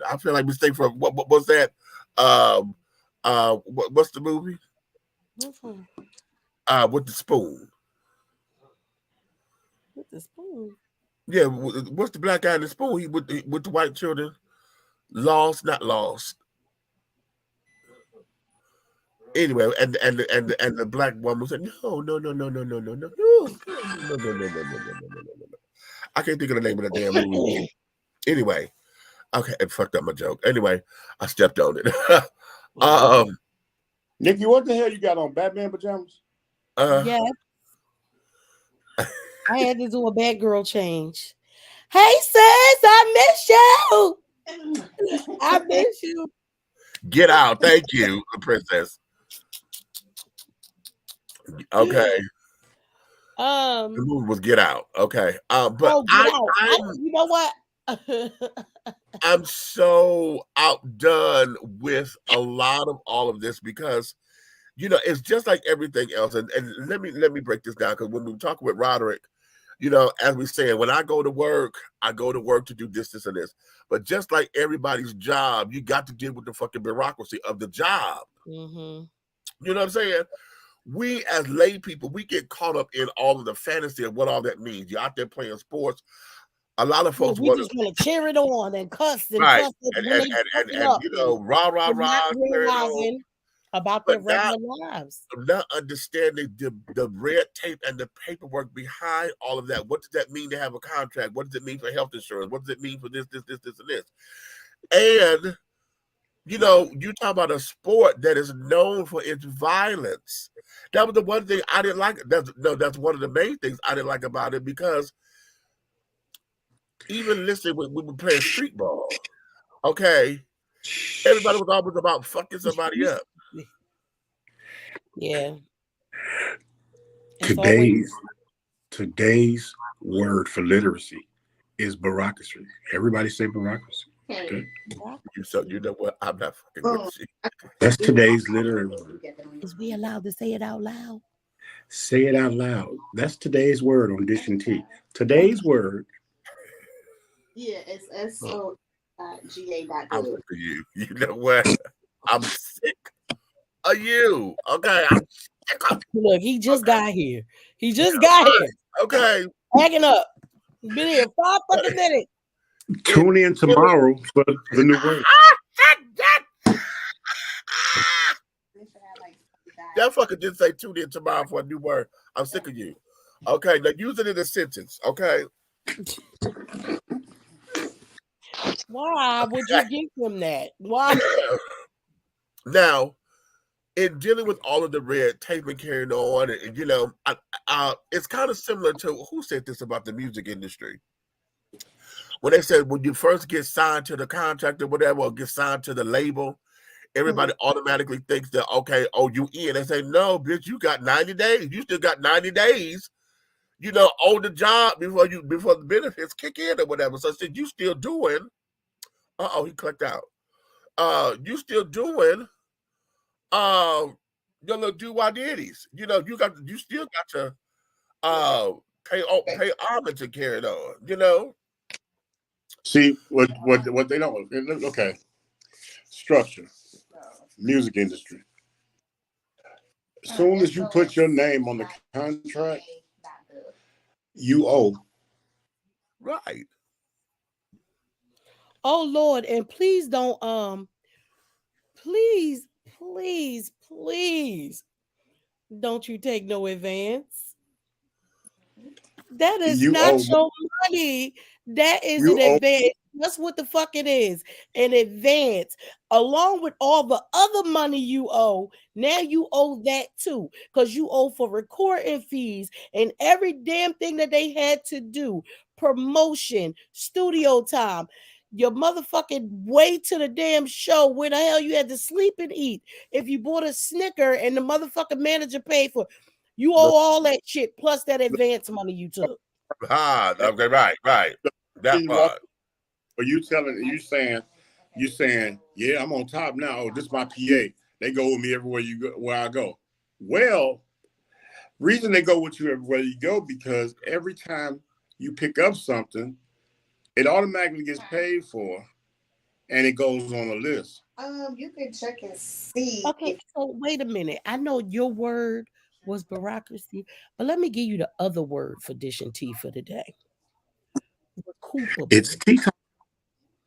I feel like mistake for what was that? What's the movie? With the spoon. With the spoon. Yeah, what's the black guy in the spoon? He with the white children. Not lost. Anyway, and the black woman said, no. I can't think of the name of the damn movie. Anyway, okay, it fucked up my joke. Anyway, I stepped on it. Nikki, what the hell you got on? Batman pajamas? Yeah. I had to do a bad girl change. Hey sis, I miss you. I miss you. Get out. Thank you, princess. Okay. The movie was Get Out. Okay. But you know what? I'm so outdone with a lot of all of this because it's just like everything else. And let me break this down, because when we talk with Roderick, as we say, when I go to work to do this, and this. But just like everybody's job, you got to deal with the fucking bureaucracy of the job. Mm-hmm. You know what I'm saying? We as lay people, we get caught up in all of the fantasy of what all that means. You're out there playing sports. A lot of folks we just want to cheer it on and cuss and right. cuss And rah. about their But regular lives. not understanding the red tape and the paperwork behind all of that. What does that mean to have a contract? What does it mean for health insurance? What does it mean for this, and this? And you know, you talk about a sport that is known for its violence. That was the one thing I didn't like. That's one of the main things I didn't like about it, because even listening when we were playing street ball, okay, everybody was always about fucking somebody up. Yeah. Today's word for literacy is bureaucracy. Everybody say bureaucracy. Okay. You know what? I'm not fucking with you. That's today's literary word. Is we allowed to say it out loud? Say it out loud. That's today's word on Dish and Tea. Today's word. Yeah, it's SOGA.org. I'm sick of you. You know what? I'm sick of you. Okay, I'm sick of you. Look, he just got here. He just got here. Okay. Backing up. He's been here 5 fucking minutes. Tune in tomorrow for the new word. That fucker didn't say tune in tomorrow for a new word. I'm sick of you. Okay, now use it in a sentence. Okay. Why would you give him that? Why? Now, in dealing with all of the red tape and carrying on, and you know, it's kind of similar to who said this about the music industry. When they said when you first get signed to the contract or whatever, or get signed to the label, everybody automatically thinks that, okay, oh, you in. They say, no, bitch, you got 90 days. You still got 90 days, you know, on the job before the benefits kick in or whatever. So I said, you still doing, he clicked out. You still doing your little do-wah-diddies. You know, you still got to pay homage and carry it on, you know. See what they don't. Okay, structure, music industry. As soon as you put your name on the contract, you owe. Right. Oh Lord, and please don't please don't you take no advance. That is not your money. That is an advance. That's what the fuck it is. An advance. Along with all the other money you owe, now you owe that too. Because you owe for recording fees and every damn thing that they had to do. Promotion, studio time. Your motherfucking way to the damn show where the hell you had to sleep and eat. If you bought a Snicker and the motherfucking manager paid for it, you owe all that shit plus that advance money you took. Okay, right. That part. Are you saying, yeah, I'm on top now. Oh, this is my PA. They go with me everywhere where I go. Well, reason they go with you everywhere you go because every time you pick up something, it automatically gets paid for, and it goes on a list. You can check and see. Okay, so wait a minute. I know your word was bureaucracy, but let me give you the other word for Dish and Tea for today. Recoupable. It's tea time.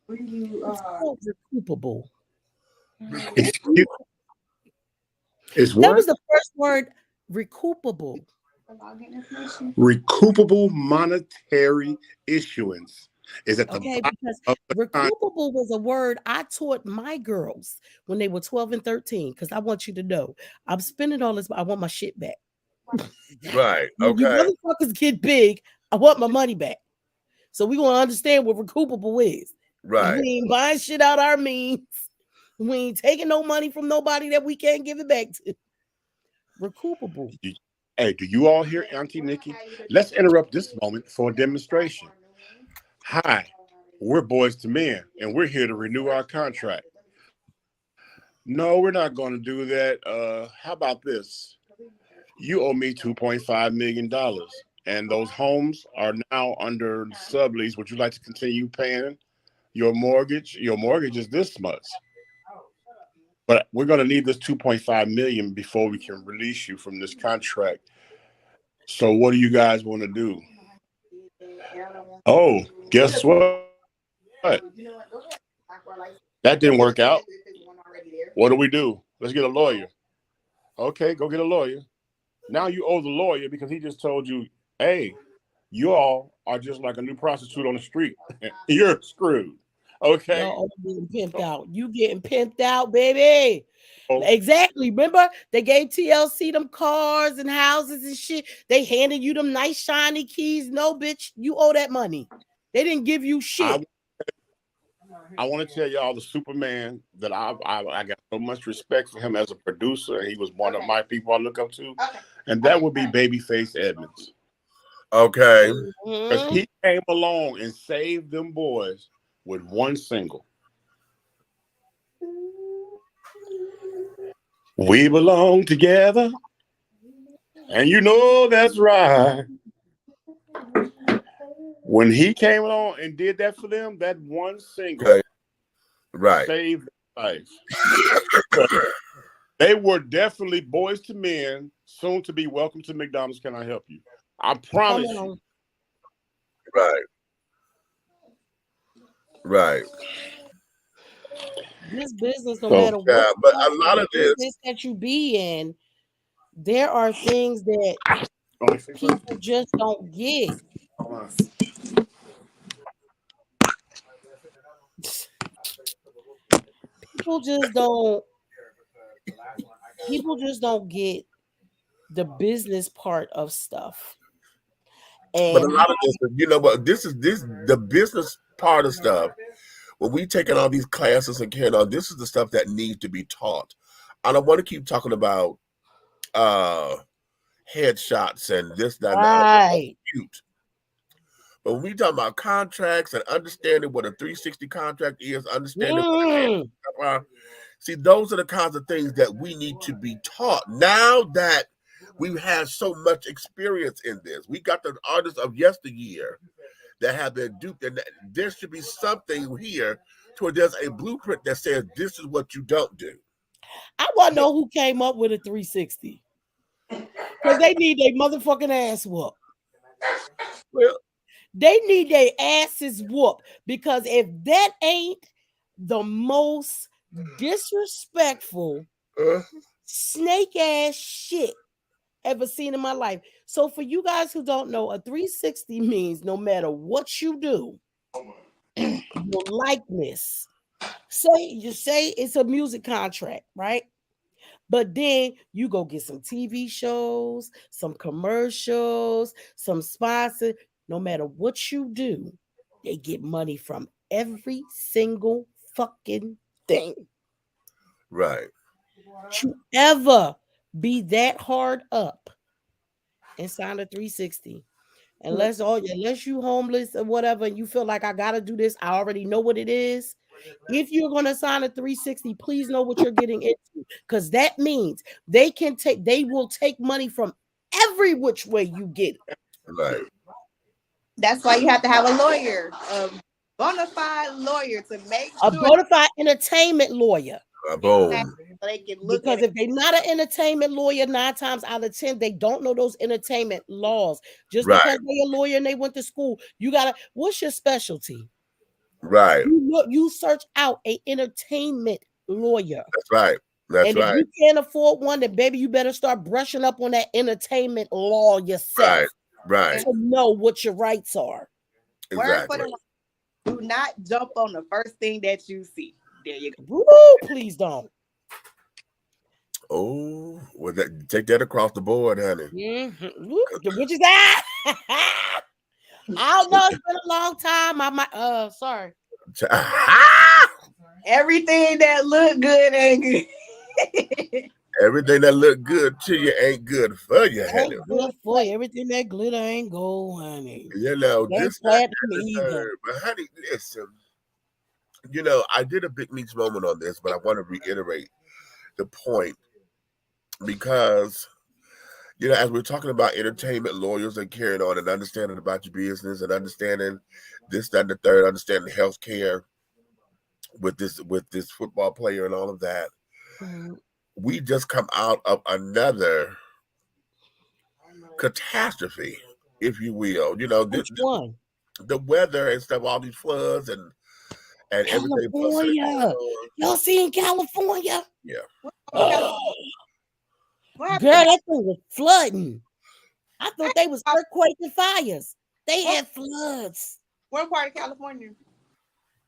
It's called recoupable. It's what? That was the first word, recoupable. Recoupable monetary issuance is at the bottom because of the recoupable was a word I taught my girls when they were 12 and 13. Because I want you to know, I'm spending all this, but I want my shit back. Right. Okay. You motherfuckers get big. I want my money back. So we gonna understand what recoupable is. Right. We ain't buying shit out our means. We ain't taking no money from nobody that we can't give it back to. Recoupable. Hey, do you all hear Auntie Nikki? Let's interrupt this moment for a demonstration. Hi, we're Boys to Men, and we're here to renew our contract. No, we're not going to do that. How about this? You owe me $2.5 million, and those homes are now under sublease. Would you like to continue paying your mortgage? Your mortgage is this much. But we're going to need this $2.5 million before we can release you from this contract. So what do you guys want to do? Oh, guess what? That didn't work out. What do? Let's get a lawyer. Okay, go get a lawyer. Now you owe the lawyer because he just told you, hey, you all are just like a new prostitute on the street. You're screwed. Okay. Y'all getting pimped out. You getting pimped out, baby. Exactly. Remember, they gave TLC them cars and houses and shit. They handed you them nice shiny keys. No, bitch, you owe that money. They didn't give you shit. I want to tell y'all the Superman that I got so much respect for him as a producer. He was one of my people I look up to, and that would be Babyface Edmonds. Okay, because he came along and saved them boys with one single. We belong together, and you know that's right. When he came along and did that for them, that one single saved their life. They were definitely boys to men, soon to be welcome to McDonald's. Can I help you? I promise you. Right. This business, no matter what, but a lot of this that you be in, there are things that people just don't get. People just don't get the business part of stuff. And but a lot of this, you know what, this the business part of stuff. When we taking all these classes and carrying on, this is the stuff that needs to be taught. I don't want to keep talking about headshots and this, that, and that. Cute. But when we talk about contracts and understanding what a 360 contract is, understanding see, those are the kinds of things that we need to be taught. Now that we've had so much experience in this, we got the artists of yesteryear that have been duped, and there should be something here to where there's a blueprint that says this is what you don't do. I want to know who came up with a 360, because they need their motherfucking ass whooped. Well, they need their asses whooped, because if that ain't the most disrespectful snake ass shit ever seen in my life. So for you guys who don't know, a 360 means no matter what you do, your likeness. You say it's a music contract, right? But then you go get some TV shows, some commercials, some sponsors. No matter what you do, they get money from every single fucking thing. Right. Don't you ever be that hard up and sign a 360. Unless you homeless or whatever, and you feel like I gotta do this, I already know what it is. If you're gonna sign a 360, please know what you're getting into, because that means they will take money from every which way you get it. Right. That's why you have to have a lawyer, a bona fide lawyer, to make sure. A bona fide entertainment lawyer. Boom. Because if they're not an entertainment lawyer, 9 times out of 10, they don't know those entertainment laws. Just because they're a lawyer and they went to school, what's your specialty? Right. You search out an entertainment lawyer. That's right. That's right. If you can't afford one, then baby, you better start brushing up on that entertainment law yourself. Right. To know what your rights are. Exactly. Do not jump on the first thing that you see. There you go. Woo, please don't. Oh, well, take that across the board, honey. Mm-hmm. Which is that? I don't know. It's been a long time. Sorry. Everything that look good ain't good. Everything that look good to you ain't good for you, honey. Ain't good for you. Everything that glitter ain't gold, honey. You know, this not either. But honey, listen. You know, I did a big meets moment on this, but I want to reiterate the point, because, you know, as we're talking about entertainment lawyers and carrying on and understanding about your business and understanding this, that, and the third, understanding healthcare with this football player and all of that, we just come out of another catastrophe, if you will. You know, the weather and stuff, all these floods and everything. California. Y'all see in California? Yeah. Girl, that thing was flooding. I thought they was earthquakes and fires. They had floods. What part of California?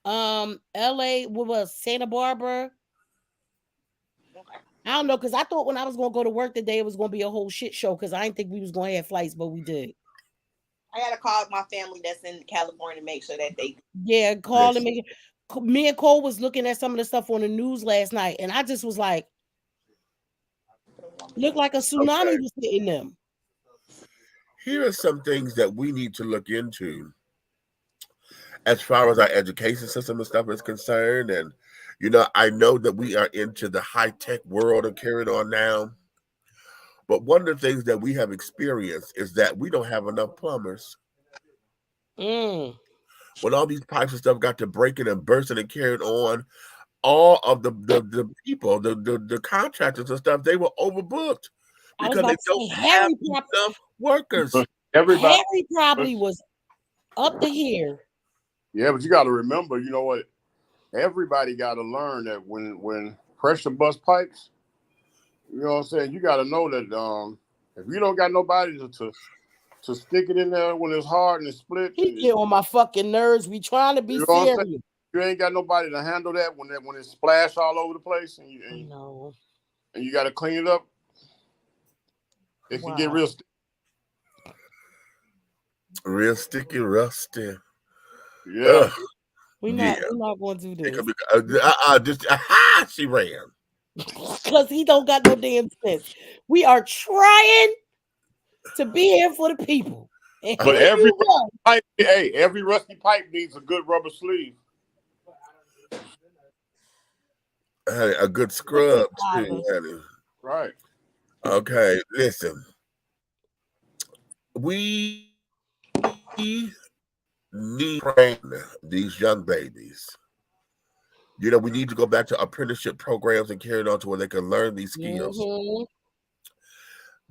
LA, what was Santa Barbara? I don't know, because I thought when I was gonna go to work today, it was gonna be a whole shit show because I didn't think we was gonna have flights, but we did. I gotta call my family that's in California to make sure that they call them. Me and Cole was looking at some of the stuff on the news last night, and I just was like, looked like a tsunami was hitting them. Here are some things that we need to look into as far as our education system and stuff is concerned. And, you know, I know that we are into the high-tech world and carrying on now. But one of the things that we have experienced is that we don't have enough plumbers. When all these pipes and stuff got to breaking and bursting and carrying on, all of the people, the contractors and stuff, they were overbooked because they don't have enough workers. Harry probably was up to here. Yeah, but you got to remember, you know what? Everybody got to learn that when pressure bust pipes, you know what I'm saying? You got to know that if you don't got nobody to stick it in there when it's hard and it's split. He get on my fucking nerves. We trying to be serious. You ain't got nobody to handle that when it splash all over the place and you got to clean it up. It can get real sticky. Real sticky, rusty. Yeah. We're not going to do this. She ran. Because he don't got no damn sense. We are trying to be here for the people. But every rusty pipe needs a good rubber sleeve. A good scrub too, honey. Right. Okay, listen. We need to train these young babies. You know, we need to go back to apprenticeship programs and carry it on to where they can learn these skills.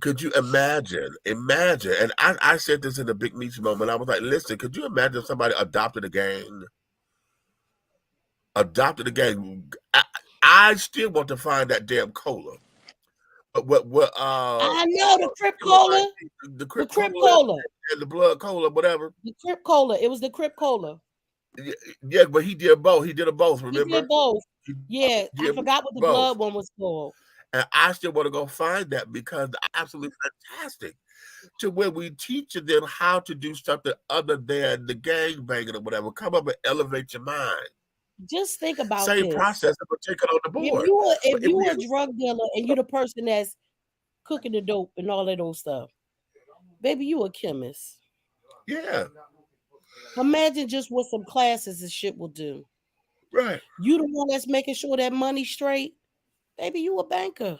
Could you imagine? And I said this in a big meeting moment. I was like, listen, could you imagine if somebody adopted a gang? I still want to find that damn cola. What I know the Crip Cola. The Crip Cola and the blood cola, whatever. The Crip Cola. It was the Crip Cola. Yeah, but he did both. He did them both, remember? He did both. I forgot what the blood one was called. And I still want to go find that because they're absolutely fantastic. To where we teach them how to do something other than the gang banging or whatever. Come up and elevate your mind. Just think about same this. process but take it on the board. If you're a drug dealer and you're the person that's cooking the dope and all that old stuff, baby, you a chemist. Yeah. Imagine just what some classes and shit will do. Right. You the one that's making sure that money's straight. Baby, you a banker.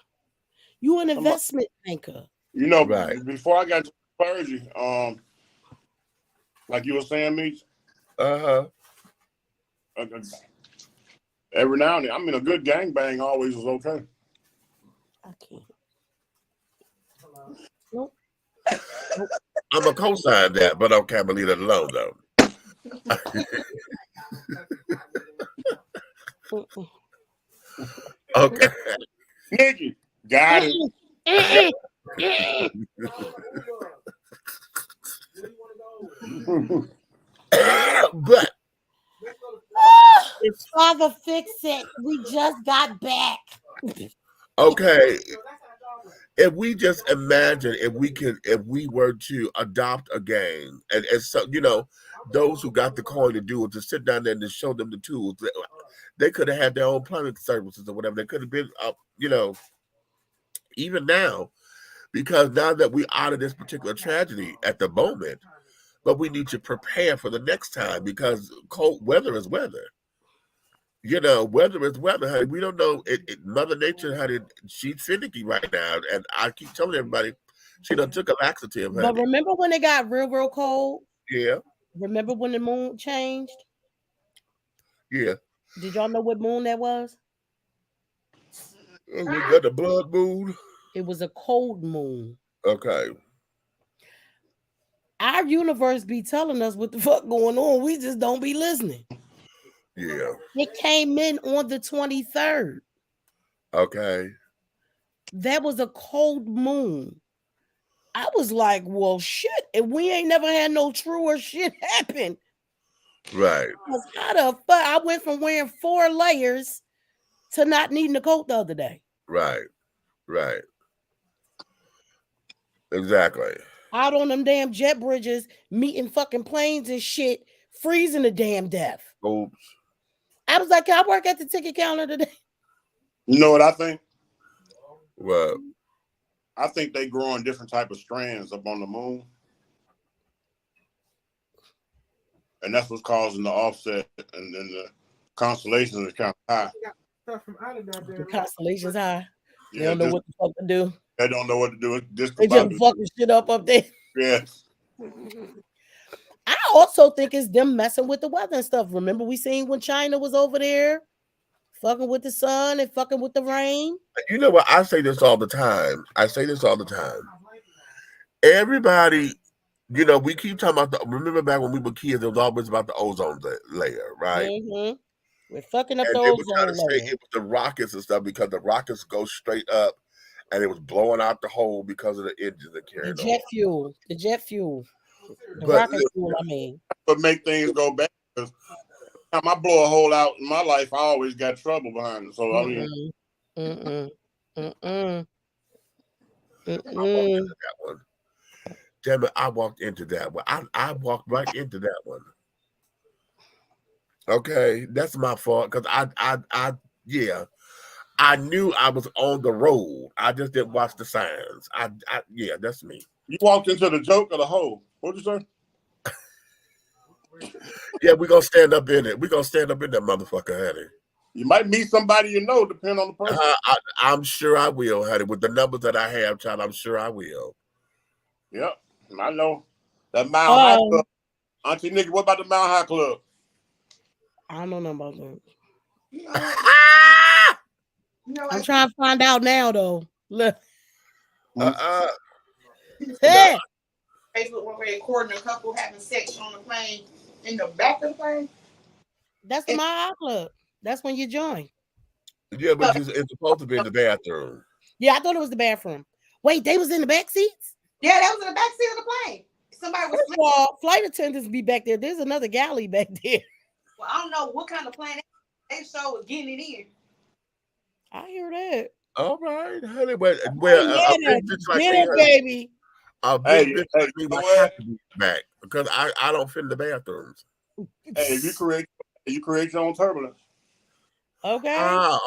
You an investment banker. You know, before I got to clergy, like you were saying, Meech. Every now and then, I mean, a good gangbang always is okay. I can't. Nope. I'm gonna co-sign that, but okay, I'm gonna leave it alone though. Okay. Nikki, got it. But Father, fix it. We just got back. Okay. If we just imagine if we were to adopt a gang and so, you know, those who got the coin to do it, to sit down there and to show them the tools, they could have had their own plumbing services or whatever. They could have been up, you know, even now, because now that we're out of this particular tragedy at the moment, but we need to prepare for the next time because cold weather is weather. You know, weather is weather, honey. We don't know. Mother Nature, honey, she's finicky right now. And I keep telling everybody, she done took a laxative, honey. But remember when it got real, real cold? Yeah. Remember when the moon changed? Yeah. Did y'all know what moon that was? We got the blood moon. It was a cold moon. Okay. Our universe be telling us what the fuck going on. We just don't be listening. Yeah. It came in on the 23rd. Okay. That was a cold moon. I was like, well, shit, and we ain't never had no truer shit happen. Right. How the fuck? I went from wearing 4 layers to not needing a coat the other day. Right. Right. Exactly. Out on them damn jet bridges, meeting fucking planes and shit, freezing to damn death. Oops. I was like, can I work at the ticket counter today? You know what I think? What? I think they growing different type of strands up on the moon. And that's what's causing the offset, and then the constellations are kind of high. The constellations high. They Yeah, don't know what the fuck to do. They don't know what to do. They just fucking shit up there. Yes. I also think it's them messing with the weather and stuff. Remember we seen when China was over there fucking with the sun and fucking with the rain? You know what? I say this all the time. Everybody, you know, we keep talking about remember back when we were kids, it was always about the ozone layer, right? Mm-hmm. We're fucking up and the they were trying to ozone say layer. it was the rockets and stuff because the rockets go straight up and it was blowing out the hole because of the engines that carried The jet fuel. The But rocket fuel, I mean. But make things go back. Because time I blow a hole out in my life, I always got trouble behind it. So I mean, that one. Damn it, I walked into that one. I walked right into that one. Okay, that's my fault because I knew I was on the road. I just didn't watch the signs. Yeah, that's me. You walked into the joke or the hole. What'd you say? Yeah, we're gonna stand up in it. We're gonna stand up in that motherfucker, honey. You might meet somebody you know, depending on the person. I'm sure I will, honey. With the numbers that I have, child, I'm sure I will. Yep, I know. That Mile High Club. Auntie Nikki, what about the Mile High Club? I don't know about that. I'm trying to find out now, though. Look. Hey. Facebook when we're recording a couple having sex on the plane in the back of the plane. That's the My High Club. That's when you join. Yeah, but it's supposed to be in the bathroom. Yeah, I thought it was the bathroom. Wait, they was in the back seats? Yeah, that was in the back seat of the plane. Somebody was. First of all, flight attendants be back there. There's another galley back there. Well, I don't know what kind of plane they show was getting it in. I hear that. All right, honey. Well, baby. A big bitch like me would have to be back because I don't fit in the bathrooms. Hey, you create your own turbulence. Okay.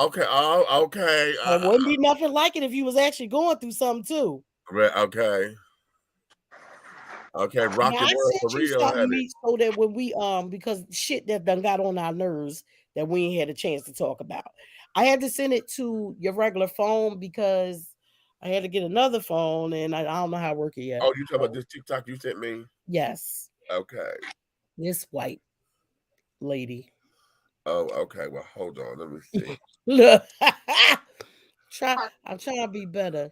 Okay. Oh, okay. It wouldn't be nothing like it if you was actually going through something too. Okay. Okay, rock the world for real, honey. So that when we because shit that done got on our nerves that we ain't had a chance to talk about. I had to send it to your regular phone because I had to get another phone and I don't know how to work it yet. Oh, you talking about this TikTok you sent me? Yes. Okay. This white lady. Oh, okay. Well, hold on. Let me see. Look. I'm trying to be better.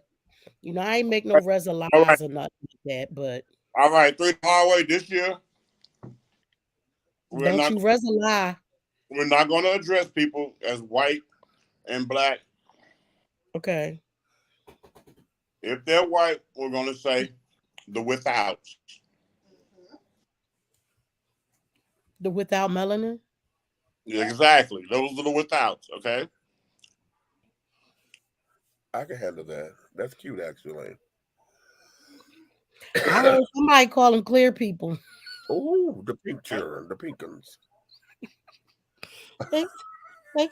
You know, I ain't make no resolutions or nothing like that, but all right, 3 Highway this year. We're not going to address people as white and black. Okay. If they're white, we're going to say the withouts. The without melanin? Yeah, exactly. Those are the withouts, okay? I can handle that. That's cute, actually. I heard somebody call them clear people. Oh, the pinkins. They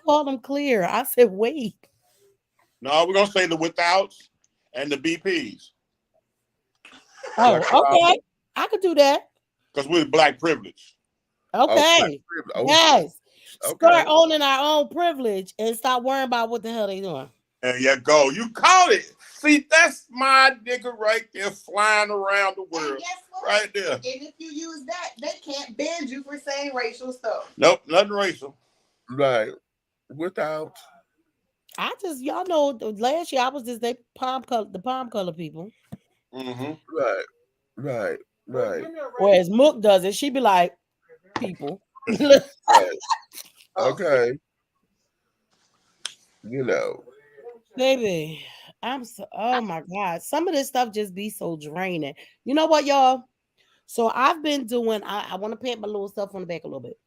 call them clear. I said, wait. No, we're going to say the withouts and the BPs. Oh, okay. I could do that. Because we're black privilege. Okay. Oh, yes. Okay. Start owning our own privilege and stop worrying about what the hell they doing. There you go. You caught it. See, that's my nigga right there flying around the world. Right there. And if you use that, they can't ban you for saying racial stuff. Nope, nothing racial. Right. Without. Y'all know, last year I was just the palm color people. Mm-hmm. Right. Whereas Mook does it, she be like, people. Okay. You know. Baby. Oh my God. Some of this stuff just be so draining. You know what, y'all? So I've been doing, I want to pat my little stuff on the back a little bit.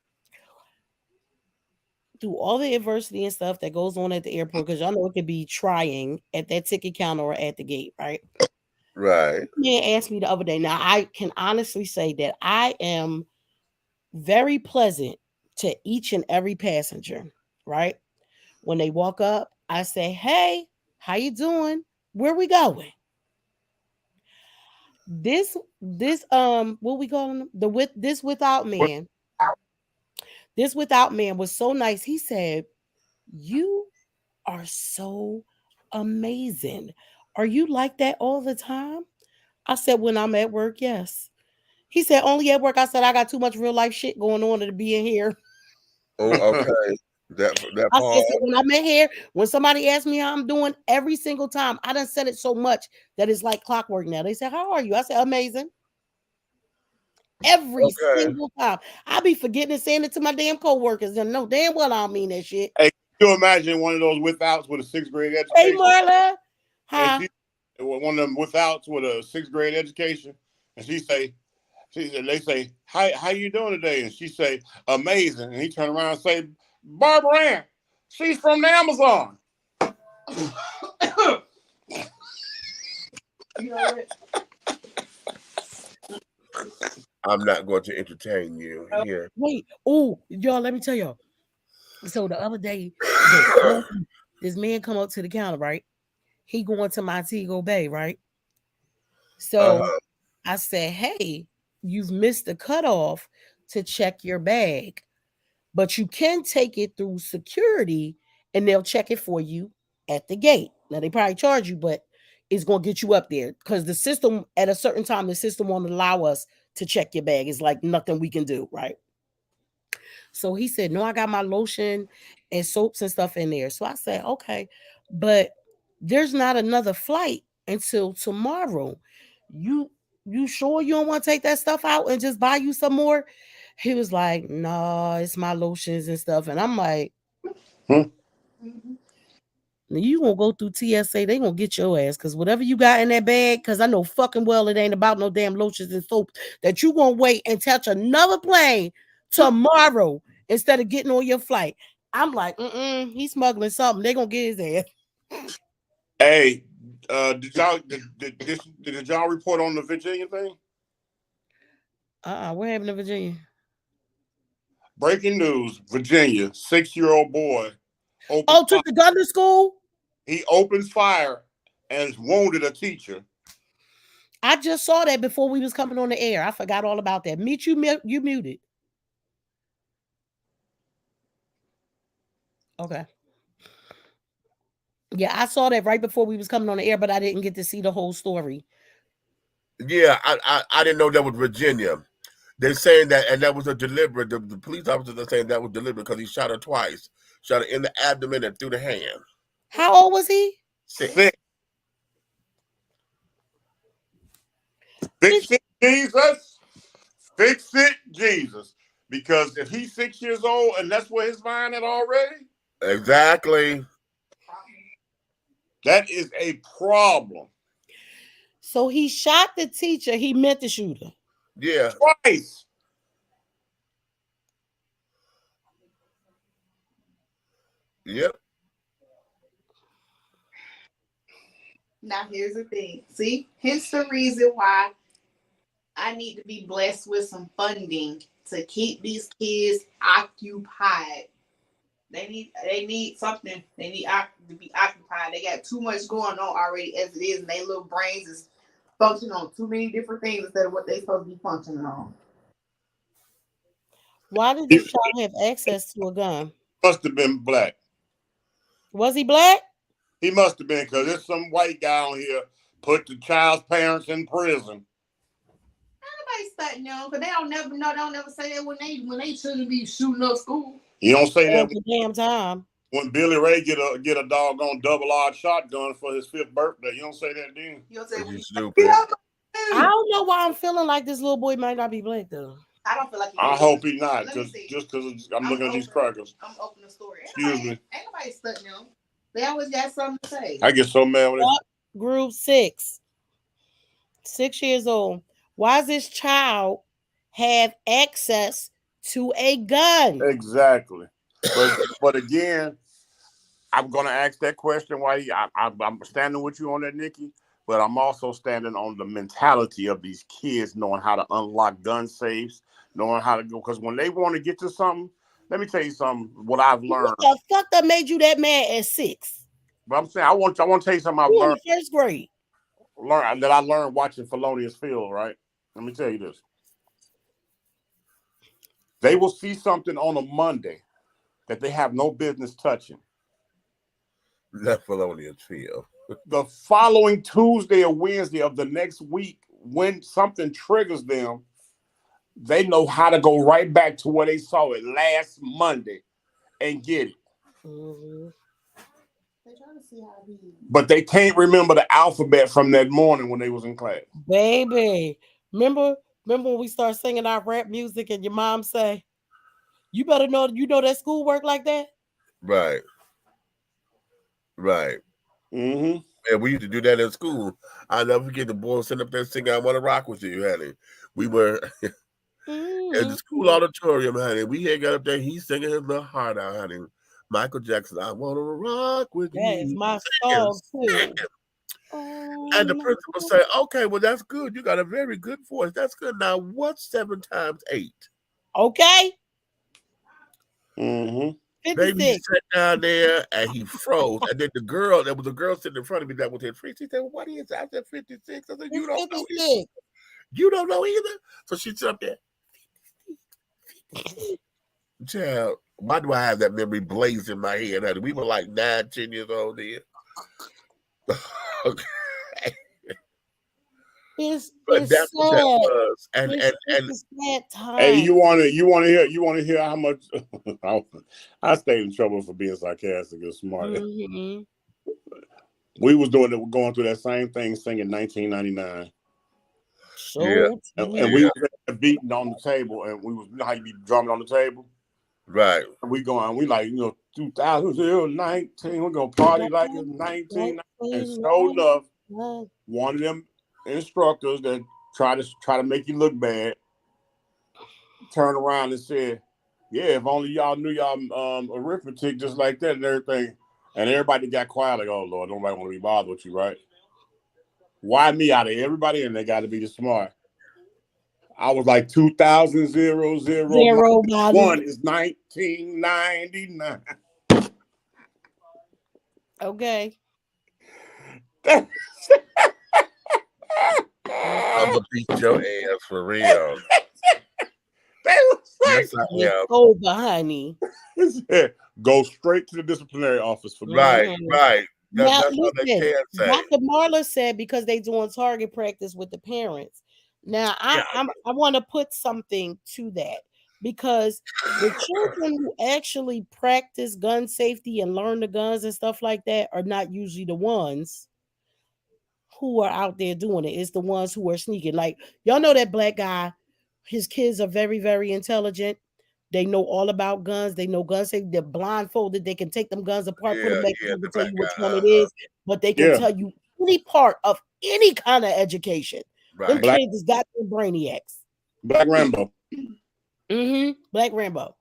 Through all the adversity and stuff that goes on at the airport, because y'all know it can be trying at that ticket counter or at the gate, right? Right. Man asked me the other day. Now I can honestly say that I am very pleasant to each and every passenger, right? When they walk up, I say, "Hey, how you doing? Where we going?" This what we calling him? This without man. This without man was so nice. He said, "You are so amazing. Are you like that all the time?" I said, "When I'm at work, yes." He said, "Only at work?" I said, "I got too much real life shit going on to be in here." Oh, okay. That I said, part. "So when I'm in here, when somebody asks me how I'm doing, every single time, I done said it so much that it's like clockwork now. They say, 'How are you?' I said, 'Amazing.' Every single time. I be forgetting and saying it to my damn coworkers and know damn well I don't mean that shit." Hey, can you imagine one of those withouts with a 6th grade education? Hey, Marla. Huh? And one of them withouts with a 6th grade education, and they say, how you doing today? And she say, amazing. And he turn around and say, Barbara Ann, she's from the Amazon. You know what? I'm not going to entertain you here. Wait, y'all, let me tell y'all. So the other day, this man come up to the counter, right? He going to Montego Bay, right? So I said, "Hey, you've missed the cutoff to check your bag, but you can take it through security and they'll check it for you at the gate." Now they probably charge you, but it's gonna get you up there because the system at a certain time, the system won't allow us to check your bag. It's like nothing we can do, right? So he said, "No, I got my lotion and soaps and stuff in there." So I said, "Okay, but there's not another flight until tomorrow. You sure you don't want to take that stuff out and just buy you some more?" He was like, "No, it's my lotions and stuff." And I'm like, "You gonna go through TSA, they gonna get your ass because whatever you got in that bag, because I know fucking well it ain't about no damn lotions and soap that you gonna wait and catch another plane tomorrow instead of getting on your flight." I'm like, he's smuggling something. They gonna get his ass. Hey, did y'all report on the Virginia thing? What happened to Virginia? Breaking news: Virginia, 6-year-old boy. Took the gun to school? He opens fire and wounded a teacher. I just saw that before we was coming on the air. I forgot all about that. You muted. Okay. Yeah, I saw that right before we was coming on the air, but I didn't get to see the whole story. Yeah, I didn't know that was Virginia. They're saying that, and that was a deliberate. The police officers are saying that was deliberate because he shot her twice. Shot her in the abdomen and through the hand. How old was he? 6. Fix it, Jesus. Fix it, Jesus. Because if he's 6 years old and that's where his mind at already. Exactly. That is a problem. So he shot the teacher. He meant to shoot her. Yeah. Twice. Yep. Now here's the thing. See, hence the reason why I need to be blessed with some funding to keep these kids occupied. They need something. They need to be occupied. They got too much going on already as it is, and their little brains is functioning on too many different things instead of what they supposed to be functioning on. Why did this child have access to a gun? Must have been black. Was he black? He must have been, because there's some white guy on here put the child's parents in prison. Nobody starting them because they don't never say that when they shouldn't be shooting up school. You don't say that the damn time. When Billy Ray get a doggone double-aught shotgun for his 5th birthday. You don't say that then. You don't say you stupid. I don't know why I'm feeling like this little boy might not be black though. I don't feel like I hope he's not, just because I'm looking at these crackers. I'm opening the story. Excuse me. Ain't nobody studying them. They always got something to say. I get so mad when Group 6. 6 years old. Why does this child have access to a gun? Exactly. But again, I'm gonna ask that question. Why I'm standing with you on that, Nikki. But I'm also standing on the mentality of these kids knowing how to unlock gun safes, knowing how to go. Because when they want to get to something, let me tell you something. What I've learned. What the fuck that made you that mad at 6? But I'm saying I want to tell you something I've You learned. in first grade. That I learned watching Felonious Field. Right. Let me tell you this. They will see something on a Monday that they have no business touching. That Felonious Field. The following Tuesday or Wednesday of the next week, when something triggers them, they know how to go right back to where they saw it last Monday and get it. Mm-hmm. But they can't remember the alphabet from that morning when they was in class. Baby, remember when we start singing our rap music and your mom say, "You better know that schoolwork like that." Right. Mm-hmm. And we used to do that in school. I'll never forget the boys sitting up there singing "I Want to Rock with You," honey. We were in the school auditorium, honey. We had got up there. He's singing his little heart out, honey. Michael Jackson, "I Want to Rock with You." That is my song too. And the principal say, "Okay, well, that's good. You got a very good voice. That's good. Now, what's 7 times 8? Okay. Mm-hmm. Baby sat down there and he froze. And then there was a girl sitting in front of me that was in free. She said, "Well, what is it?" I said, 56. I said, "You don't know either." You don't know either? So she sat up there. Child, why do I have that memory blazed in my head, honey? We were like 9, 10 years old then. Okay. It's But that's what that was. And it's sad time. Hey, you want to hear how much I stayed in trouble for being sarcastic and smart. Mm-hmm. We was going through that same thing, singing 1999. Yeah. And we were beating on the table, and we was, you know how you be drumming on the table? Right. And we like, 2019, we're gonna party like it's 19. And sure enough, one of them instructors that try to make you look bad turned around and said, "Yeah, if only y'all knew y'all arithmetic just like that and everything." And everybody got quiet, like, "Oh Lord, nobody want to be bothered with you, right?" Why me out of everybody? And they got to be the smart. I was like 2000-001 is 1999. Okay. I'm gonna beat your ass for real. Yes, I am. Over, honey. Go straight to the disciplinary office for me. Right. Now, That's all they can say. Dr. Marla said because they doing target practice with the parents. Now, I want to put something to that because the children who actually practice gun safety and learn the guns and stuff like that are not usually the ones who are out there doing it. It's the ones who are sneaking. Like, y'all know that black guy, his kids are very, very intelligent. They know all about guns. They know gun safety. They're blindfolded. They can take them guns apart, put them back together, and tell you which one it is. But they can tell you any part of any kind of education. Them kids has got them brainiacs. Black Rambo. Black Rambo.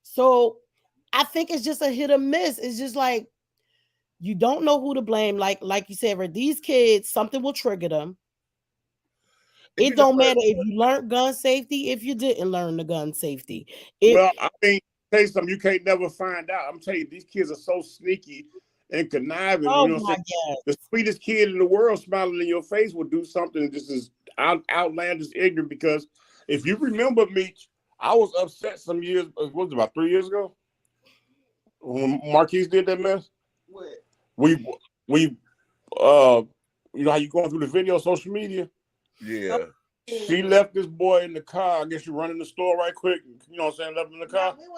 So I think it's just a hit or miss. It's just like you don't know who to blame. Like you said, these kids, something will trigger them. It don't matter if you learned gun safety, if you didn't learn the gun safety. Well, I mean, tell you something, you can't never find out. I'm telling you, these kids are so sneaky and conniving. Oh, you know what I'm saying? The sweetest kid in the world smiling in your face will do something just as outlandish, ignorant. Because if you remember me, I was upset some years, what was it, about 3 years ago? When Marquise did that mess? What? We you know how you going through the video, social media? Yeah. She left this boy in the car. I guess you running the store right quick. You know what I'm saying? Left him in the car. No, we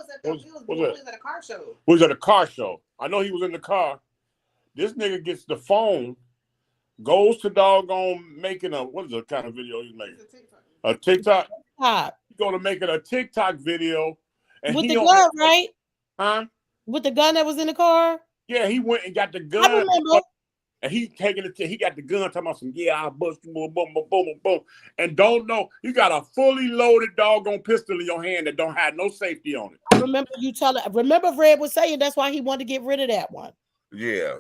was at a car show. We was at a car show. I know he was in the car. This nigga gets the phone, goes to doggone making what is the kind of video he's making? A TikTok. He's going to make it a TikTok video. And with the gun, right? Huh? With the gun that was in the car? Yeah, he went and got the gun. I remember. And he taking it. He got the gun. Talking about some. Yeah, I'll bust you. Boom, boom, boom, boom, boom. And don't know you got a fully loaded doggone pistol in your hand that don't have no safety on it. Remember Remember, Fred was saying that's why he wanted to get rid of that one. Yeah.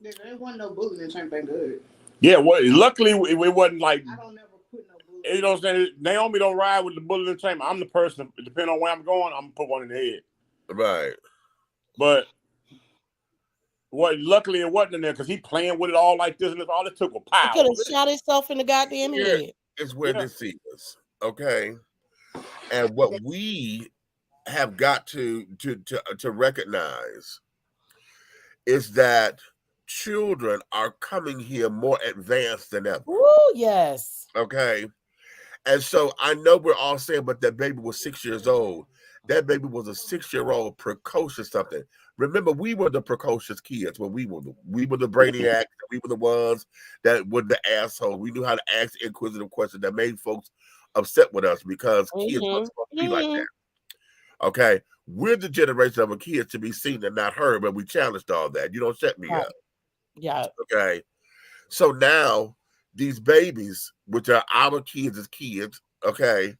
There wasn't no bullet in Thank Good. Yeah, well, luckily it wasn't like. I don't never put no bullet. You know what I'm saying? Naomi don't ride with the bullet in the chamber. I'm the person. Depending on where I'm going, I'm gonna put one in the head. Right. But. Luckily it wasn't in there because he playing with it all like this, and all it took was power. He could have shot himself in the goddamn head. It's where this is, okay? And what we have got to recognize is that children are coming here more advanced than ever. Oh, yes. Okay. And so I know we're all saying, but that baby was 6 years old. That baby was a 6-year-old precocious something. Remember, we were the precocious kids when we were the brainiacs. We were the ones that were the assholes. We knew how to ask inquisitive questions that made folks upset with us because kids weren't supposed to be like that. Okay, we're the generation of a kids to be seen and not heard, but we challenged all that. You don't shut me up. Yeah. Okay. So now these babies, which are our kids as kids, okay.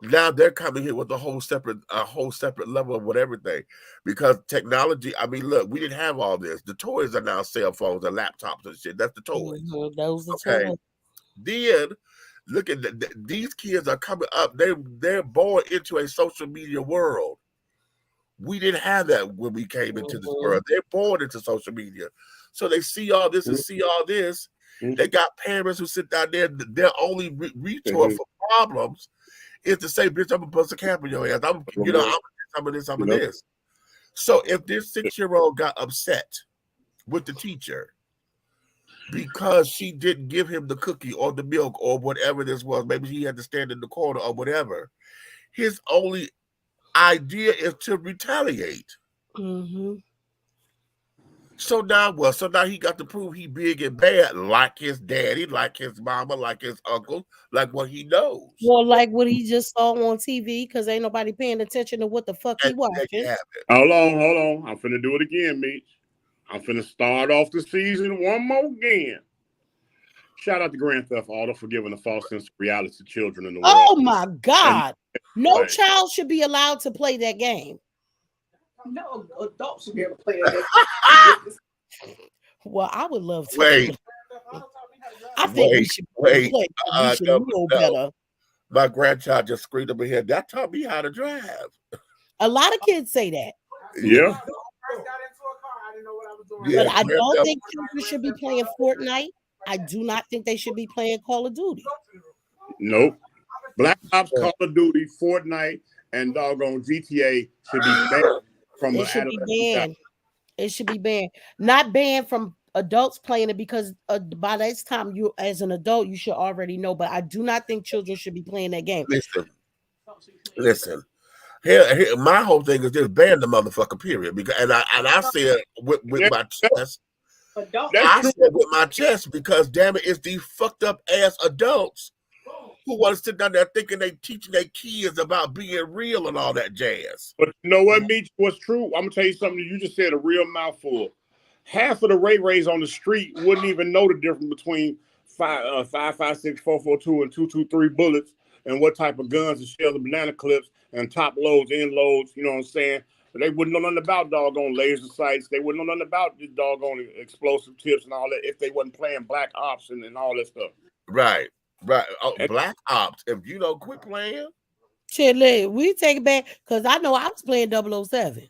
Now they're coming here with a whole separate level of everything, because technology. I mean, look, we didn't have all this. The toys are now cell phones and laptops and shit. That's the toys. Those are okay. toys. Then look at these kids are coming up. They're born into a social media world. We didn't have that when we came into this world. They're born into social media, so they see all this and see all this. They got parents who sit down there. Their only retort for problems is to say, bitch, I'm gonna bust a cap in your ass. I'm some of this. So if this 6-year-old got upset with the teacher because she didn't give him the cookie or the milk or whatever this was, maybe he had to stand in the corner or whatever, his only idea is to retaliate. So now what? So now he got to prove he big and bad, like his daddy, like his mama, like his uncle, like what he knows. Well, like what he just saw on TV, because ain't nobody paying attention to what the fuck he watching. Hold on. I'm finna do it again, Meech. I'm finna start off the season one more again. Shout out to Grand Theft Auto for giving a false sense of reality to children in the world. Oh my God. No child should be allowed to play that game. No adult should be able to play that. Well, I would love to. Wait. I think we should play. We should know better. My grandchild just screamed over here. That taught me how to drive. A lot of kids say that. Yeah. But I don't think children should be playing Fortnite. I do not think they should be playing Call of Duty. Nope. Black Ops, Call of Duty, Fortnite, and doggone GTA should be banned from the should be banned. It should be banned. Not banned from adults playing it, because by this time, you as an adult, you should already know. But I do not think children should be playing that game. Listen. Here, my whole thing is just ban the motherfucker, period. Because and I said with my chest. I said with my chest because damn it, it's these fucked up ass adults who want to sit down there thinking they teaching their kids about being real and all that jazz. But you know what, Meech? What's true? I'm gonna tell you something. You just said a real mouthful. Half of the Rays on the street wouldn't even know the difference between 5.56, 4.42, and 2.23 bullets, and what type of guns and shells and banana clips and top loads, end loads. You know what I'm saying? But they wouldn't know nothing about doggone laser sights. They wouldn't know nothing about the doggone explosive tips and all that if they wasn't playing Black Ops and all that stuff. Right. Oh, Black Ops. If you don't quit playing. Shit, we take it back, because I know I was playing 007.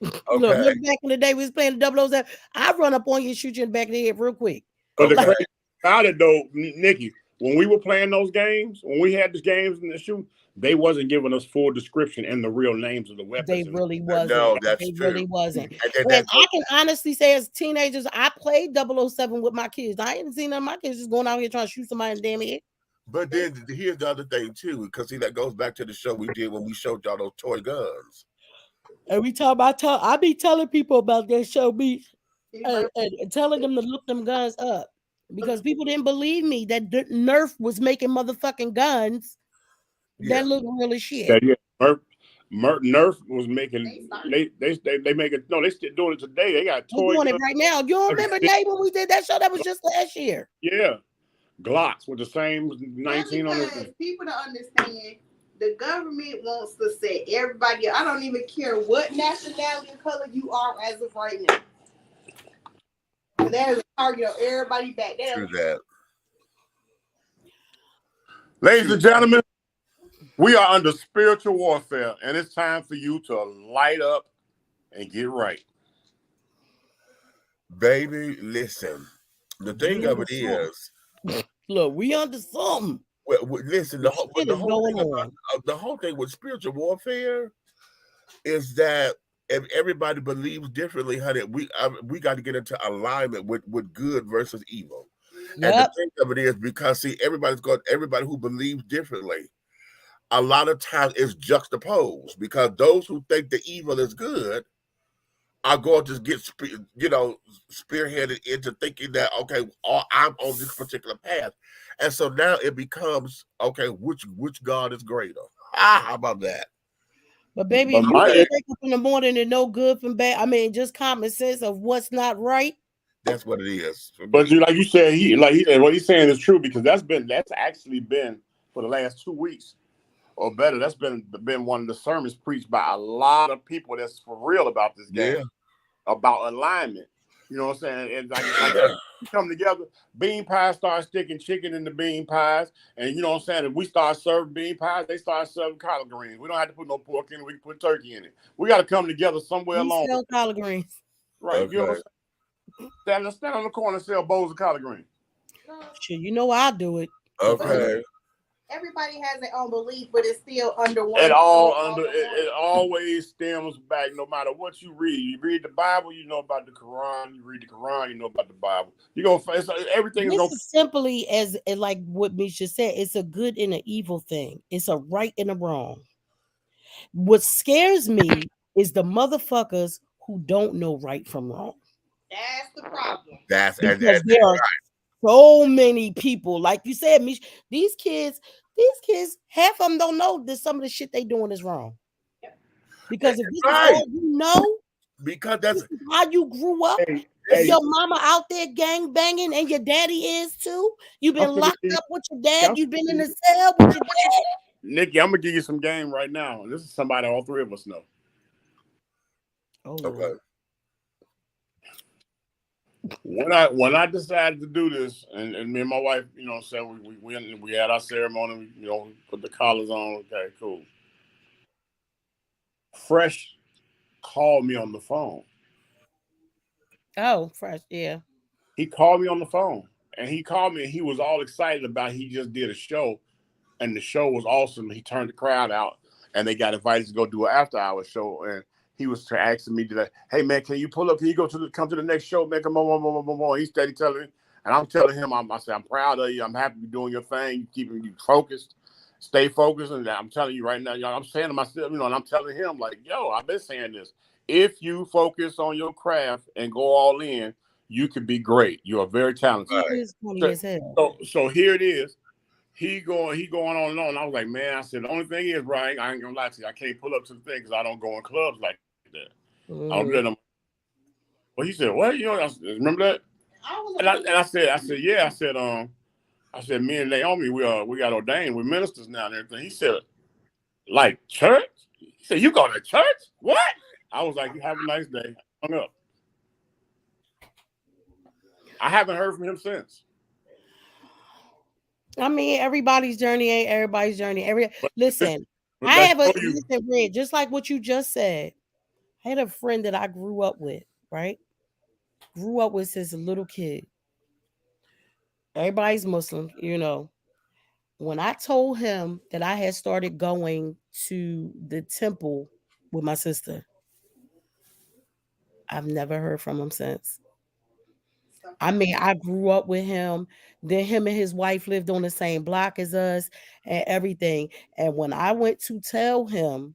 Okay. Look, back in the day we was playing 007. I run up on you and shoot you in the back of the head real quick. But the crazy about it though, Nikki, when we were playing those games, when we had the games in the shoot, they wasn't giving us full description and the real names of the weapons. They really wasn't. No, that's they true. Really wasn't. And I can honestly say, as teenagers, I played 007 with my kids. I ain't seen none of my kids just going out here trying to shoot somebody in the damn head. But then here's the other thing too, because see, that goes back to the show we did when we showed y'all those toy guns. Every time I be telling people about that show, and telling them to look them guns up, because people didn't believe me that Nerf was making motherfucking guns that look real as shit. Yeah, Nerf was making they make it. No, they still doing it today. They got We're toy doing it guns. right now. You don't remember, Nate, when we did that show? That was just last year. Yeah, Glocks with the same 19 on it. People don't understand. The government wants to say everybody. I don't even care what nationality or color you are as of right now. But that is a target on everybody back there. True that. Ladies and gentlemen, we are under spiritual warfare, and it's time for you to light up and get right. Baby, listen. The thing of it is, look, we under something. Listen, the whole thing with spiritual warfare is that if everybody believes differently, honey, we got to get into alignment with good versus evil. Yep. And the thing of it is, because see, everybody who believes differently, a lot of times it's juxtaposed, because those who think the evil is good are going to get spearheaded into thinking that, okay, I'm on this particular path. And so now it becomes, okay, which God is greater? How about that? But baby, if you wake up in the morning and know good from bad, I mean, just common sense of what's not right. That's what it is. But like you said, what he's saying is true, because that's actually been for the last 2 weeks or better. That's been one of the sermons preached by a lot of people that's for real about this game, about alignment. You know what I'm saying? And like come together, bean pies start sticking chicken in the bean pies, and you know what I'm saying? If we start serving bean pies, they start serving collard greens. We don't have to put no pork in it. We can put turkey in it. We got to come together somewhere along. Sell collard greens, right? Okay. You know what I'm saying? Stand on the corner and sell bowls of collard greens. Sure, you know I'll do it. Okay. Everybody has their own belief, but it's still under one. It always stems back, no matter what you read. You read the Bible, you know about the Quran. You read the Quran, you know about the Bible. You're gonna face everything. This is simply as like what Misha said. It's a good and an evil thing. It's a right and a wrong. What scares me is the motherfuckers who don't know right from wrong. That's the problem. Because there are so many people, like you said, Misha, these kids, half of them don't know that some of the shit they doing is wrong. Because if this is all you know, because that's how you grew up. If your mama out there gang banging and your daddy is too, you've been locked up with your dad, you've been in the cell with your dad. Nikki, I'm gonna give you some game right now. This is somebody all three of us know. Oh, okay. When I decided to do this, and me and my wife, you know, said we had our ceremony, you know, put the collars on. Okay, cool. Fresh called me on the phone. Oh, Fresh, yeah. He called me on the phone, and he called me, and he was all excited about. He just did a show, and the show was awesome. He turned the crowd out, and they got invited to go do an after-hour show, and he was asking me, hey man, can you pull up? Can you come to the next show? Man, come on. He's steady telling me, and I'm telling him, I said, I'm proud of you. I'm happy you're doing your thing. You keeping you focused, stay focused. And I'm telling you right now, I'm saying to myself, you know, and I'm telling him like, yo, I've been saying this. If you focus on your craft and go all in, you could be great. You are very talented. So here it is. He going on and on. I was like, man, I said, the only thing is, Brian, I ain't gonna lie to you, I can't pull up to the thing because I don't go in clubs like that. I don't do them. Well, he said, what? You know, remember that? I said, yeah. I said, me and Naomi, we got ordained. We're ministers now and everything. He said, like church? He said, you go to church? What? I was like, you have a nice day. I hung up. I haven't heard from him since. I mean, everybody's journey ain't everybody's journey. Listen, I have Red, just like what you just said. I had a friend that I grew up with, right? Grew up with since a little kid. Everybody's Muslim, you know. When I told him that I had started going to the temple with my sister, I've never heard from him since. I mean, I grew up with him. Then him and his wife lived on the same block as us and everything. And when I went to tell him,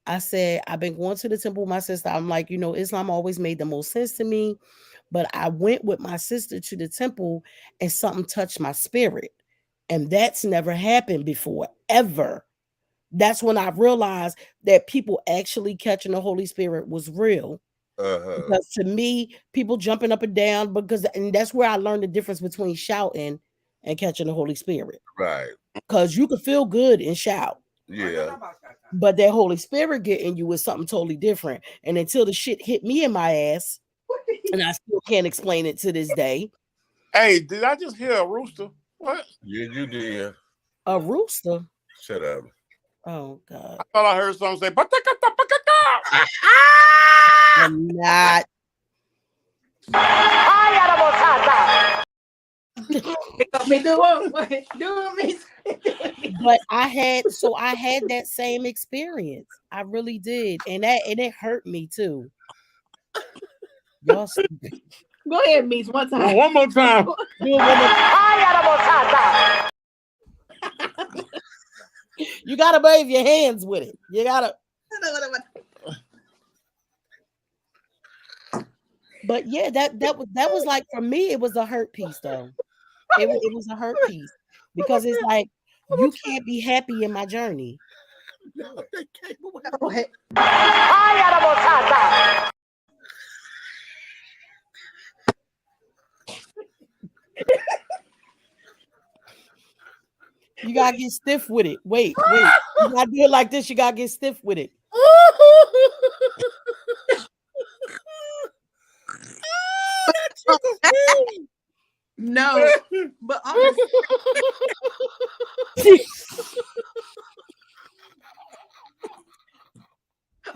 I said, I've been going to the temple with my sister. I'm like, you know, Islam always made the most sense to me. But I went with my sister to the temple and something touched my spirit. And that's never happened before, ever. that's when I realized that people actually catching the Holy Spirit was real. Because to me, people jumping up and down, and that's where I learned the difference between shouting and catching the Holy Spirit. Right. Because you can feel good and shout. Yeah. But that Holy Spirit getting you is something totally different. And until the shit hit me in my ass, and I still can't explain it to this day. Hey, did I just hear a rooster? What? Yeah, you did. A rooster? Shut up. Oh, God. I thought I heard someone say, I'm not. But I had that same experience. I really did. And it hurt me too. Y'all stupid. Go ahead, Meech, one time. One more time. Do it one more time. You gotta wave your hands with it. You gotta. But yeah, that was like, for me, it was a hurt piece though. It was a hurt piece because it's like you can't be happy in my journey. No, they can't. You gotta get stiff with it. Wait. You gotta do it like this. You gotta get stiff with it. No, but honestly,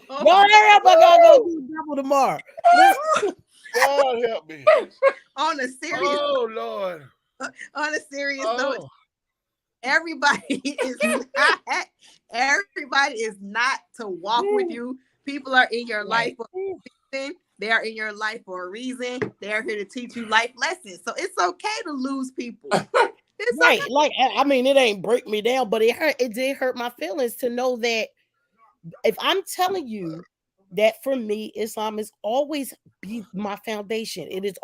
No, hurry up! I gotta go do double tomorrow. God help me. On a serious, Oh Lord. On a serious note, everybody is not to walk with you. People are in your life for a reason. They are in your life for a reason. They're here to teach you life lessons. So it's okay to lose people. It's right. okay. Like, I mean, it ain't break me down, but it did hurt my feelings to know that if I'm telling you that for me, Islam is always be my foundation. It has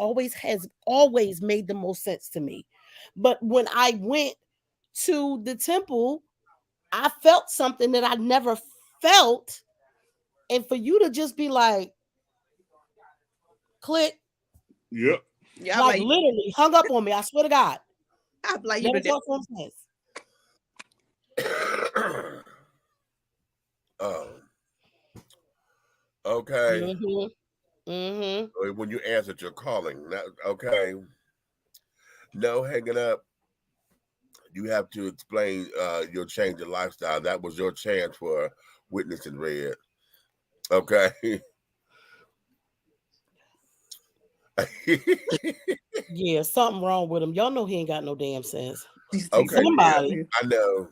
always made the most sense to me. But when I went to the temple, I felt something that I never felt. And for you to just be like, click. Yep. Yeah, like literally hung up on me. I swear to God. I'm like, Never you did. talk some sense. Oh. Okay. Mm-hmm. When you answered your calling, okay. No hanging up. You have to explain your change in lifestyle. That was your chance for witnessing red. Okay. Yeah, something wrong with him. Y'all know he ain't got no damn sense. Okay. Somebody. I know.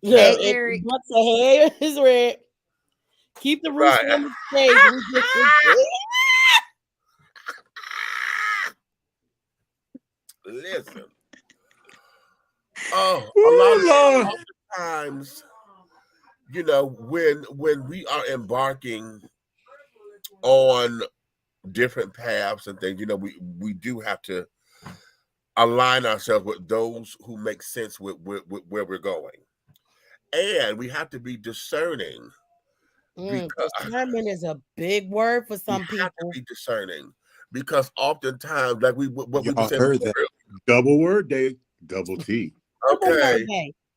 Yeah, Hey, Eric. What's the hair is red. Keep the rooster on the stage. Listen. A lot of times, you know, when we are embarking on different paths and things, you know, we do have to align ourselves with those who make sense with where we're going, and we have to be discerning. Discernment is a big word for some people. Have to be discerning because oftentimes, like what we Y'all said heard before, that. Double word day, double T.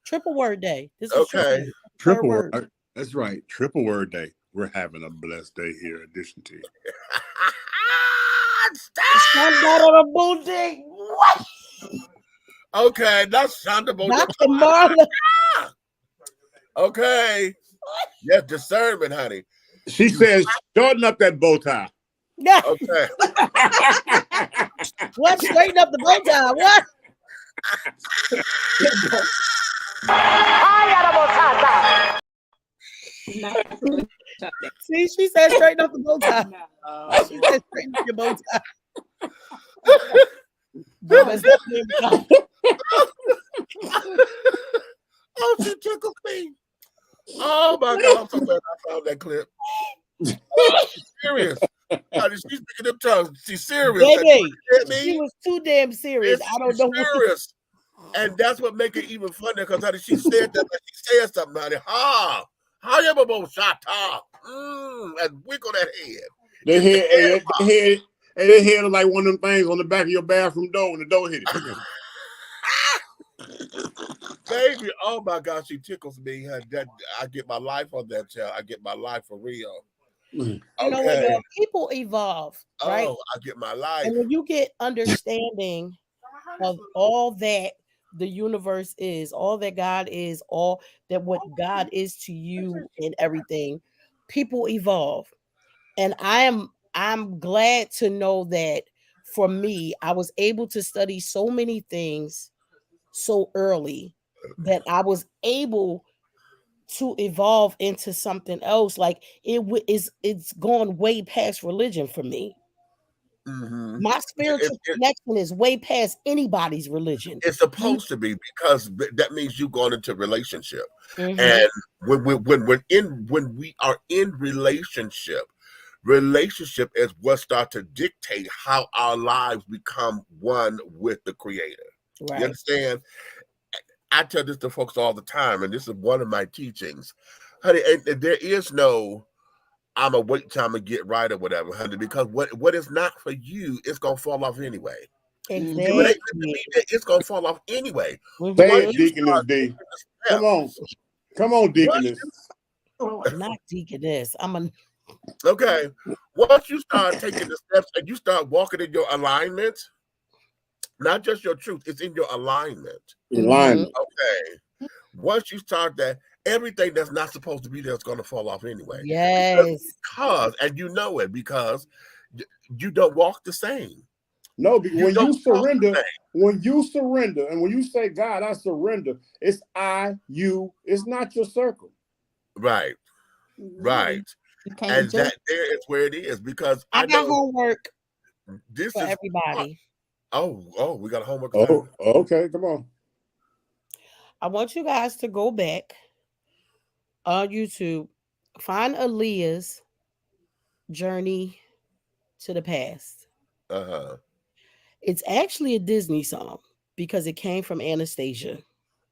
Triple word day. This is okay. Triple word. That's right. Triple word day. We're having a blessed day here at Addition T. What? Okay, that's Shonda Dr. Marla. Okay. Yes, discernment, honey. She says, shorten up that bow tie. Okay. What? Straighten up the bow tie. What? See, she said straighten up the bow tie. She said straighten up your bow tie. Oh, she tickled me. Oh my God, I'm so glad I found that clip. She's serious. She's picking up tongues. She's serious. Baby, she was too damn serious. I don't know serious. And that's what make it even funnier because honey, she said that, but she said something, honey. Ha! How you ever shot and wiggle that head. They had they had like one of them things on the back of your bathroom door when the door hit it. Baby, oh my God, she tickles me. That I get my life on that child. I get my life for real. You know what, y'all? People evolve, right? Oh, I get my life. And when you get understanding of all that the universe is, all that God is, all that what God is to you and everything, people evolve. And I'm glad to know that for me, I was able to study so many things so early that I was able to evolve into something else. Like it's gone way past religion for me. Mm-hmm. My spiritual connection is way past anybody's religion. It's supposed to be because that means you going into relationship, Mhm. and when we are in relationship is what starts to dictate how our lives become one with the Creator. Right. You understand? I tell this to folks all the time, and this is one of my teachings, honey. And there is no I'm a wait time to get right or whatever, honey, because what is not for you, it's gonna fall off anyway. Exactly. If it ain't meant to be there, it's gonna fall off anyway. Say it, Deaconess D. Come on, Deaconess. Not Deaconess. Okay. Once you start taking the steps and you start walking in your alignment, not just your truth, it's in your alignment. Alignment. Okay. Once you start that, everything that's not supposed to be there is going to fall off anyway. Yes. Because and you know it because you don't walk the same. No, when you surrender, and when you say, God, I surrender, it's you, it's not your circle. Right. Right. And that there is where it is because I got know homework this for is everybody. Oh, we got homework. Oh, okay, come on. I want you guys to go back on YouTube, find Aaliyah's Journey to the Past. Uh-huh. It's actually a Disney song because it came from Anastasia.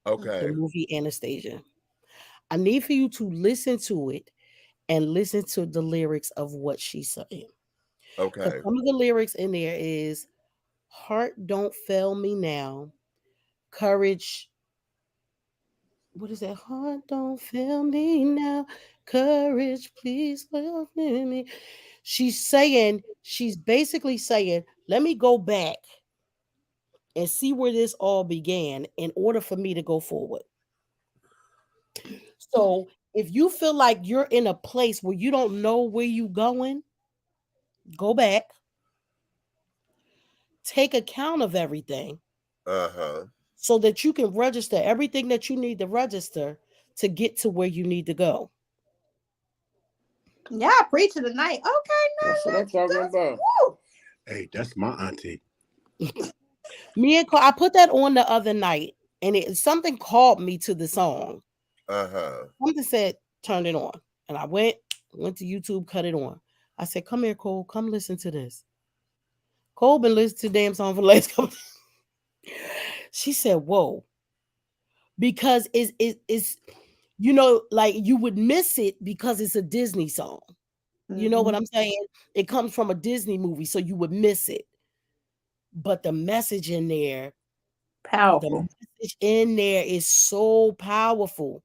Okay. The movie Anastasia. I need for you to listen to it and listen to the lyrics of what she's saying. Okay. Some of the lyrics in there is heart don't fail me now. Courage. What is that? Heart don't fail me now. Courage, please fail me. She's basically saying, let me go back and see where this all began in order for me to go forward. So if you feel like you're in a place where you don't know where you're going, go back, take account of everything. Uh-huh. So that you can register everything that you need to register to get to where you need to go. Yeah, preaching tonight. Okay, that's what I'm talking about. Hey, that's my auntie. Me and I put that on the other night, and something called me to the song. Uh-huh. Something said, turn it on. And I went to YouTube, cut it on. I said, come here, Cole, come listen to this. Cole been listening to the damn song for the last couple. She said, whoa. Because it's you know, like you would miss it because it's a Disney song. You know what I'm saying? It comes from a Disney movie, so you would miss it. But the message in there, powerful. The message in there is so powerful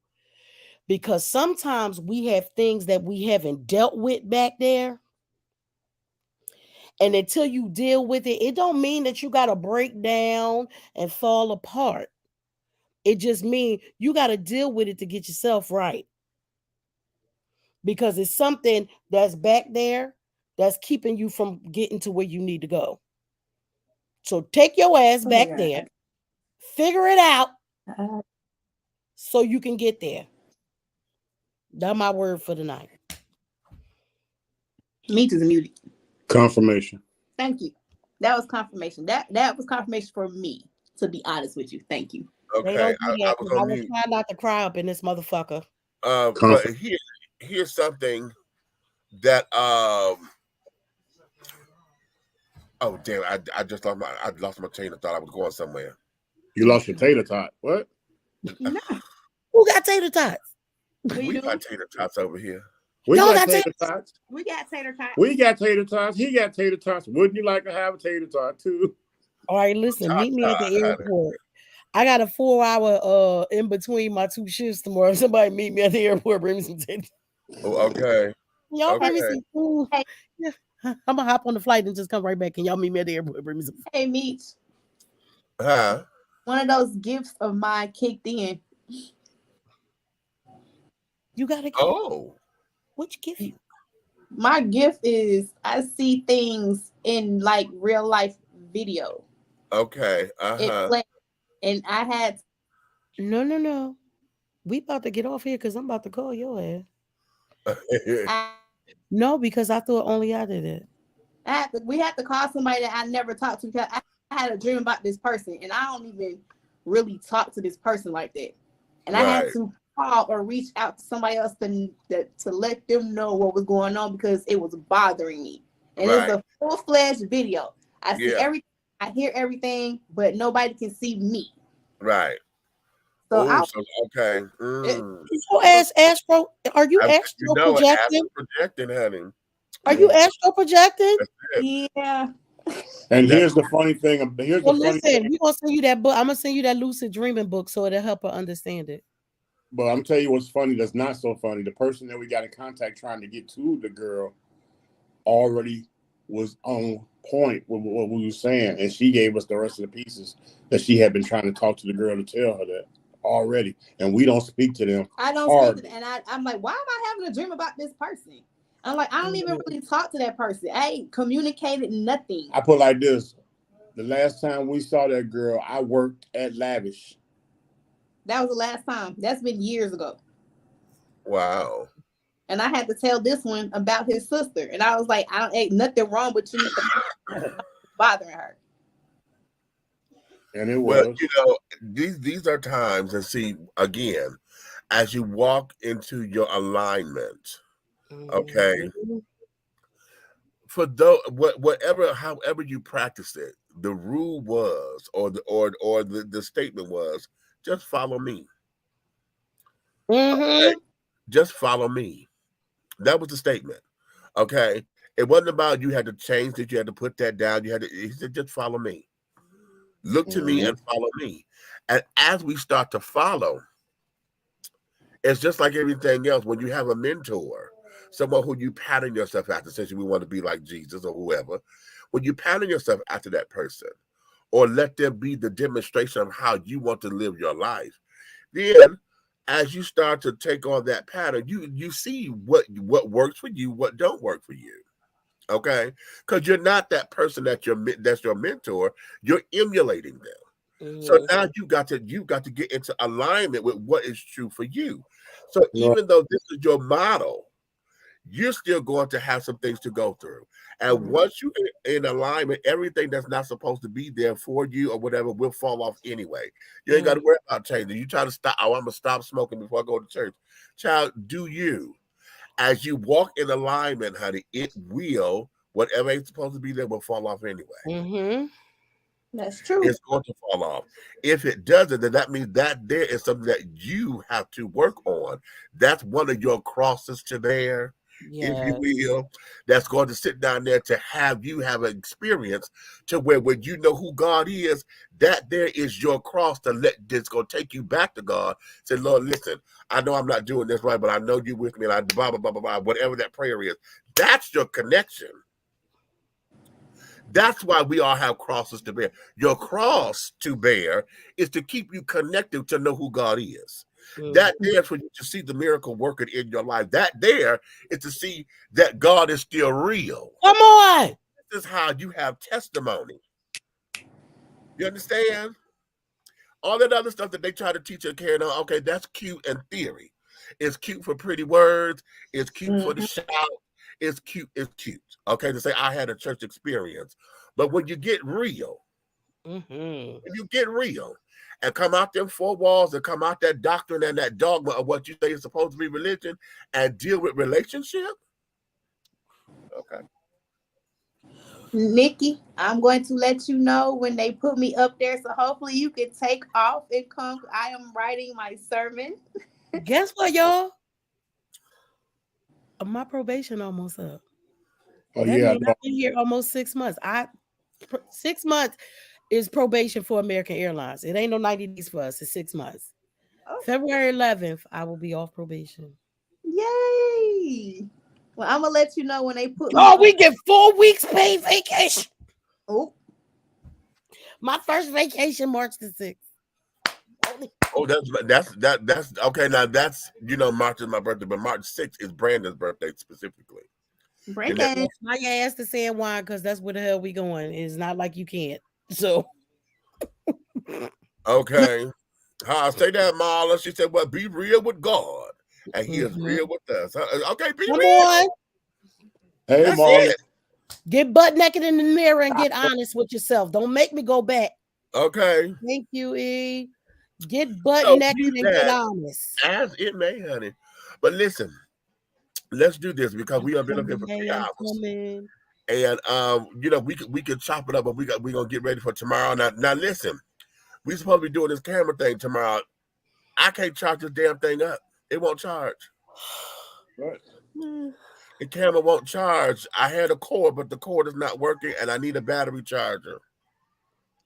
because sometimes we have things that we haven't dealt with back there. And until you deal with it, it don't mean that you got to break down and fall apart. It just means you got to deal with it to get yourself right. Because it's something that's back there that's keeping you from getting to where you need to go. So take your ass back there, figure it out so you can get there. That's my word for the night. Meat is muted. Confirmation. Thank you. That was confirmation. That was confirmation for me, to be honest with you. Thank you. Okay. I was trying not to cry up in this motherfucker. But here's something that oh damn, I lost my train of thought. I was going somewhere. You lost your tater tot. What? No. Who got tater tots? We got tater tots over here. We Y'all got got tater tots. We got tater tots. We got tater tots. He got tater tots. Wouldn't you like to have a tater tot too? All right, listen, meet me at the airport. I got a 4-hour in between my two shifts tomorrow. Somebody meet me at the airport, bring me some tater. Oh, okay. Y'all bring me some food. Hey. Yeah. I'm gonna hop on the flight and just come right back. And y'all meet me at the airport, bring me some food. Hey, Meech. Huh? One of those gifts of mine kicked in. You got a gift? Oh. Which gift? My gift is I see things in like real life video. Okay. And I had no. We about to get off here because I'm about to call your ass. No, because I thought only I did it. We had to call somebody that I never talked to because I had a dream about this person and I don't even really talk to this person like that. And I had to call or reach out to somebody else to let them know what was going on because it was bothering me. And it's a full-fledged video. I see everything, I hear everything, but nobody can see me. Right. So okay. So Astro, are you astro projecting? Projecting, honey. Are you astro projecting? Yeah. And here's the funny thing. We're gonna send you that book. I'm gonna send you that lucid dreaming book so it'll help her understand it. But I'm telling you what's funny. That's not so funny. The person that we got in contact trying to get to the girl already was on point with what we were saying, and she gave us the rest of the pieces that she had been trying to talk to the girl to tell her that already, and we don't speak to them. I don't speak to them, and I'm like, why am I having a dream about this person? I'm like, I don't even really talk to that person. I ain't communicated nothing. I put it like this: the last time we saw that girl, I worked at Lavish. That was the last time. That's been years ago. Wow. And I had to tell this one about his sister, and I was like, ain't nothing wrong with you bothering her. And it was. Well, these are times, and see, again, as you walk into your alignment, okay, for those, however you practice it, the rule was, or the statement was, just follow me. Okay? Just follow me. That was the statement. Okay. It wasn't about you had to change it, you had to put that down. He said, just follow me. Look to me and follow me. And as we start to follow, it's just like everything else. When you have a mentor, someone who you pattern yourself after, since we want to be like Jesus or whoever, when you pattern yourself after that person, or let them be the demonstration of how you want to live your life, then as you start to take on that pattern, you see what works for you, what don't work for you. Okay, because you're not that person that's your mentor. You're emulating them. So now you got to get into alignment with what is true for you. So even though this is your model, you're still going to have some things to go through. And once you get in alignment, everything that's not supposed to be there for you or whatever will fall off anyway. You ain't got to worry about changing. You try to stop, I'm going to stop smoking before I go to church. Child, do you. As you walk in alignment, honey, it will, whatever ain't supposed to be there will fall off anyway. That's true. It's going to fall off. If it doesn't, then that means that there is something that you have to work on. That's one of your crosses to bear, if you will. That's going to sit down there to have you have an experience to where when you know who God is, that there is your cross to let this go take you back to God. Say, Lord, listen, I know I'm not doing this right, but I know you with me, and I blah, blah, blah, blah, blah, whatever that prayer is. That's your connection. That's why we all have crosses to bear. Your cross to bear is to keep you connected to know who God is. That there is for you to see the miracle working in your life. That there is to see that God is still real. Come on. This is how you have testimony. You understand? All that other stuff that they try to teach and carry on, okay, that's cute in theory. It's cute for pretty words. It's cute for the shout. It's cute. It's cute. Okay, to say I had a church experience. But when you get real, when you get real and come out them four walls and come out that doctrine and that dogma of what you say is supposed to be religion and deal with relationship, okay. Nikki, I'm going to let you know when they put me up there, so hopefully you can take off and come. I am writing my sermon. Guess what, y'all? My probation almost up. Oh, That yeah. means I've been here almost 6 months. 6 months is probation for American Airlines. It ain't no 90 days for us. It's 6 months. February 11th, I will be off probation. Yay! Well, I'm gonna let you know when they put. Oh, we get 4 weeks paid vacation. Oh, my first vacation, March the 6th. Oh, that's okay. Now that's March is my birthday, but March 6th is Brandon's birthday specifically. Brandon, my ass to San Juan because that's where the hell we going. It's not like you can't. So, okay. Say that, Marla. She said, "Well, be real with God, and He is real with us." Okay, be come real. on. Hey, That's Marla. it. Get butt naked in the mirror and get honest with yourself. Don't make me go back. Okay. Thank you, E. Get butt naked and get honest. As it may, honey. But listen, let's do this because we have been up here for 3 hours. And we could chop it up, but we're gonna get ready for tomorrow. Now listen, we're supposed to be doing this camera thing tomorrow. I can't charge this damn thing up. It won't charge. Right. The camera won't charge. I had a cord, but the cord is not working, and I need a battery charger.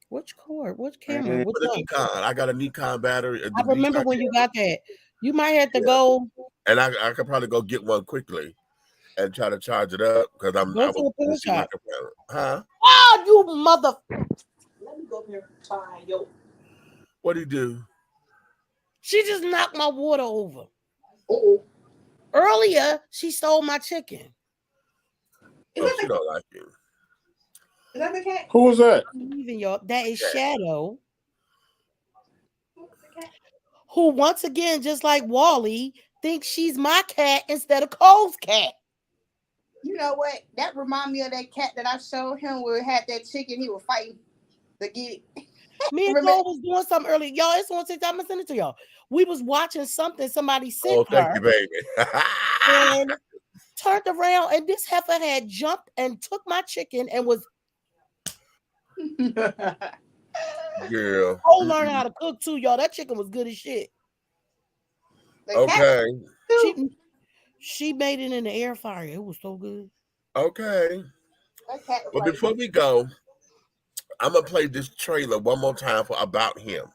Which cord? Which camera? For the Nikon. I got a Nikon battery. I remember when you got that. You might have to go. And I could probably go get one quickly and try to charge it up because I'm. Go to a pill shop. Huh? Oh, you mother! Let me go up here and try yo. What do you do? She just knocked my water over. Oh. Earlier, she stole my chicken. Oh, she don't like you. Is that the cat? Who was that? Even y'all, that is Shadow. Who once again, just like Wally, thinks she's my cat instead of Cole's cat. You know what? That remind me of that cat that I showed him where it had that chicken. He was fighting to get it. Me and Cole was doing something earlier. Y'all, it's on TikTok. I'm gonna send it to y'all. We was watching something somebody sent her. Oh, thank you, baby. And turned around, and this heifer had jumped and took my chicken and was. Yeah. Cole learned how to cook too, y'all. That chicken was good as shit. Okay. She made it in the air fryer. It was so good. Okay. But before we go, I'm gonna play this trailer one more time for About Him.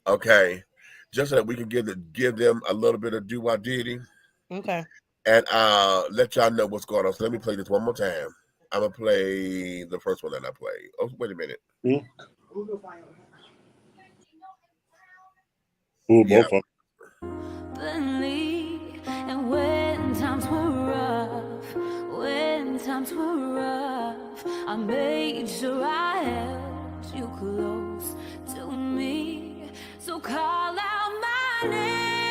Okay, just so that we can give them a little bit of do I diddy. Okay. And let y'all know what's going on. So let me play this one more time. I'm gonna play the first one that I played. Oh, wait a minute. Ooh, both of them. And when times were rough, I made sure I held you close to me. So call out my name,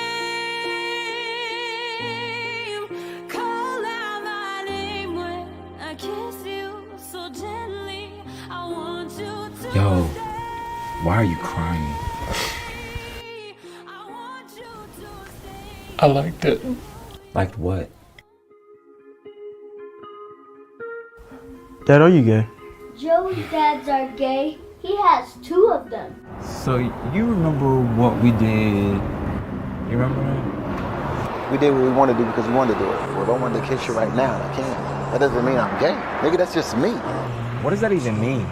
when I kiss you so gently. I want you to. Yo, why are you crying? I liked it. Liked what? Dad, are you gay? Joey's dads are gay. He has 2 of them. So you remember what we did? You remember that? We did what we wanted to do because we wanted to do it. Well, if I wanted to kiss you right now, I can't. That doesn't mean I'm gay. Maybe that's just me. What does that even mean?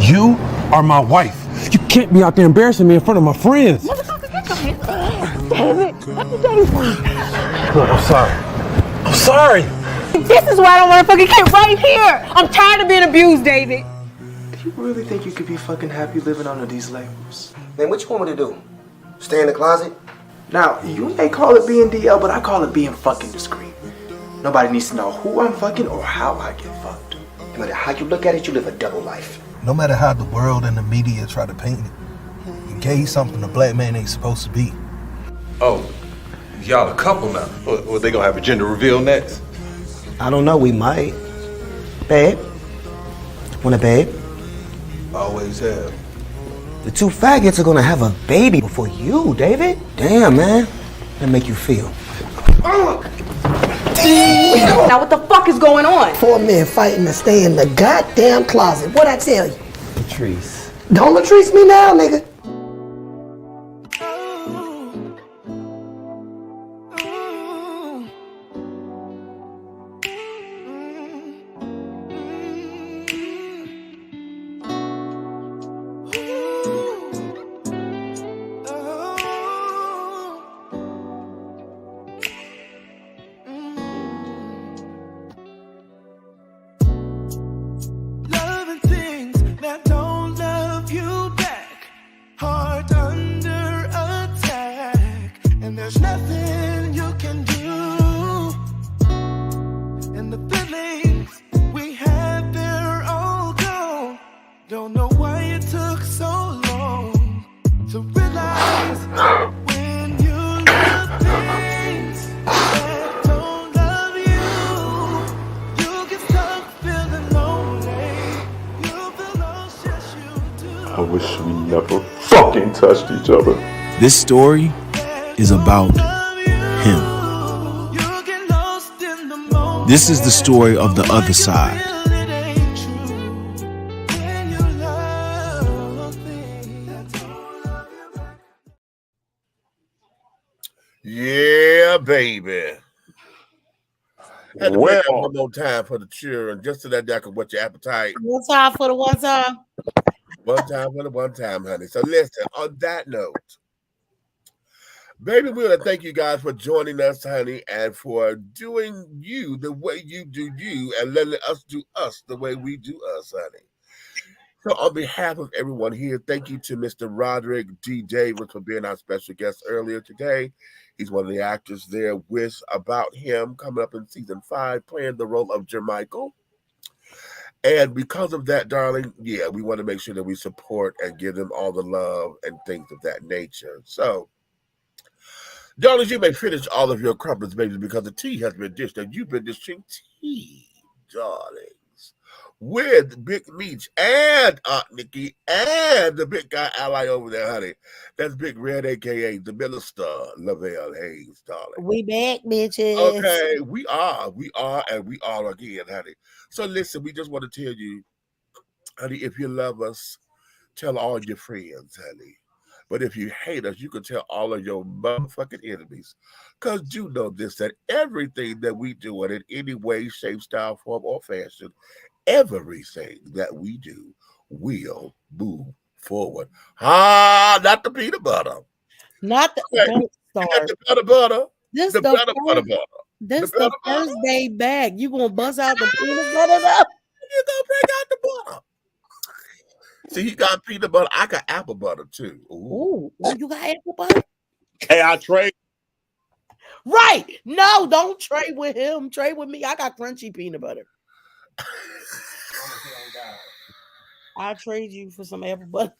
You are my wife. You can't be out there embarrassing me in front of my friends. Motherfucker, get your hands up. Damn it. What you daddy for? Look, I'm sorry. I'm sorry. This is why I don't want to fucking get right here. I'm tired of being abused, David. Do you really think you could be fucking happy living under these labels? Man, what you want me to do? Stay in the closet? Now, you may call it being DL, but I call it being fucking discreet. Nobody needs to know who I'm fucking or how I get fucked. No matter how you look at it, you live a double life. No matter how the world and the media try to paint it, gay is something a black man ain't supposed to be. Oh, y'all a couple now. Well, they gonna have a gender reveal next? I don't know, we might. Babe? Want a babe? Always have. The 2 faggots are gonna have a baby before you, David. Damn, man. That make you feel. Now what the fuck is going on? 4 men fighting to stay in the goddamn closet. What I tell you? Latrice. Don't Latrice me now, nigga. Loving things that don't love you back. Heart under attack. And there's nothing you can do. And the feelings we had, they're all gone. Don't know why it took so long to realize when you love things that don't love you. You get stuck feeling lonely. You feel lost, yes you do. I wish we never fucking touched each other. This story is about him. This is the story of the other side. Yeah, baby. Had to break Well. up one more time for the children, just so that I can whet your appetite. One time for the one time. One time for the one time, honey. So listen, on that note, baby, we want to thank you guys for joining us, honey, and for doing you the way you do you and letting us do us the way we do us, honey. So on behalf of everyone here, thank you to Mr. Roderick D. Davis for being our special guest earlier today. He's one of the actors there with About Him coming up in season 5, playing the role of Jermichael. And because of that, darling, yeah, we want to make sure that we support and give them all the love and things of that nature. So, darlings, you may finish all of your crumpets, baby, because the tea has been dished, and you've been dishing tea, darlings, with Big Meech and Aunt Nikki and the big guy ally over there, honey. That's Big Red, a.k.a. the minister, Lavelle Hayes, darling. We back, bitches. Okay, we are, and we are again, honey. So listen, we just want to tell you, honey, if you love us, tell all your friends, honey. But if you hate us, you can tell all of your motherfucking enemies. Because you know this, that everything that we do in any way, shape, style, form, or fashion, everything that we do will move forward. Not the peanut butter. Not the don't start. The butter butter. This the butter butter butter. This the first day back. You gonna bust out the peanut butter up? You gonna bring out the butter. See, he got peanut butter. I got apple butter too. Ooh, you got apple butter? Hey, I trade. Right. No, don't trade with him. Trade with me. I got crunchy peanut butter. I'll trade you for some apple butter.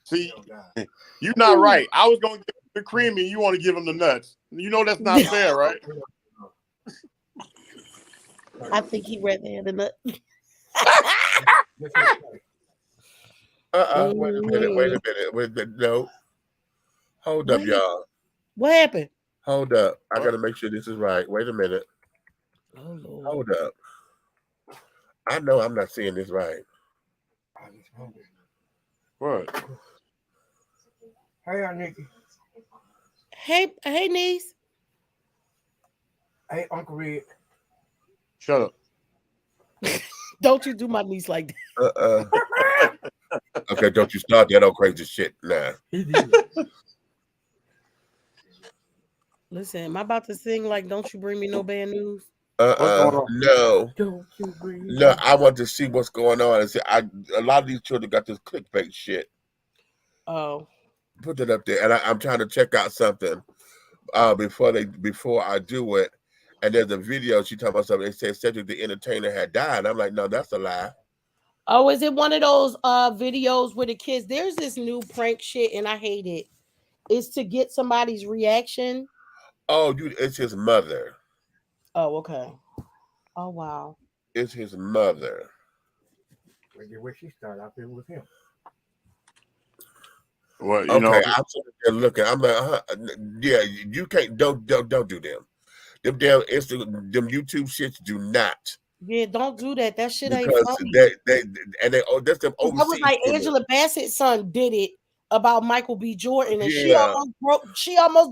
See, you're not right. I was gonna give him the creamy. You want to give him the nuts? You know that's not fair, right? I think he read the other nut. Wait a minute. No. Hold up, y'all. What happened? Hold up. I gotta make sure this is right. Wait a minute. Oh, Lord. Hold up. I know I'm not seeing this right. What? Hey, Nikki. Hey, niece. Hey, Uncle Red. Shut up. Don't you do my niece like that. Okay, don't you start that old crazy shit now. Listen, am I about to sing like "Don't You Bring Me No Bad News"? No. Don't you bring me No, I want to see what's going on. And see, a lot of these children got this clickbait shit. Oh. Put that up there, and I'm trying to check out something before I do it. And there's a video she talking about something. It said Cedric the Entertainer had died. I'm like, no, that's a lie. Oh, is it one of those videos where the kids? There's this new prank shit, and I hate it. It's to get somebody's reaction. Oh, it's his mother. Oh, okay. Oh, wow. It's his mother. Where she started, I've been with him. Well, you okay, know, I'm sitting there looking. I'm like, yeah, you can't. Don't do them. Them damn Instagram, them YouTube shits do not. Yeah, don't do that. That shit ain't Because funny. that's them That was overseas. like Angela Bassett's son did it about Michael B. Jordan, and she Yeah. almost broke. She almost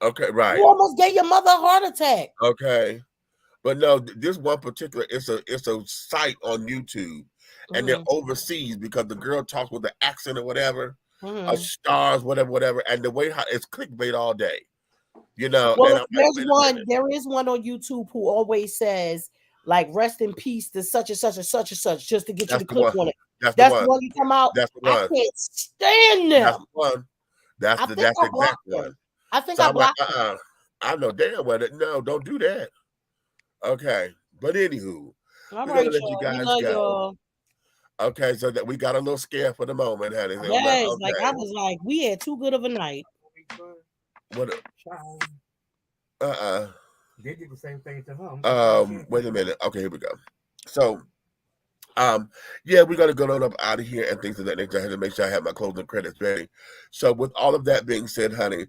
Right. You almost gave your mother a heart attack. Okay. But no, this one particular, it's a site on YouTube, and they're overseas because the girl talks with the accent or whatever, stars, whatever, and the way how it's clickbait all day, you know. Well, And I'm like, wait a minute. there is one on YouTube who always says like "rest in peace" to such and such and such and such, just to get you to click on it. That's the one you come out. That's the one. I can't stand them. That's the one. That's the exact one. I think So I I'm like, blocked I know damn well that no, don't do that. Okay, but anywho, All we're right, gonna let you y'all. guys We love go. y'all. Okay, so that we got a little scare for the moment, honey. So Yes, okay. like I was like, we had too good of a night. What? They did the same thing to him. Wait a minute. Okay, here we go. So, yeah, we're gonna go on up out of here and things of that nature. I had to make sure I have my closing credits ready. So, with all of that being said, honey,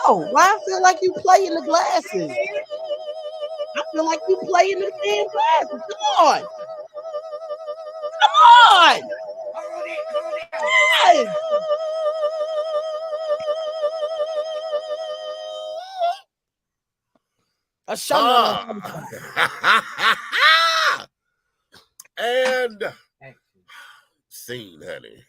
Oh, why I feel like you playing the glasses? I feel like you playing the damn glasses. Come on. Come on. Yes. A show and scene, honey.